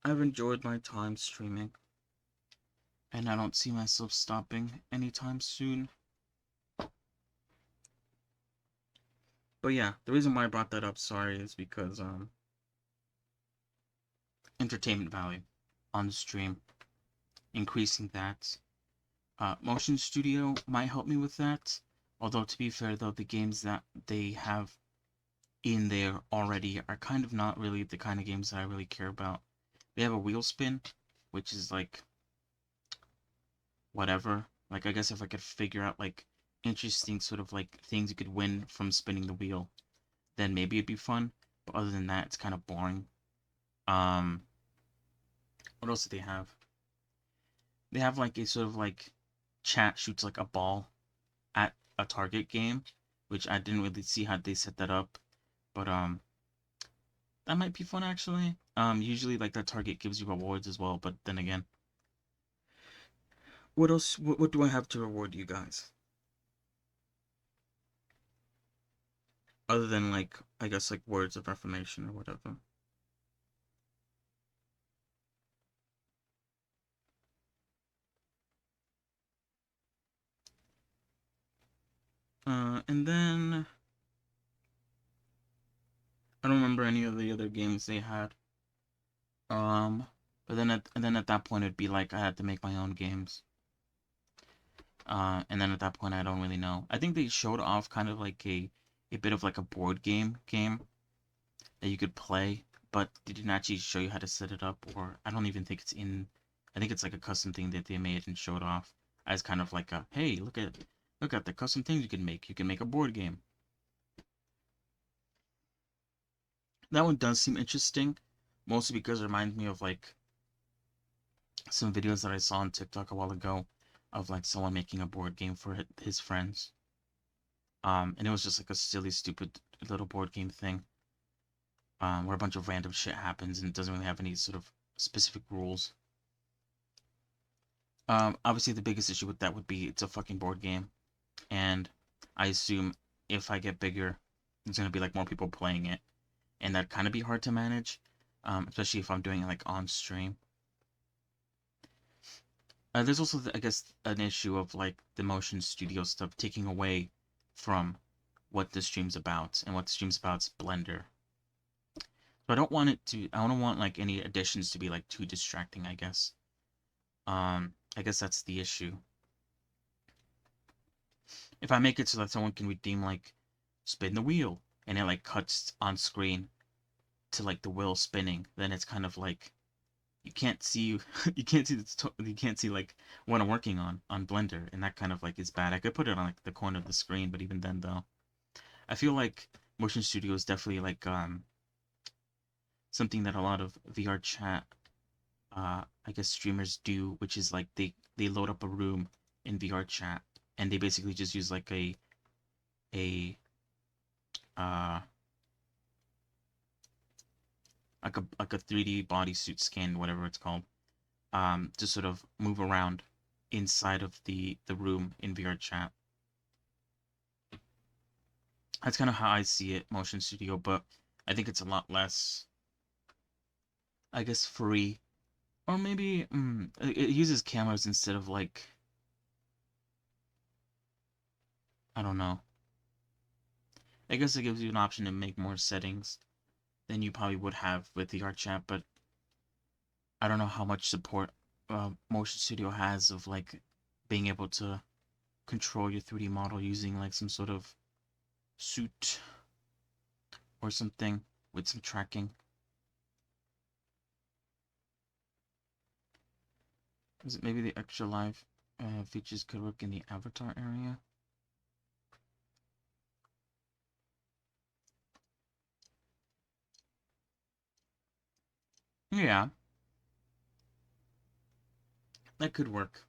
I've enjoyed my time streaming, and I don't see myself stopping anytime soon. But But yeah, the reason why I brought that up, sorry, is because entertainment value on the stream, increasing that. Motion Studio might help me with that. Although to be fair though, the games that they have in there already are kind of not really the kind of games that I really care about. They have a wheel spin, which is like whatever. Like I guess if I could figure out like interesting sort of like things you could win from spinning the wheel, then maybe it'd be fun. But other than that, it's kind of boring. Um, what else do they have? They have like a sort of like chat shoots like a ball at a target game, which I didn't really see how they set that up, but that might be fun actually. Usually like that target gives you rewards as well, but then again, what else? What do I have to reward you guys? Other than like I guess like words of affirmation or whatever. And then I don't remember any of the other games they had. Um, but then at that point it'd be like I had to make my own games. And then at that point I don't really know. I think they showed off kind of like a bit of like a board game that you could play, but they didn't actually show you how to set it up, or I don't even think it's in. I think it's like a custom thing that they made and showed off as kind of like a hey, look at the custom things you can make. You can make a board game. That one does seem interesting, mostly because it reminds me of like some videos that I saw on TikTok a while ago of like someone making a board game for his friends. And it was just like a silly, stupid little board game thing, where a bunch of random shit happens and it doesn't really have any sort of specific rules. Obviously the biggest issue with that would be it's a fucking board game, and I assume if I get bigger, there's gonna be like more people playing it, and that'd kind of be hard to manage, especially if I'm doing it like on stream. There's also, I guess, an issue of like the motion studio stuff taking away from what the stream's about, and what the stream's about is Blender. So I don't want it to. I don't want like any additions to be like too distracting, I guess. I guess that's the issue. If I make it so that someone can redeem like spin the wheel and it like cuts on screen to like the wheel spinning, then it's kind of like you can't see you can't see you can't see like what I'm working on Blender, and that kind of like is bad. I could put it on like the corner of the screen, but even then though, I feel like Motion Studio is definitely like something that a lot of VR chat I guess streamers do, which is like they load up a room in VR chat and they basically just use like a uh like a 3D bodysuit skin, whatever it's called, to sort of move around inside of the room in VR chat. That's kind of how I see it, Motion Studio, but I think it's a lot less, I guess, free. Or maybe it uses cameras instead of like, I don't know. I guess it gives you an option to make more settings than you probably would have with the chat, but I don't know how much support Motion Studio has of like being able to control your 3D model using like some sort of suit or something with some tracking. Is it maybe the extra live features could work in the avatar area? Yeah, that could work.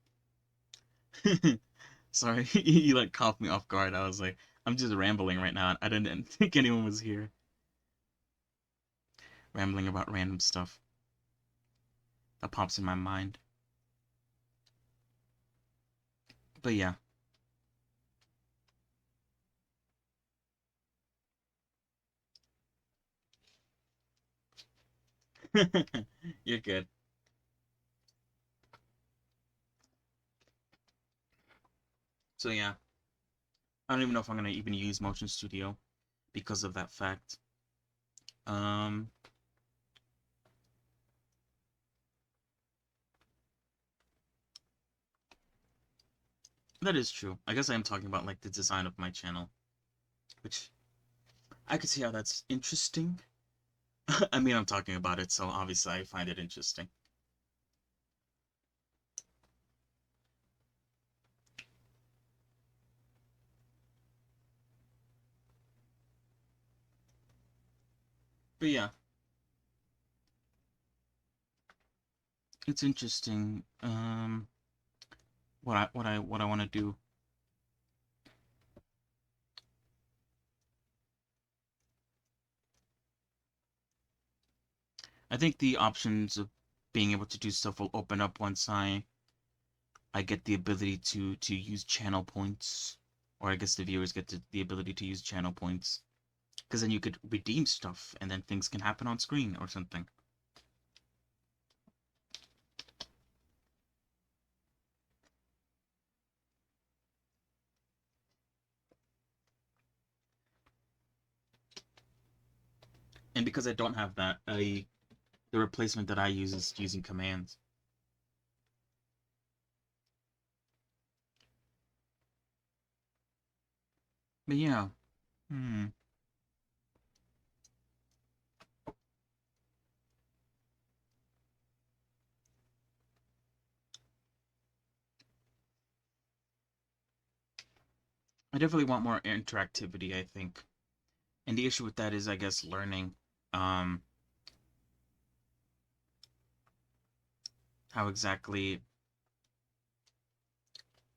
Sorry, you like caught me off guard. I was like, I'm just rambling right now. I didn't think anyone was here. Rambling about random stuff that pops in my mind. But yeah. You're good. So yeah. I don't even know if I'm gonna even use Motion Studio. because of that fact. Um, that is true. I guess I am talking about like the design of my channel, which I could see how that's interesting. I mean, I'm talking about it, so obviously I find it interesting. But yeah, it's interesting. What I want to do. I think the options of being able to do stuff will open up once I get the ability to use channel points, or I guess the viewers get the ability to use channel points, because then you could redeem stuff, and then things can happen on screen or something. And because I don't have that, the replacement that I use is using commands. But yeah, hmm. I definitely want more interactivity, I think. And the issue with that is, I guess, learning um how exactly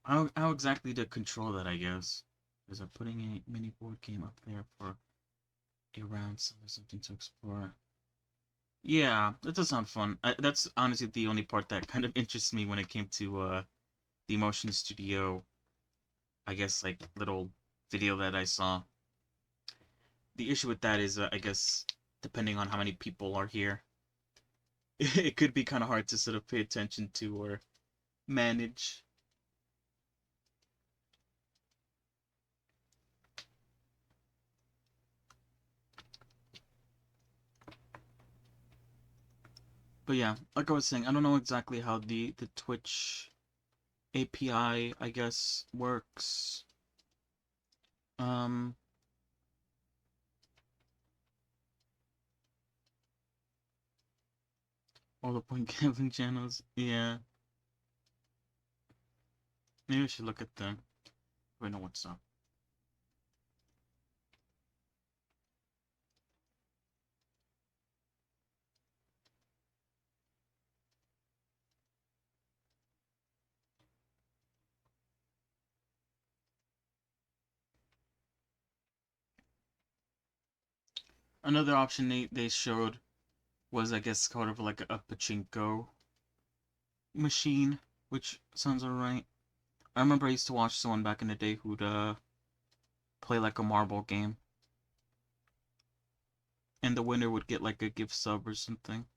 how exactly to control that, I guess. Because I'm putting a mini board game up there for a round, so there's something to explore. Yeah, that does sound fun. That's honestly the only part that kind of interests me when it came to the Motion Studio, I guess, like little video that I saw. The issue with that is, I guess, depending on how many people are here, it could be kind of hard to sort of pay attention to or manage. But yeah, like I was saying, I don't know exactly how the Twitch API, I guess, works. Um, all the point gambling channels. Yeah, maybe I should look at them. Wait, no, what's up? Another option they showed was, I guess, kind of like a pachinko machine, which sounds alright. I remember I used to watch someone back in the day who'd play like a marble game, and the winner would get like a gift sub or something.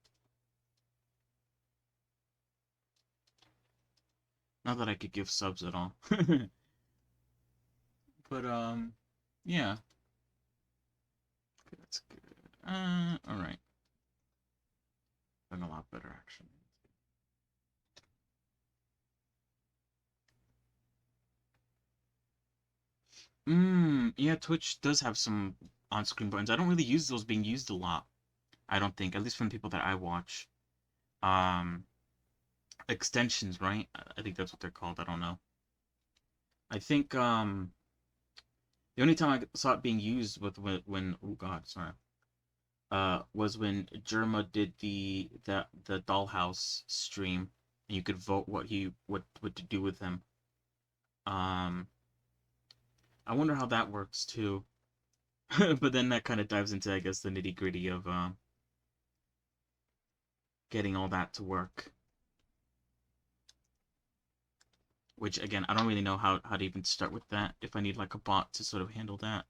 Not that I could give subs at all, but yeah, okay, that's good. All right, been a lot better actually. Yeah, Twitch does have some on-screen buttons. I don't really use those being used a lot. I don't think, at least from the people that I watch. Um, Extensions, right? I think that's what they're called. I don't know. I think the only time I saw it being used with when oh god, sorry. Was when Germa did the Dollhouse stream, and you could vote what to do with him. Um, I wonder how that works too. But then that kind of dives into, I guess, the nitty gritty of getting all that to work. Which again, I don't really know how to even start with that. If I need like a bot to sort of handle that.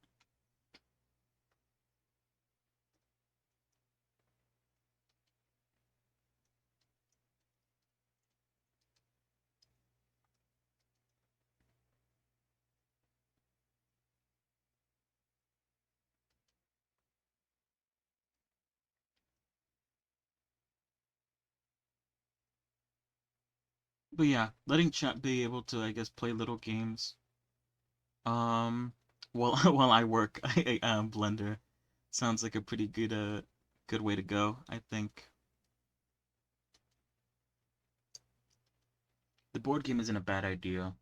But yeah, letting chat be able to, I guess, play little games. While while I work, Blender sounds like a pretty good way to go, I think. The board game isn't a bad idea.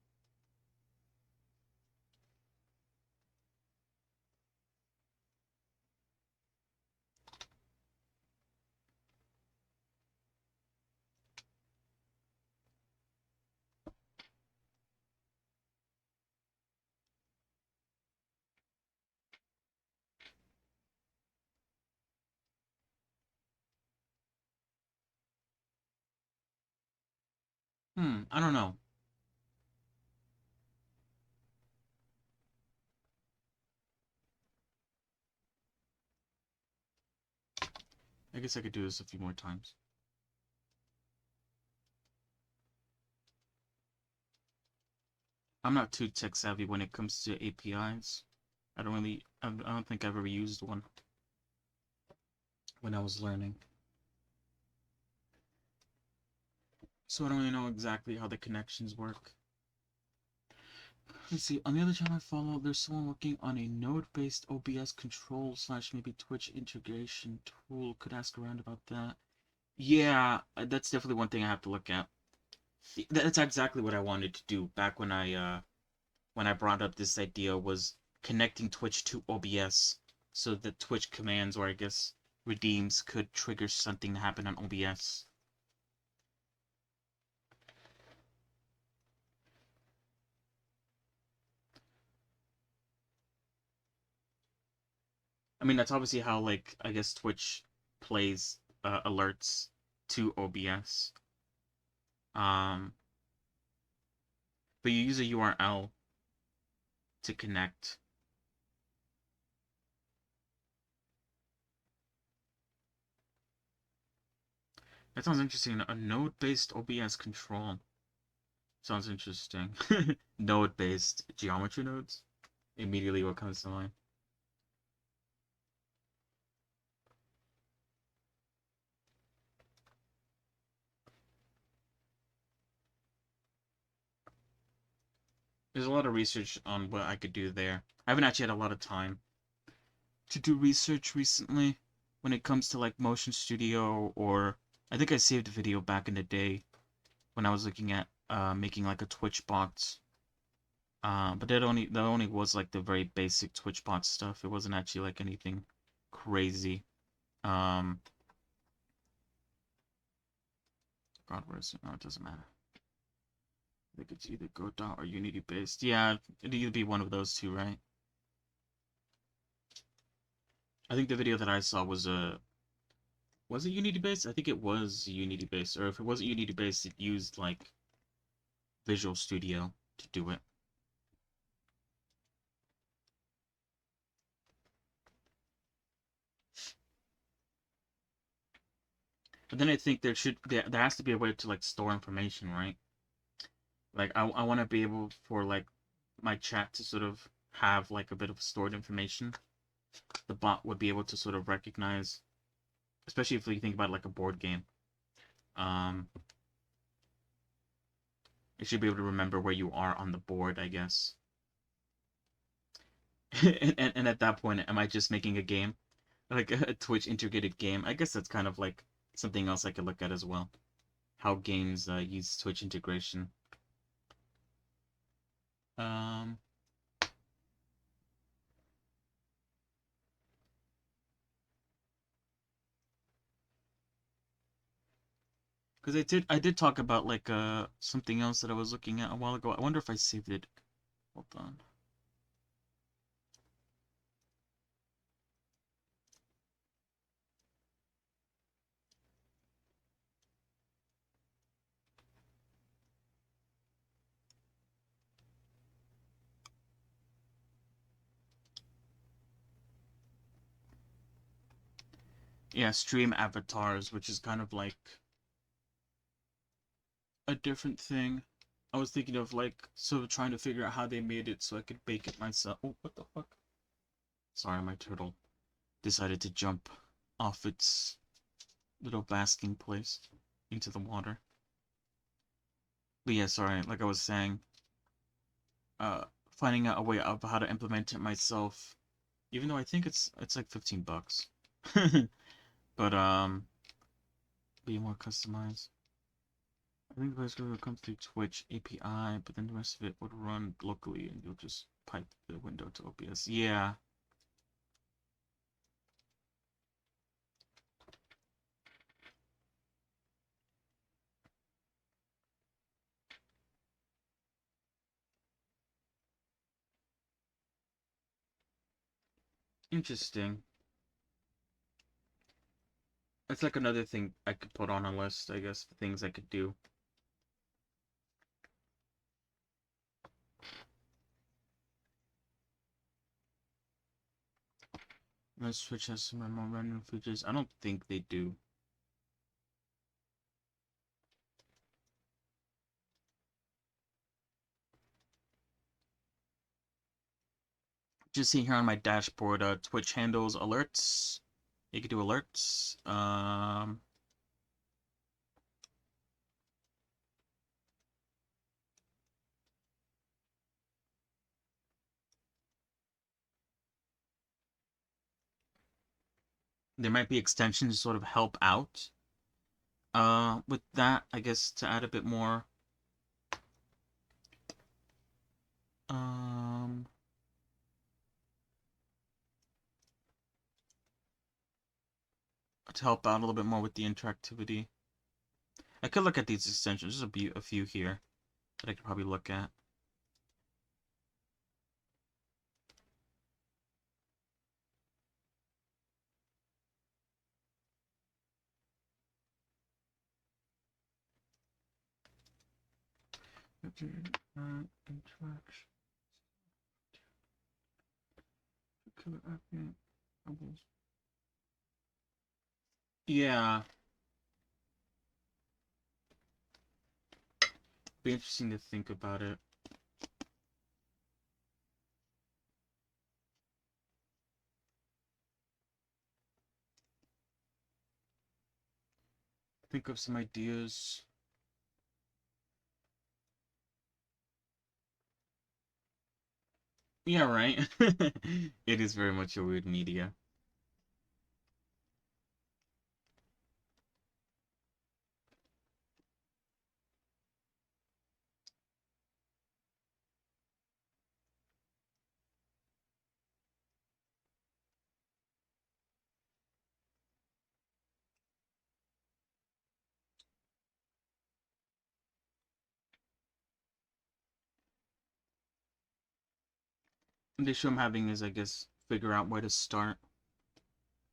I don't know. I guess I could do this a few more times. I'm not too tech savvy when it comes to APIs. I don't think I've ever used one when I was learning. So I don't really know exactly how the connections work. Let's see, on the other channel I follow, there's someone working on a node-based OBS control / maybe Twitch integration tool. Could ask around about that. Yeah, that's definitely one thing I have to look at. That's exactly what I wanted to do back when I brought up this idea, was connecting Twitch to OBS so that Twitch commands, or I guess redeems, could trigger something to happen on OBS. I mean, that's obviously how, like, I guess Twitch plays alerts to OBS. But you use a URL to connect. That sounds interesting. A node-based OBS control. Sounds interesting. Node-based geometry nodes? Immediately what comes to mind. There's a lot of research on what I could do there. I haven't actually had a lot of time to do research recently when it comes to like Motion Studio, or I think I saved a video back in the day when I was looking at making like a Twitch bot. But that only was like the very basic Twitch bot stuff. It wasn't actually like anything crazy. God, where is it? No, it doesn't matter. I think it's either Godot or Unity based. Yeah, it'd either be one of those two, right? I think the video that I saw was it Unity based? I think it was Unity based, or if it wasn't Unity based, it used like Visual Studio to do it. But then I think there has to be a way to like store information, right? Like I want to be able for like my chat to sort of have like a bit of stored information. The bot would be able to sort of recognize, especially if you think about like a board game. It should be able to remember where you are on the board, I guess. And at that point, am I just making a game? Like a Twitch integrated game? I guess that's kind of like something else I could look at as well. How games use Twitch integration. Um, because I did talk about like something else that I was looking at a while ago. I wonder if I saved it. Hold on. Yeah, stream avatars, which is kind of like a different thing. I was thinking of like sort of trying to figure out how they made it so I could bake it myself. Oh, what the fuck? Sorry, my turtle decided to jump off its little basking place into the water. But yeah, sorry, like I was saying, finding out a way of how to implement it myself, even though I think it's like $15. But be more customized. I think the best will come through Twitch API, but then the rest of it would run locally and you'll just pipe the window to OBS. Yeah. Interesting. It's like another thing I could put on a list, I guess, the things I could do. Let's Switch has some more random features. I don't think they do. Just see here on my dashboard, Twitch handles alerts. You can do alerts. There might be extensions to sort of help out. With that, I guess to add a bit more. To help out a little bit more with the interactivity. I could look at these extensions. There's a few here that I could probably look at. Interaction. Yeah. Be interesting to think about it. Think of some ideas. Yeah, right. It is very much a weird media. The issue I'm having is, I guess, figure out where to start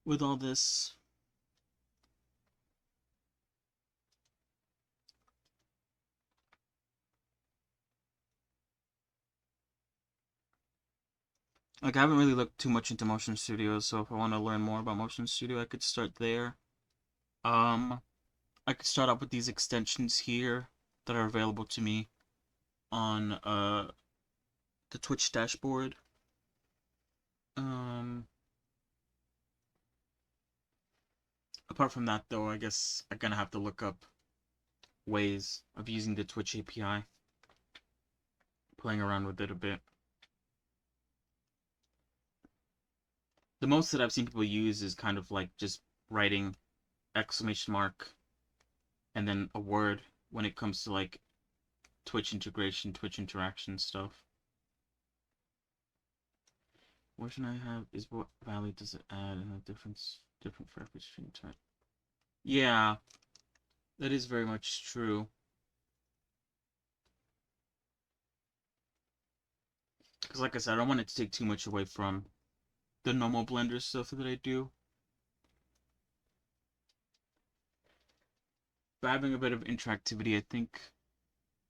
with all this. Like, I haven't really looked too much into Motion Studio, so if I want to learn more about Motion Studio, I could start there. I could start out with these extensions here that are available to me on the Twitch dashboard. Apart from that, though, I guess I'm gonna have to look up ways of using the Twitch API, playing around with it a bit. The most that I've seen people use is kind of like just writing exclamation mark and then a word when it comes to like Twitch integration, Twitch interaction stuff. Version I have is what value does it add and a different for every stream type. Yeah, that is very much true. Because like I said, I don't want it to take too much away from the normal Blender stuff that I do. But having a bit of interactivity, I think,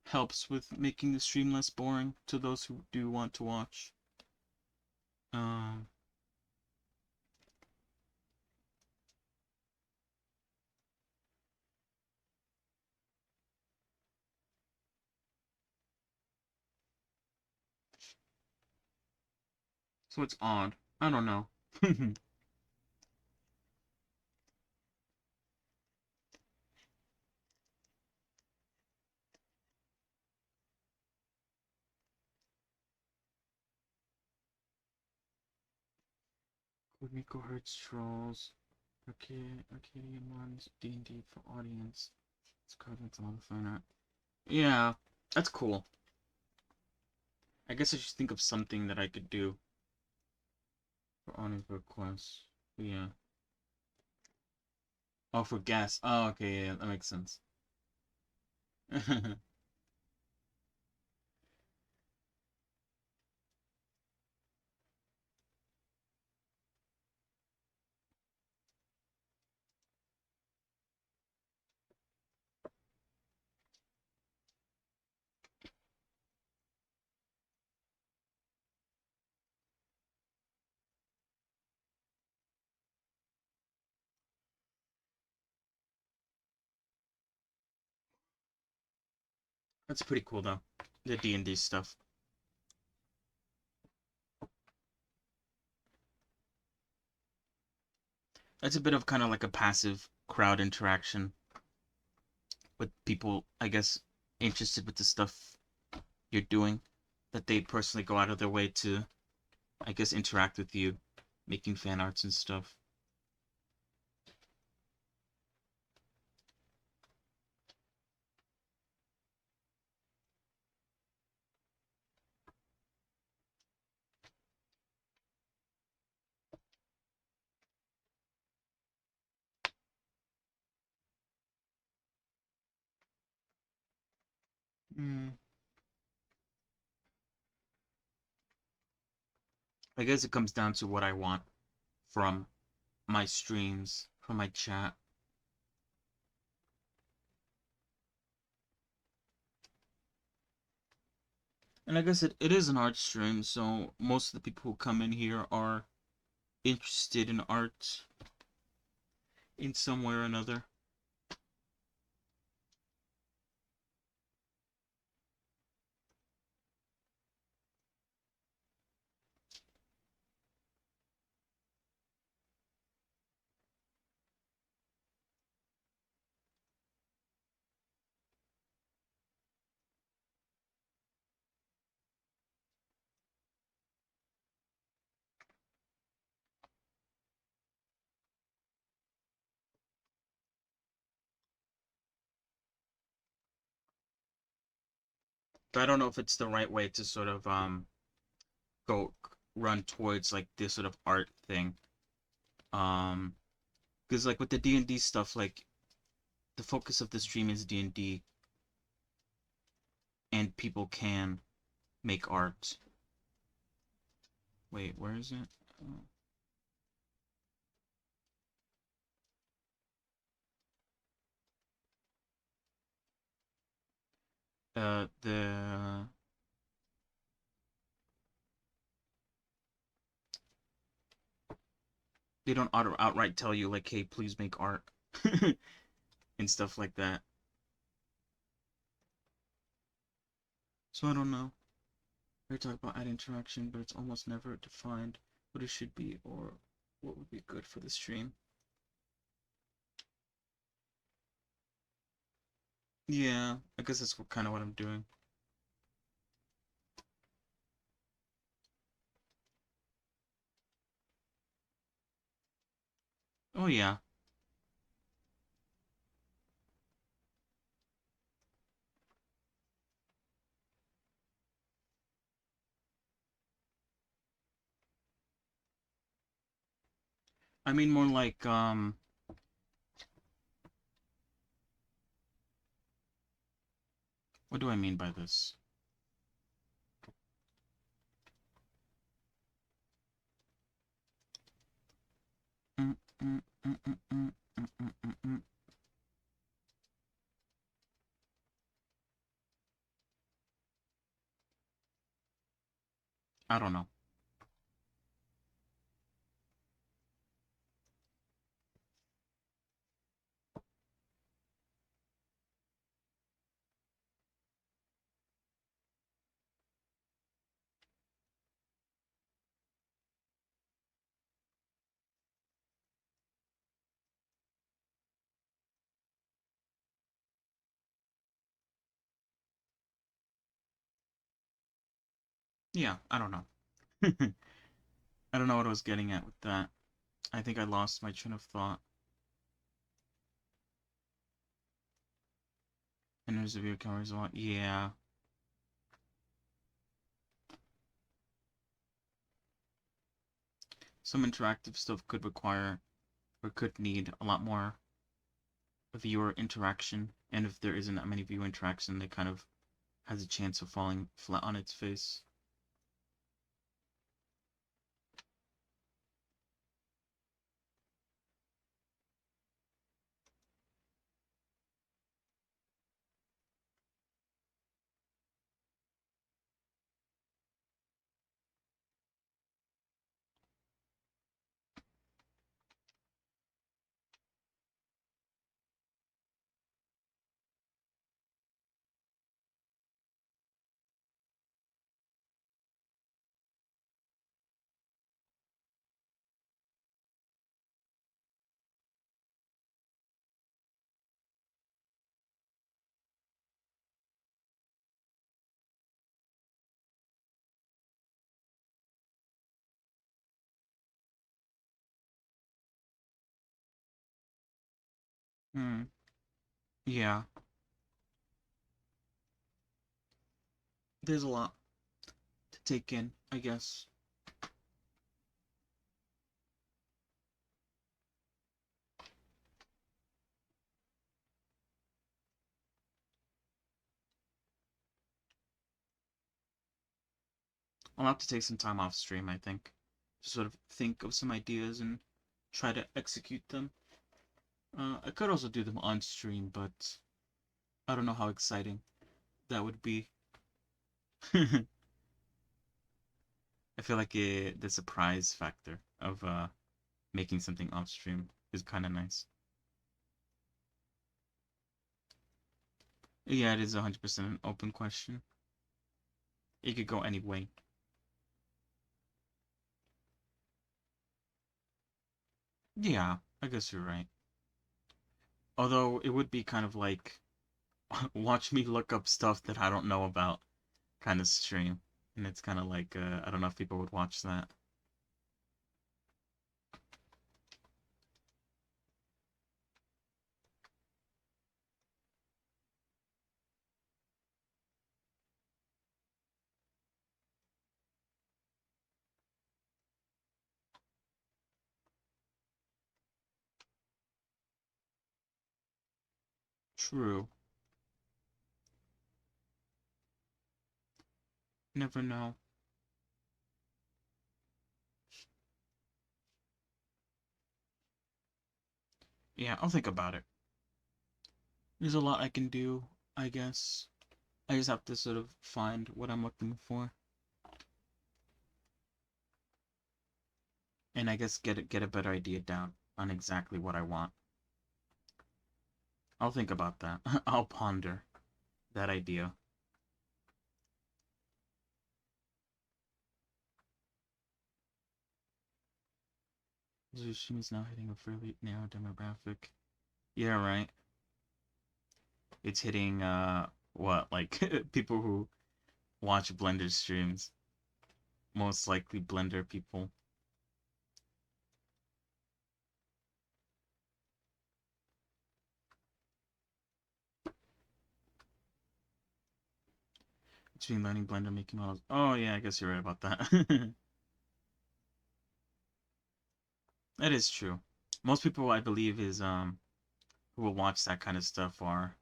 helps with making the stream less boring to those who do want to watch. So it's odd. I don't know. Miko Hertz Trolls. Arcadian ones. D&D for audience. It's covered with all the fun art. Yeah, that's cool. I guess I should think of something that I could do for audience requests. Yeah. Oh, for guests. Oh, okay, yeah, that makes sense. That's pretty cool though. The D&D stuff. That's a bit of kind of like a passive crowd interaction with people, I guess, interested with the stuff you're doing, that they personally go out of their way to, I guess, interact with you, making fan arts and stuff. Mm. I guess it comes down to what I want from my streams, from my chat. And I guess it is an art stream, so most of the people who come in here are interested in art in some way or another. But I don't know if it's the right way to sort of go run towards like this sort of art thing. Um, because like with the D&D stuff, like the focus of the stream is D&D, and people can make art. Wait, where is it? The they don't outright tell you like, hey, please make art and stuff like that. So I don't know. We talk about ad interaction, but it's almost never defined what it should be or what would be good for the stream. Yeah, I guess that's kind of what I'm doing. Oh yeah. I mean more like what do I mean by this? Mm, mm, mm, mm, mm, mm, mm, mm, mm. I don't know. Yeah, I don't know. I don't know what I was getting at with that. I think I lost my train of thought. And there's a view camera as well. Yeah. Some interactive stuff could require or could need a lot more viewer interaction. And if there isn't that many viewer interaction, it kind of has a chance of falling flat on its face. Hmm. Yeah. There's a lot to take in, I guess. I'll have to take some time off stream, I think, to sort of think of some ideas and try to execute them. I could also do them on stream, but I don't know how exciting that would be. I feel like the surprise factor of making something off stream is kind of nice. Yeah, it is 100% an open question. It could go any way. Yeah, I guess you're right. Although it would be kind of like watch me look up stuff that I don't know about kind of stream. And it's kind of like, I don't know if people would watch that. True. Never know. Yeah, I'll think about it. There's a lot I can do, I guess. I just have to sort of find what I'm looking for. And I guess get a better idea down on exactly what I want. I'll think about that. I'll ponder that idea. Zushim is now hitting a fairly narrow demographic. Yeah, right. It's hitting what, like people who watch Blender streams. Most likely Blender people. Between learning Blender making models. Oh yeah, I guess you're right about that. That is true. Most people I believe is who will watch that kind of stuff are,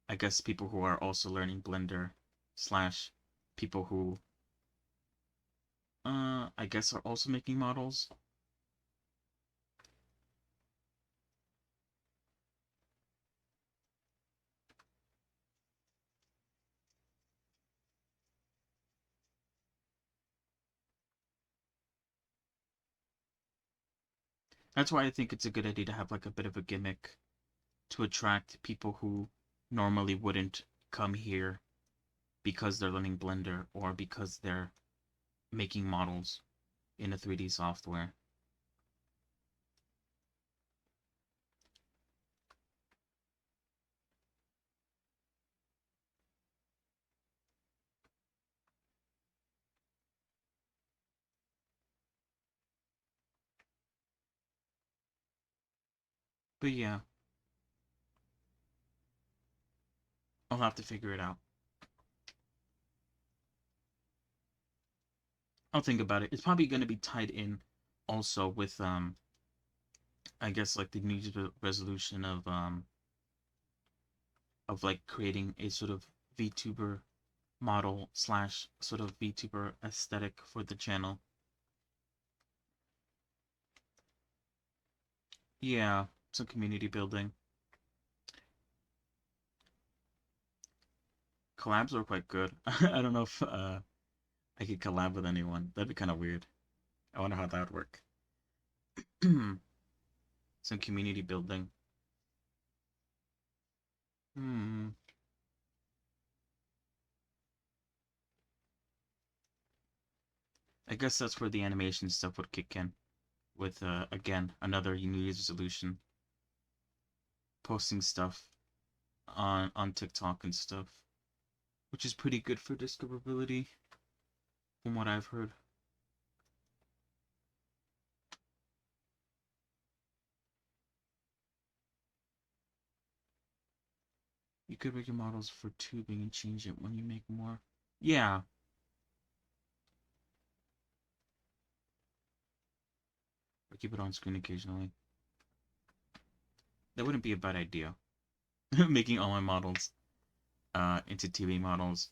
I guess, people who are also learning Blender slash people who I guess are also making models. That's why I think it's a good idea to have like a bit of a gimmick to attract people who normally wouldn't come here because they're learning Blender or because they're making models in a 3D software. But yeah, I'll have to figure it out. I'll think about it. It's probably going to be tied in also with I guess like the New Year's resolution of like creating a sort of VTuber model slash sort of VTuber aesthetic for the channel. Yeah, some community building. Collabs are quite good. I don't know if I could collab with anyone. That'd be kind of weird. I wonder how that would work. Some community building. Hmm. I guess that's where the animation stuff would kick in. With again another New Year's resolution. Posting stuff on TikTok and stuff, which is pretty good for discoverability, from what I've heard. You could make your models for tubing and change it when you make more. Yeah. Or keep it on screen occasionally. That wouldn't be a bad idea. Making all my models into tubing models.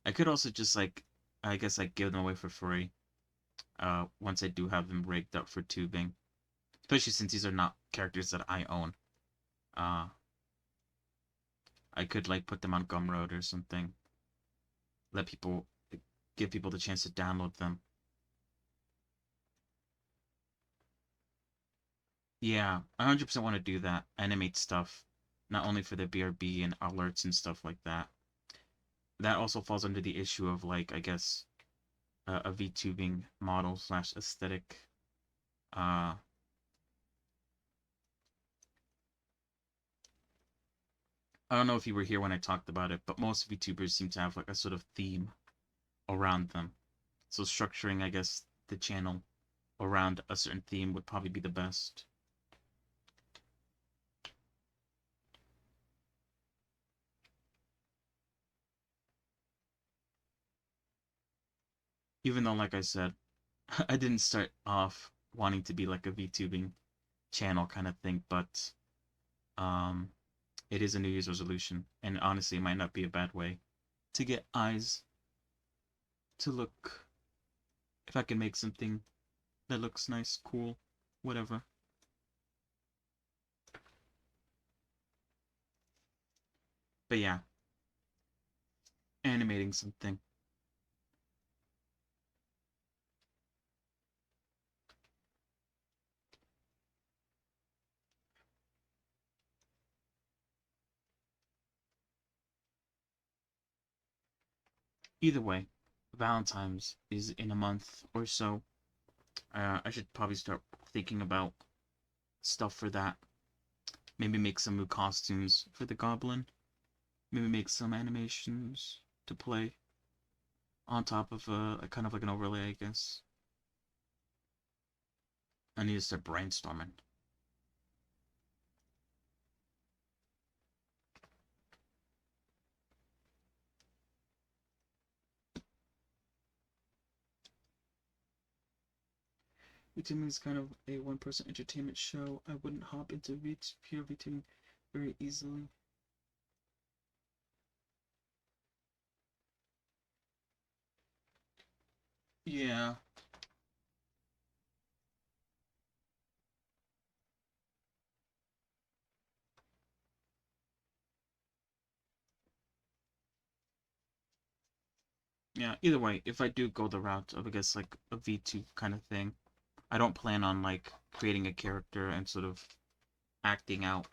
I could also just like, I guess like give them away for free. Once I do have them rigged up for tubing. Especially since these are not characters that I own. Uh, I could like put them on Gumroad or something. Let people, give people the chance to download them. Yeah, I 100% want to do that. Animate stuff, not only for the BRB and alerts and stuff like that. That also falls under the issue of like, I guess, a VTubing model slash aesthetic. Uh, I don't know if you were here when I talked about it, but most VTubers seem to have like a sort of theme around them. So structuring, I guess, the channel around a certain theme would probably be the best. Even though, like I said, I didn't start off wanting to be like a VTubing channel kind of thing, but um, it is a New Year's resolution, and honestly, it might not be a bad way to get eyes to look. If I can make something that looks nice, cool, whatever. But yeah, animating something. Either way, Valentine's is in a month or so. I should probably start thinking about stuff for that. Maybe make some new costumes for the goblin. Maybe make some animations to play on top of a kind of like an overlay, I guess. I need to start brainstorming. VTubing is kind of a one-person entertainment show. I wouldn't hop into pure VTubing very easily. Yeah. Yeah, either way, if I do go the route of, I guess, like a VTube kind of thing, I don't plan on, like, creating a character and sort of acting out.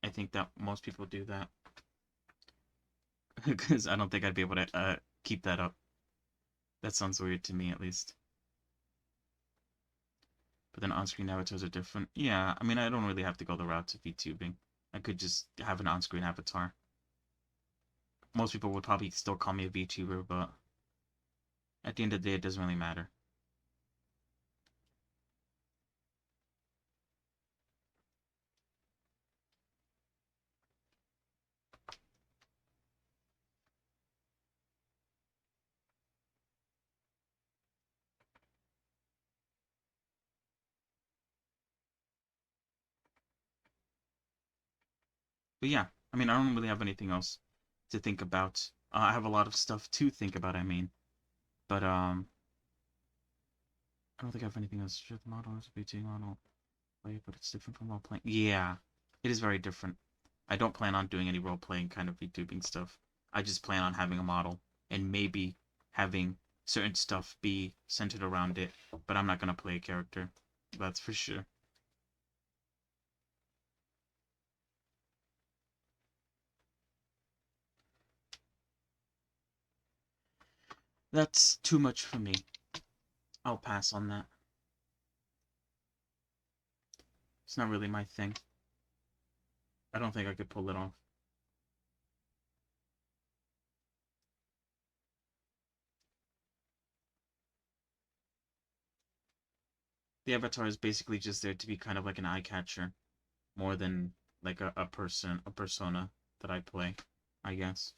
I think that most people do that. Because I don't think I'd be able to keep that up. That sounds weird to me, at least. But then on-screen avatars are different. Yeah, I mean, I don't really have to go the route of VTubing. I could just have an on-screen avatar. Most people would probably still call me a VTuber, but at the end of the day, it doesn't really matter. But yeah, I mean, I don't really have anything else to think about. I have a lot of stuff to think about, I mean. But, I don't think I have anything else. Sure, the model is a BT model. Play, but it's different from role playing. Yeah, it is very different. I don't plan on doing any role playing kind of VTubing stuff. I just plan on having a model and maybe having certain stuff be centered around it, but I'm not gonna play a character. That's for sure. That's too much for me. I'll pass on that. It's not really my thing. I don't think I could pull it off. The avatar is basically just there to be kind of like an eye catcher, more than like a persona that I play, I guess.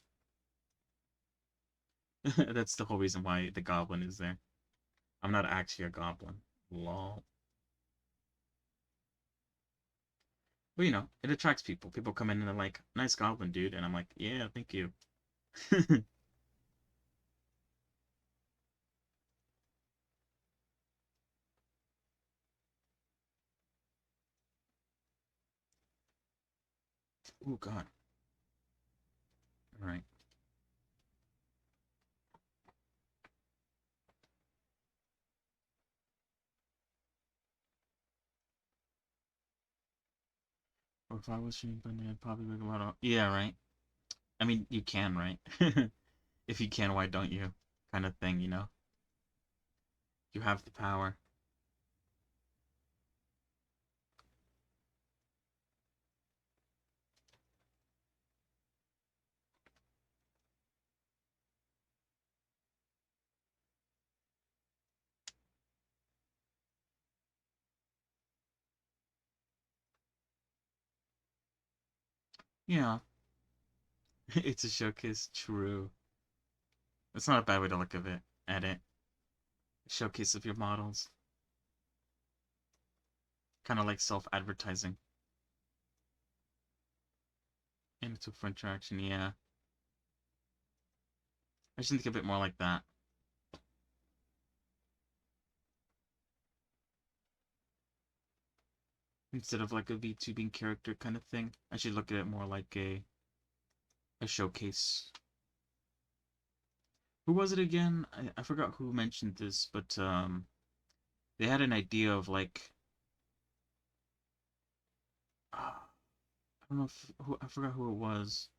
That's the whole reason why the goblin is there. I'm not actually a goblin. Lol. But you know, it attracts people. People come in and they're like, nice goblin, dude. And I'm like, yeah, thank you. Oh, God. All right. Or if I was shooting, but I'd probably make a lot of. Yeah, right. I mean, you can, right? If you can, why don't you? Kind of thing, you know? You have the power. Yeah. It's a showcase. True. It's not a bad way to look at it. Showcase of your models. Kind of like self-advertising. And it's for interaction, yeah. I should think of it more like that. Instead of like a VTubing character kind of thing. I should look at it more like a showcase. Who was it again? I forgot who mentioned this, but they had an idea of like I don't know if who I forgot who it was.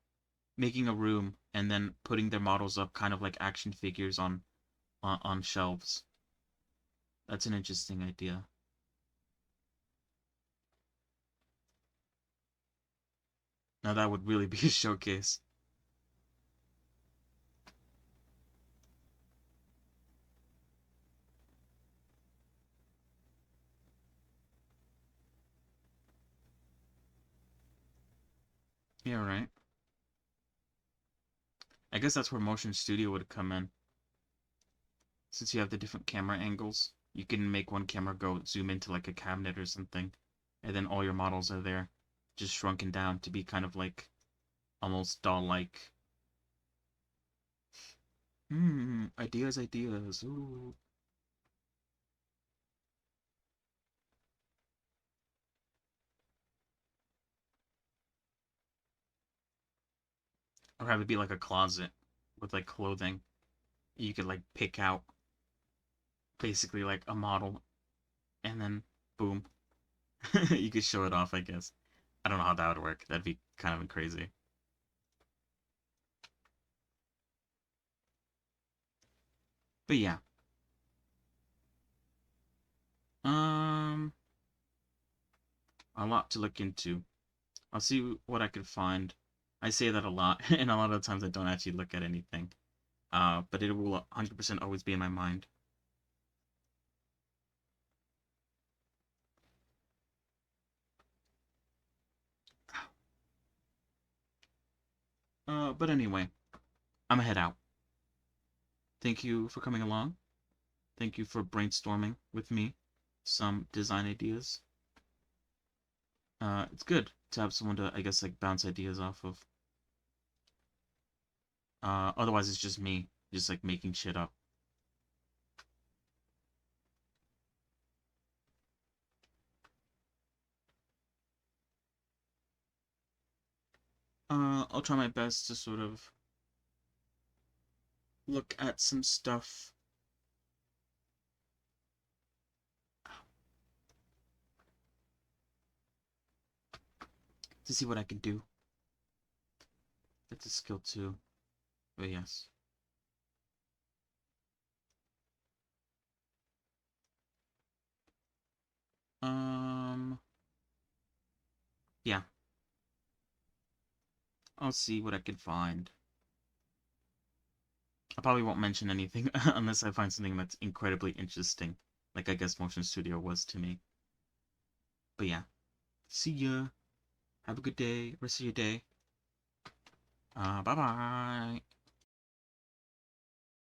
Making a room and then putting their models up kind of like action figures on shelves. That's an interesting idea. Now that would really be a showcase. Yeah, right. I guess that's where Motion Studio would come in. Since you have the different camera angles, you can make one camera go zoom into like a cabinet or something, and then all your models are there, just shrunken down to be kind of like almost doll-like. Ideas, ideas. Ooh. Or have it be like a closet with like clothing. You could like pick out basically like a model and then boom. You could show it off, I guess. I don't know how that would work. That'd be kind of crazy. But yeah. Um a lot to look into. I'll see what I can find. I say that a lot, and a lot of times I don't actually look at anything. But it will 100% always be in my mind. But anyway, I'm gonna head out. Thank you for coming along. Thank you for brainstorming with me some design ideas. It's good. to have someone to, I guess, like bounce ideas off of. Otherwise it's just me, just like making shit up. I'll try my best to sort of look at some stuff. To see what I can do. That's a skill too. But yes. Yeah. I'll see what I can find. I probably won't mention anything unless I find something that's incredibly interesting, like I guess Motion Studio was to me. But yeah. See ya. Have a good day. Rest of your day. Bye bye.